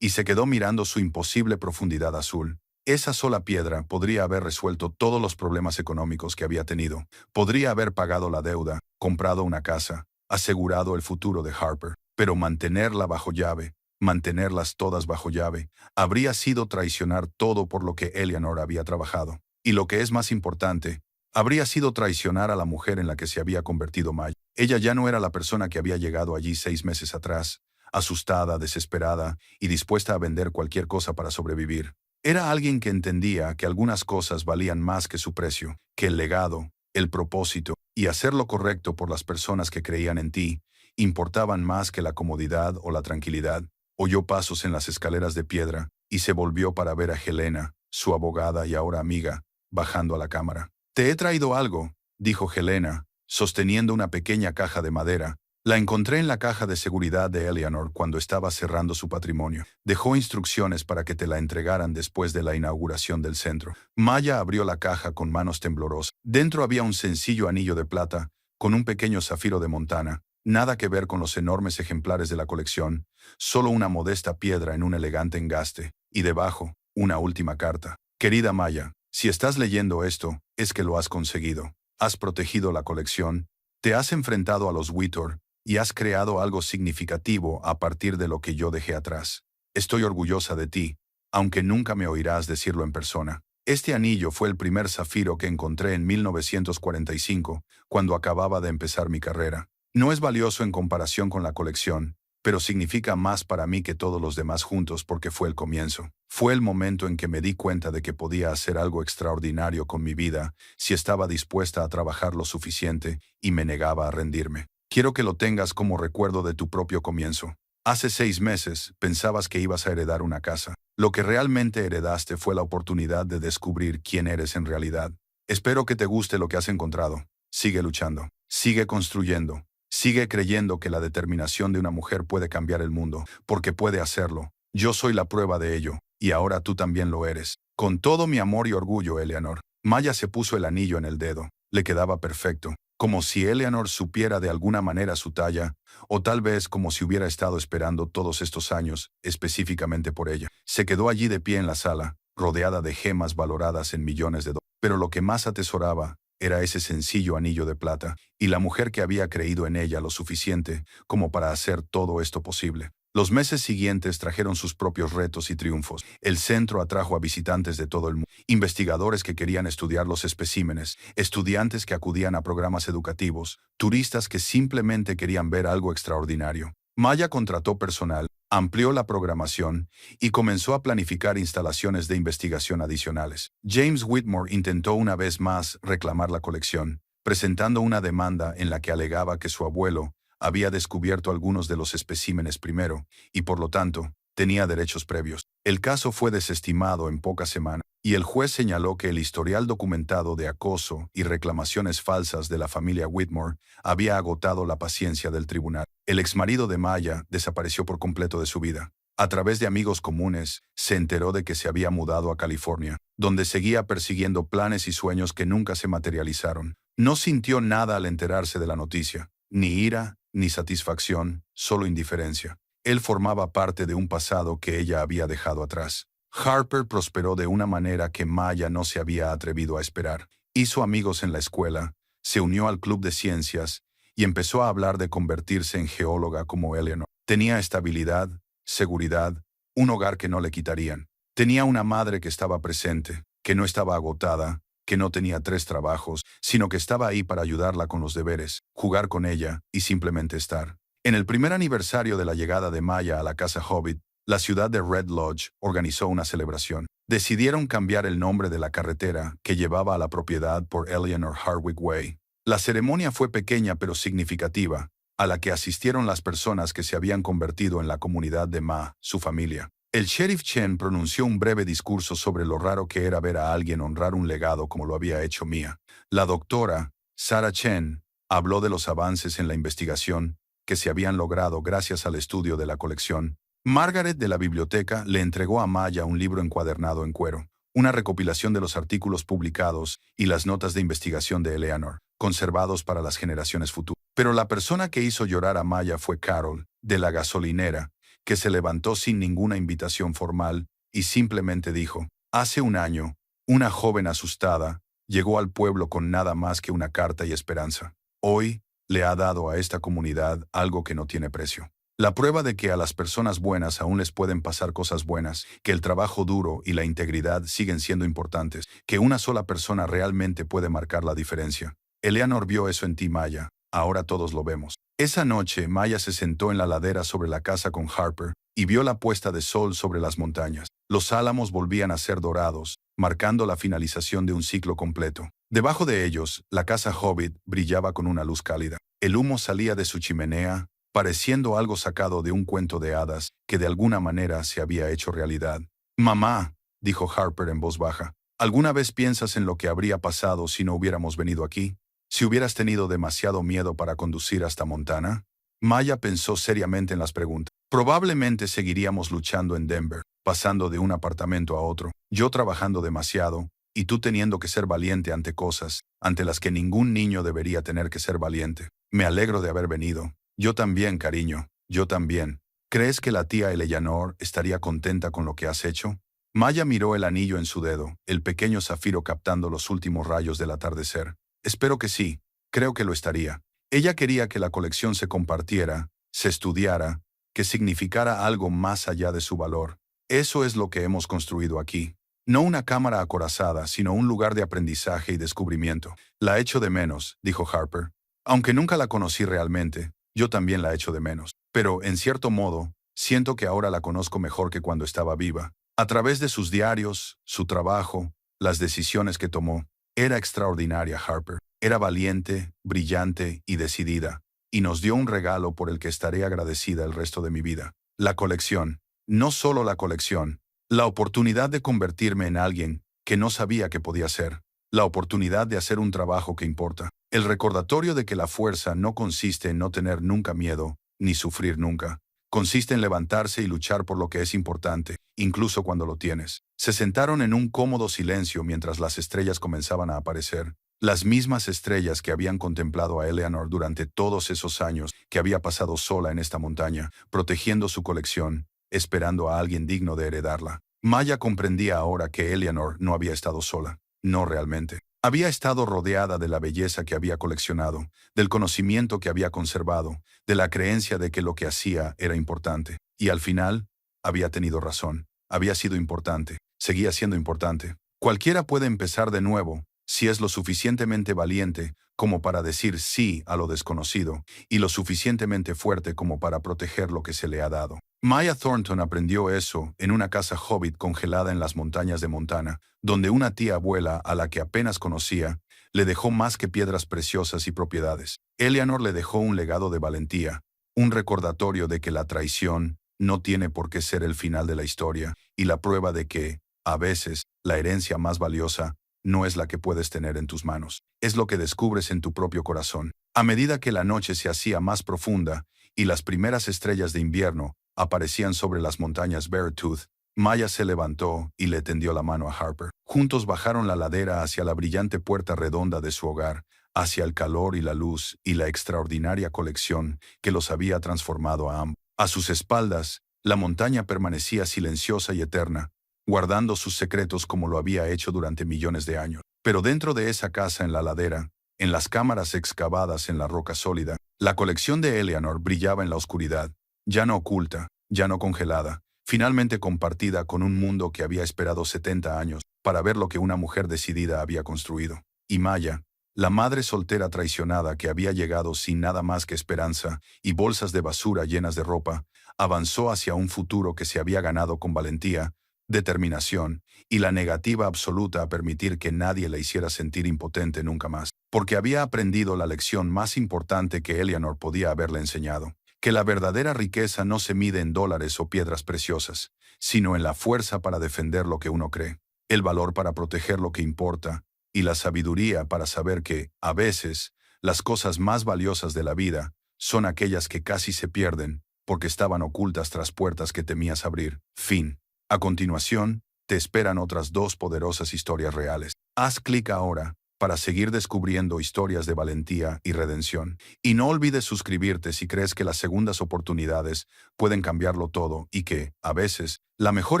S1: y se quedó mirando su imposible profundidad azul. Esa sola piedra podría haber resuelto todos los problemas económicos que había tenido. Podría haber pagado la deuda, comprado una casa, asegurado el futuro de Harper. Pero mantenerla bajo llave, mantenerlas todas bajo llave, habría sido traicionar todo por lo que Eleanor había trabajado. Y lo que es más importante, habría sido traicionar a la mujer en la que se había convertido Maya. Ella ya no era la persona que había llegado allí 6 meses atrás, asustada, desesperada y dispuesta a vender cualquier cosa para sobrevivir. Era alguien que entendía que algunas cosas valían más que su precio, que el legado, el propósito y hacer lo correcto por las personas que creían en ti importaban más que la comodidad o la tranquilidad. Oyó pasos en las escaleras de piedra y se volvió para ver a Helena, su abogada y ahora amiga, bajando a la cámara. «Te he traído algo», dijo Helena, sosteniendo una pequeña caja de madera. La encontré en la caja de seguridad de Eleanor cuando estaba cerrando su patrimonio. Dejó instrucciones para que te la entregaran después de la inauguración del centro. Maya abrió la caja con manos temblorosas. Dentro había un sencillo anillo de plata, con un pequeño zafiro de Montana. Nada que ver con los enormes ejemplares de la colección. Solo una modesta piedra en un elegante engaste. Y debajo, una última carta. «Querida Maya, si estás leyendo esto, es que lo has conseguido. Has protegido la colección. Te has enfrentado a los Whittor y has creado algo significativo a partir de lo que yo dejé atrás. Estoy orgullosa de ti, aunque nunca me oirás decirlo en persona. Este anillo fue el primer zafiro que encontré en 1945, cuando acababa de empezar mi carrera. No es valioso en comparación con la colección, pero significa más para mí que todos los demás juntos porque fue el comienzo. Fue el momento en que me di cuenta de que podía hacer algo extraordinario con mi vida si estaba dispuesta a trabajar lo suficiente y me negaba a rendirme. Quiero que lo tengas como recuerdo de tu propio comienzo. Hace 6 meses pensabas que ibas a heredar una casa. Lo que realmente heredaste fue la oportunidad de descubrir quién eres en realidad. Espero que te guste lo que has encontrado. Sigue luchando. Sigue construyendo. Sigue creyendo que la determinación de una mujer puede cambiar el mundo, porque puede hacerlo. Yo soy la prueba de ello, y ahora tú también lo eres. Con todo mi amor y orgullo, Eleanor. Maya se puso el anillo en el dedo. Le quedaba perfecto. Como si Eleanor supiera de alguna manera su talla, o tal vez como si hubiera estado esperando todos estos años, específicamente por ella. Se quedó allí de pie en la sala, rodeada de gemas valoradas en millones de dólares. Pero lo que más atesoraba era ese sencillo anillo de plata, y la mujer que había creído en ella lo suficiente como para hacer todo esto posible. Los meses siguientes trajeron sus propios retos y triunfos. El centro atrajo a visitantes de todo el mundo, investigadores que querían estudiar los especímenes, estudiantes que acudían a programas educativos, turistas que simplemente querían ver algo extraordinario. Maya contrató personal, amplió la programación y comenzó a planificar instalaciones de investigación adicionales. James Whitmore intentó una vez más reclamar la colección, presentando una demanda en la que alegaba que su abuelo había descubierto algunos de los especímenes primero, y por lo tanto, tenía derechos previos. El caso fue desestimado en pocas semanas, y el juez señaló que el historial documentado de acoso y reclamaciones falsas de la familia Whitmore había agotado la paciencia del tribunal. El exmarido de Maya desapareció por completo de su vida. A través de amigos comunes, se enteró de que se había mudado a California, donde seguía persiguiendo planes y sueños que nunca se materializaron. No sintió nada al enterarse de la noticia, ni ira, ni satisfacción, solo indiferencia. Él formaba parte de un pasado que ella había dejado atrás. Harper prosperó de una manera que Maya no se había atrevido a esperar. Hizo amigos en la escuela, se unió al club de ciencias y empezó a hablar de convertirse en geóloga como Eleanor. Tenía estabilidad, seguridad, un hogar que no le quitarían. Tenía una madre que estaba presente, que no estaba agotada, que no tenía 3 trabajos, sino que estaba ahí para ayudarla con los deberes, jugar con ella y simplemente estar. En el primer aniversario de la llegada de Maya a la casa Hobbit, la ciudad de Red Lodge organizó una celebración. Decidieron cambiar el nombre de la carretera que llevaba a la propiedad por Eleanor Hardwick Way. La ceremonia fue pequeña pero significativa, a la que asistieron las personas que se habían convertido en la comunidad de Ma, su familia. El sheriff Chen pronunció un breve discurso sobre lo raro que era ver a alguien honrar un legado como lo había hecho Mia. La doctora, Sarah Chen, habló de los avances en la investigación que se habían logrado gracias al estudio de la colección. Margaret de la biblioteca le entregó a Maya un libro encuadernado en cuero, una recopilación de los artículos publicados y las notas de investigación de Eleanor, conservados para las generaciones futuras. Pero la persona que hizo llorar a Maya fue Carol, de la gasolinera, que se levantó sin ninguna invitación formal y simplemente dijo: hace un año, una joven asustada llegó al pueblo con nada más que una carta y esperanza. Hoy le ha dado a esta comunidad algo que no tiene precio. La prueba de que a las personas buenas aún les pueden pasar cosas buenas, que el trabajo duro y la integridad siguen siendo importantes, que una sola persona realmente puede marcar la diferencia. Eleanor vio eso en ti, Maya. Ahora todos lo vemos. Esa noche, Maya se sentó en la ladera sobre la casa con Harper y vio la puesta de sol sobre las montañas. Los álamos volvían a ser dorados, marcando la finalización de un ciclo completo. Debajo de ellos, la casa Hobbit brillaba con una luz cálida. El humo salía de su chimenea, pareciendo algo sacado de un cuento de hadas que de alguna manera se había hecho realidad. «Mamá», dijo Harper en voz baja, «¿alguna vez piensas en lo que habría pasado si no hubiéramos venido aquí? ¿Si hubieras tenido demasiado miedo para conducir hasta Montana?» Maya pensó seriamente en las preguntas. «Probablemente seguiríamos luchando en Denver, pasando de un apartamento a otro, yo trabajando demasiado, y tú teniendo que ser valiente ante cosas ante las que ningún niño debería tener que ser valiente. Me alegro de haber venido. Yo también, cariño, yo también. ¿Crees que la tía Eleanor estaría contenta con lo que has hecho?» Maya miró el anillo en su dedo, el pequeño zafiro captando los últimos rayos del atardecer. «Espero que sí, creo que lo estaría». Ella quería que la colección se compartiera, se estudiara, que significara algo más allá de su valor. Eso es lo que hemos construido aquí. No una cámara acorazada, sino un lugar de aprendizaje y descubrimiento. «La echo de menos», dijo Harper. «Aunque nunca la conocí realmente, yo también la echo de menos. Pero, en cierto modo, siento que ahora la conozco mejor que cuando estaba viva. A través de sus diarios, su trabajo, las decisiones que tomó. Era extraordinaria, Harper. Era valiente, brillante y decidida. Y nos dio un regalo por el que estaré agradecida el resto de mi vida. La colección. No solo la colección. La oportunidad de convertirme en alguien que no sabía que podía ser. La oportunidad de hacer un trabajo que importa. El recordatorio de que la fuerza no consiste en no tener nunca miedo, ni sufrir nunca. Consiste en levantarse y luchar por lo que es importante, incluso cuando lo tienes. Se sentaron en un cómodo silencio mientras las estrellas comenzaban a aparecer. Las mismas estrellas que habían contemplado a Eleanor durante todos esos años que había pasado sola en esta montaña, protegiendo su colección, esperando a alguien digno de heredarla. Maya comprendía ahora que Eleanor no había estado sola. No realmente. Había estado rodeada de la belleza que había coleccionado, del conocimiento que había conservado, de la creencia de que lo que hacía era importante. Y al final, había tenido razón. Había sido importante. Seguía siendo importante. Cualquiera puede empezar de nuevo, si es lo suficientemente valiente como para decir sí a lo desconocido, y lo suficientemente fuerte como para proteger lo que se le ha dado. Maya Thornton aprendió eso en una casa hobbit congelada en las montañas de Montana, donde una tía abuela a la que apenas conocía, le dejó más que piedras preciosas y propiedades. Eleanor le dejó un legado de valentía, un recordatorio de que la traición no tiene por qué ser el final de la historia, y la prueba de que, a veces, la herencia más valiosa no es la que puedes tener en tus manos, es lo que descubres en tu propio corazón. A medida que la noche se hacía más profunda y las primeras estrellas de invierno aparecían sobre las montañas Beartooth, Maya se levantó y le tendió la mano a Harper. Juntos bajaron la ladera hacia la brillante puerta redonda de su hogar, hacia el calor y la luz y la extraordinaria colección que los había transformado a ambos. A sus espaldas, la montaña permanecía silenciosa y eterna, guardando sus secretos como lo había hecho durante millones de años. Pero dentro de esa casa en la ladera, en las cámaras excavadas en la roca sólida, la colección de Eleanor brillaba en la oscuridad, ya no oculta, ya no congelada, finalmente compartida con un mundo que había esperado 70 años para ver lo que una mujer decidida había construido. Y Maya, la madre soltera traicionada que había llegado sin nada más que esperanza y bolsas de basura llenas de ropa, avanzó hacia un futuro que se había ganado con valentía, determinación y la negativa absoluta a permitir que nadie la hiciera sentir impotente nunca más, porque había aprendido la lección más importante que Eleanor podía haberle enseñado, que la verdadera riqueza no se mide en dólares o piedras preciosas, sino en la fuerza para defender lo que uno cree, el valor para proteger lo que importa, y la sabiduría para saber que, a veces, las cosas más valiosas de la vida son aquellas que casi se pierden porque estaban ocultas tras puertas que temías abrir. Fin. A continuación, te esperan otras 2 poderosas historias reales. Haz clic ahora para seguir descubriendo historias de valentía y redención. Y no olvides suscribirte si crees que las segundas oportunidades pueden cambiarlo todo y que, a veces, la mejor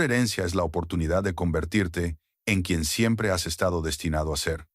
S1: herencia es la oportunidad de convertirte en quien siempre has estado destinado a ser.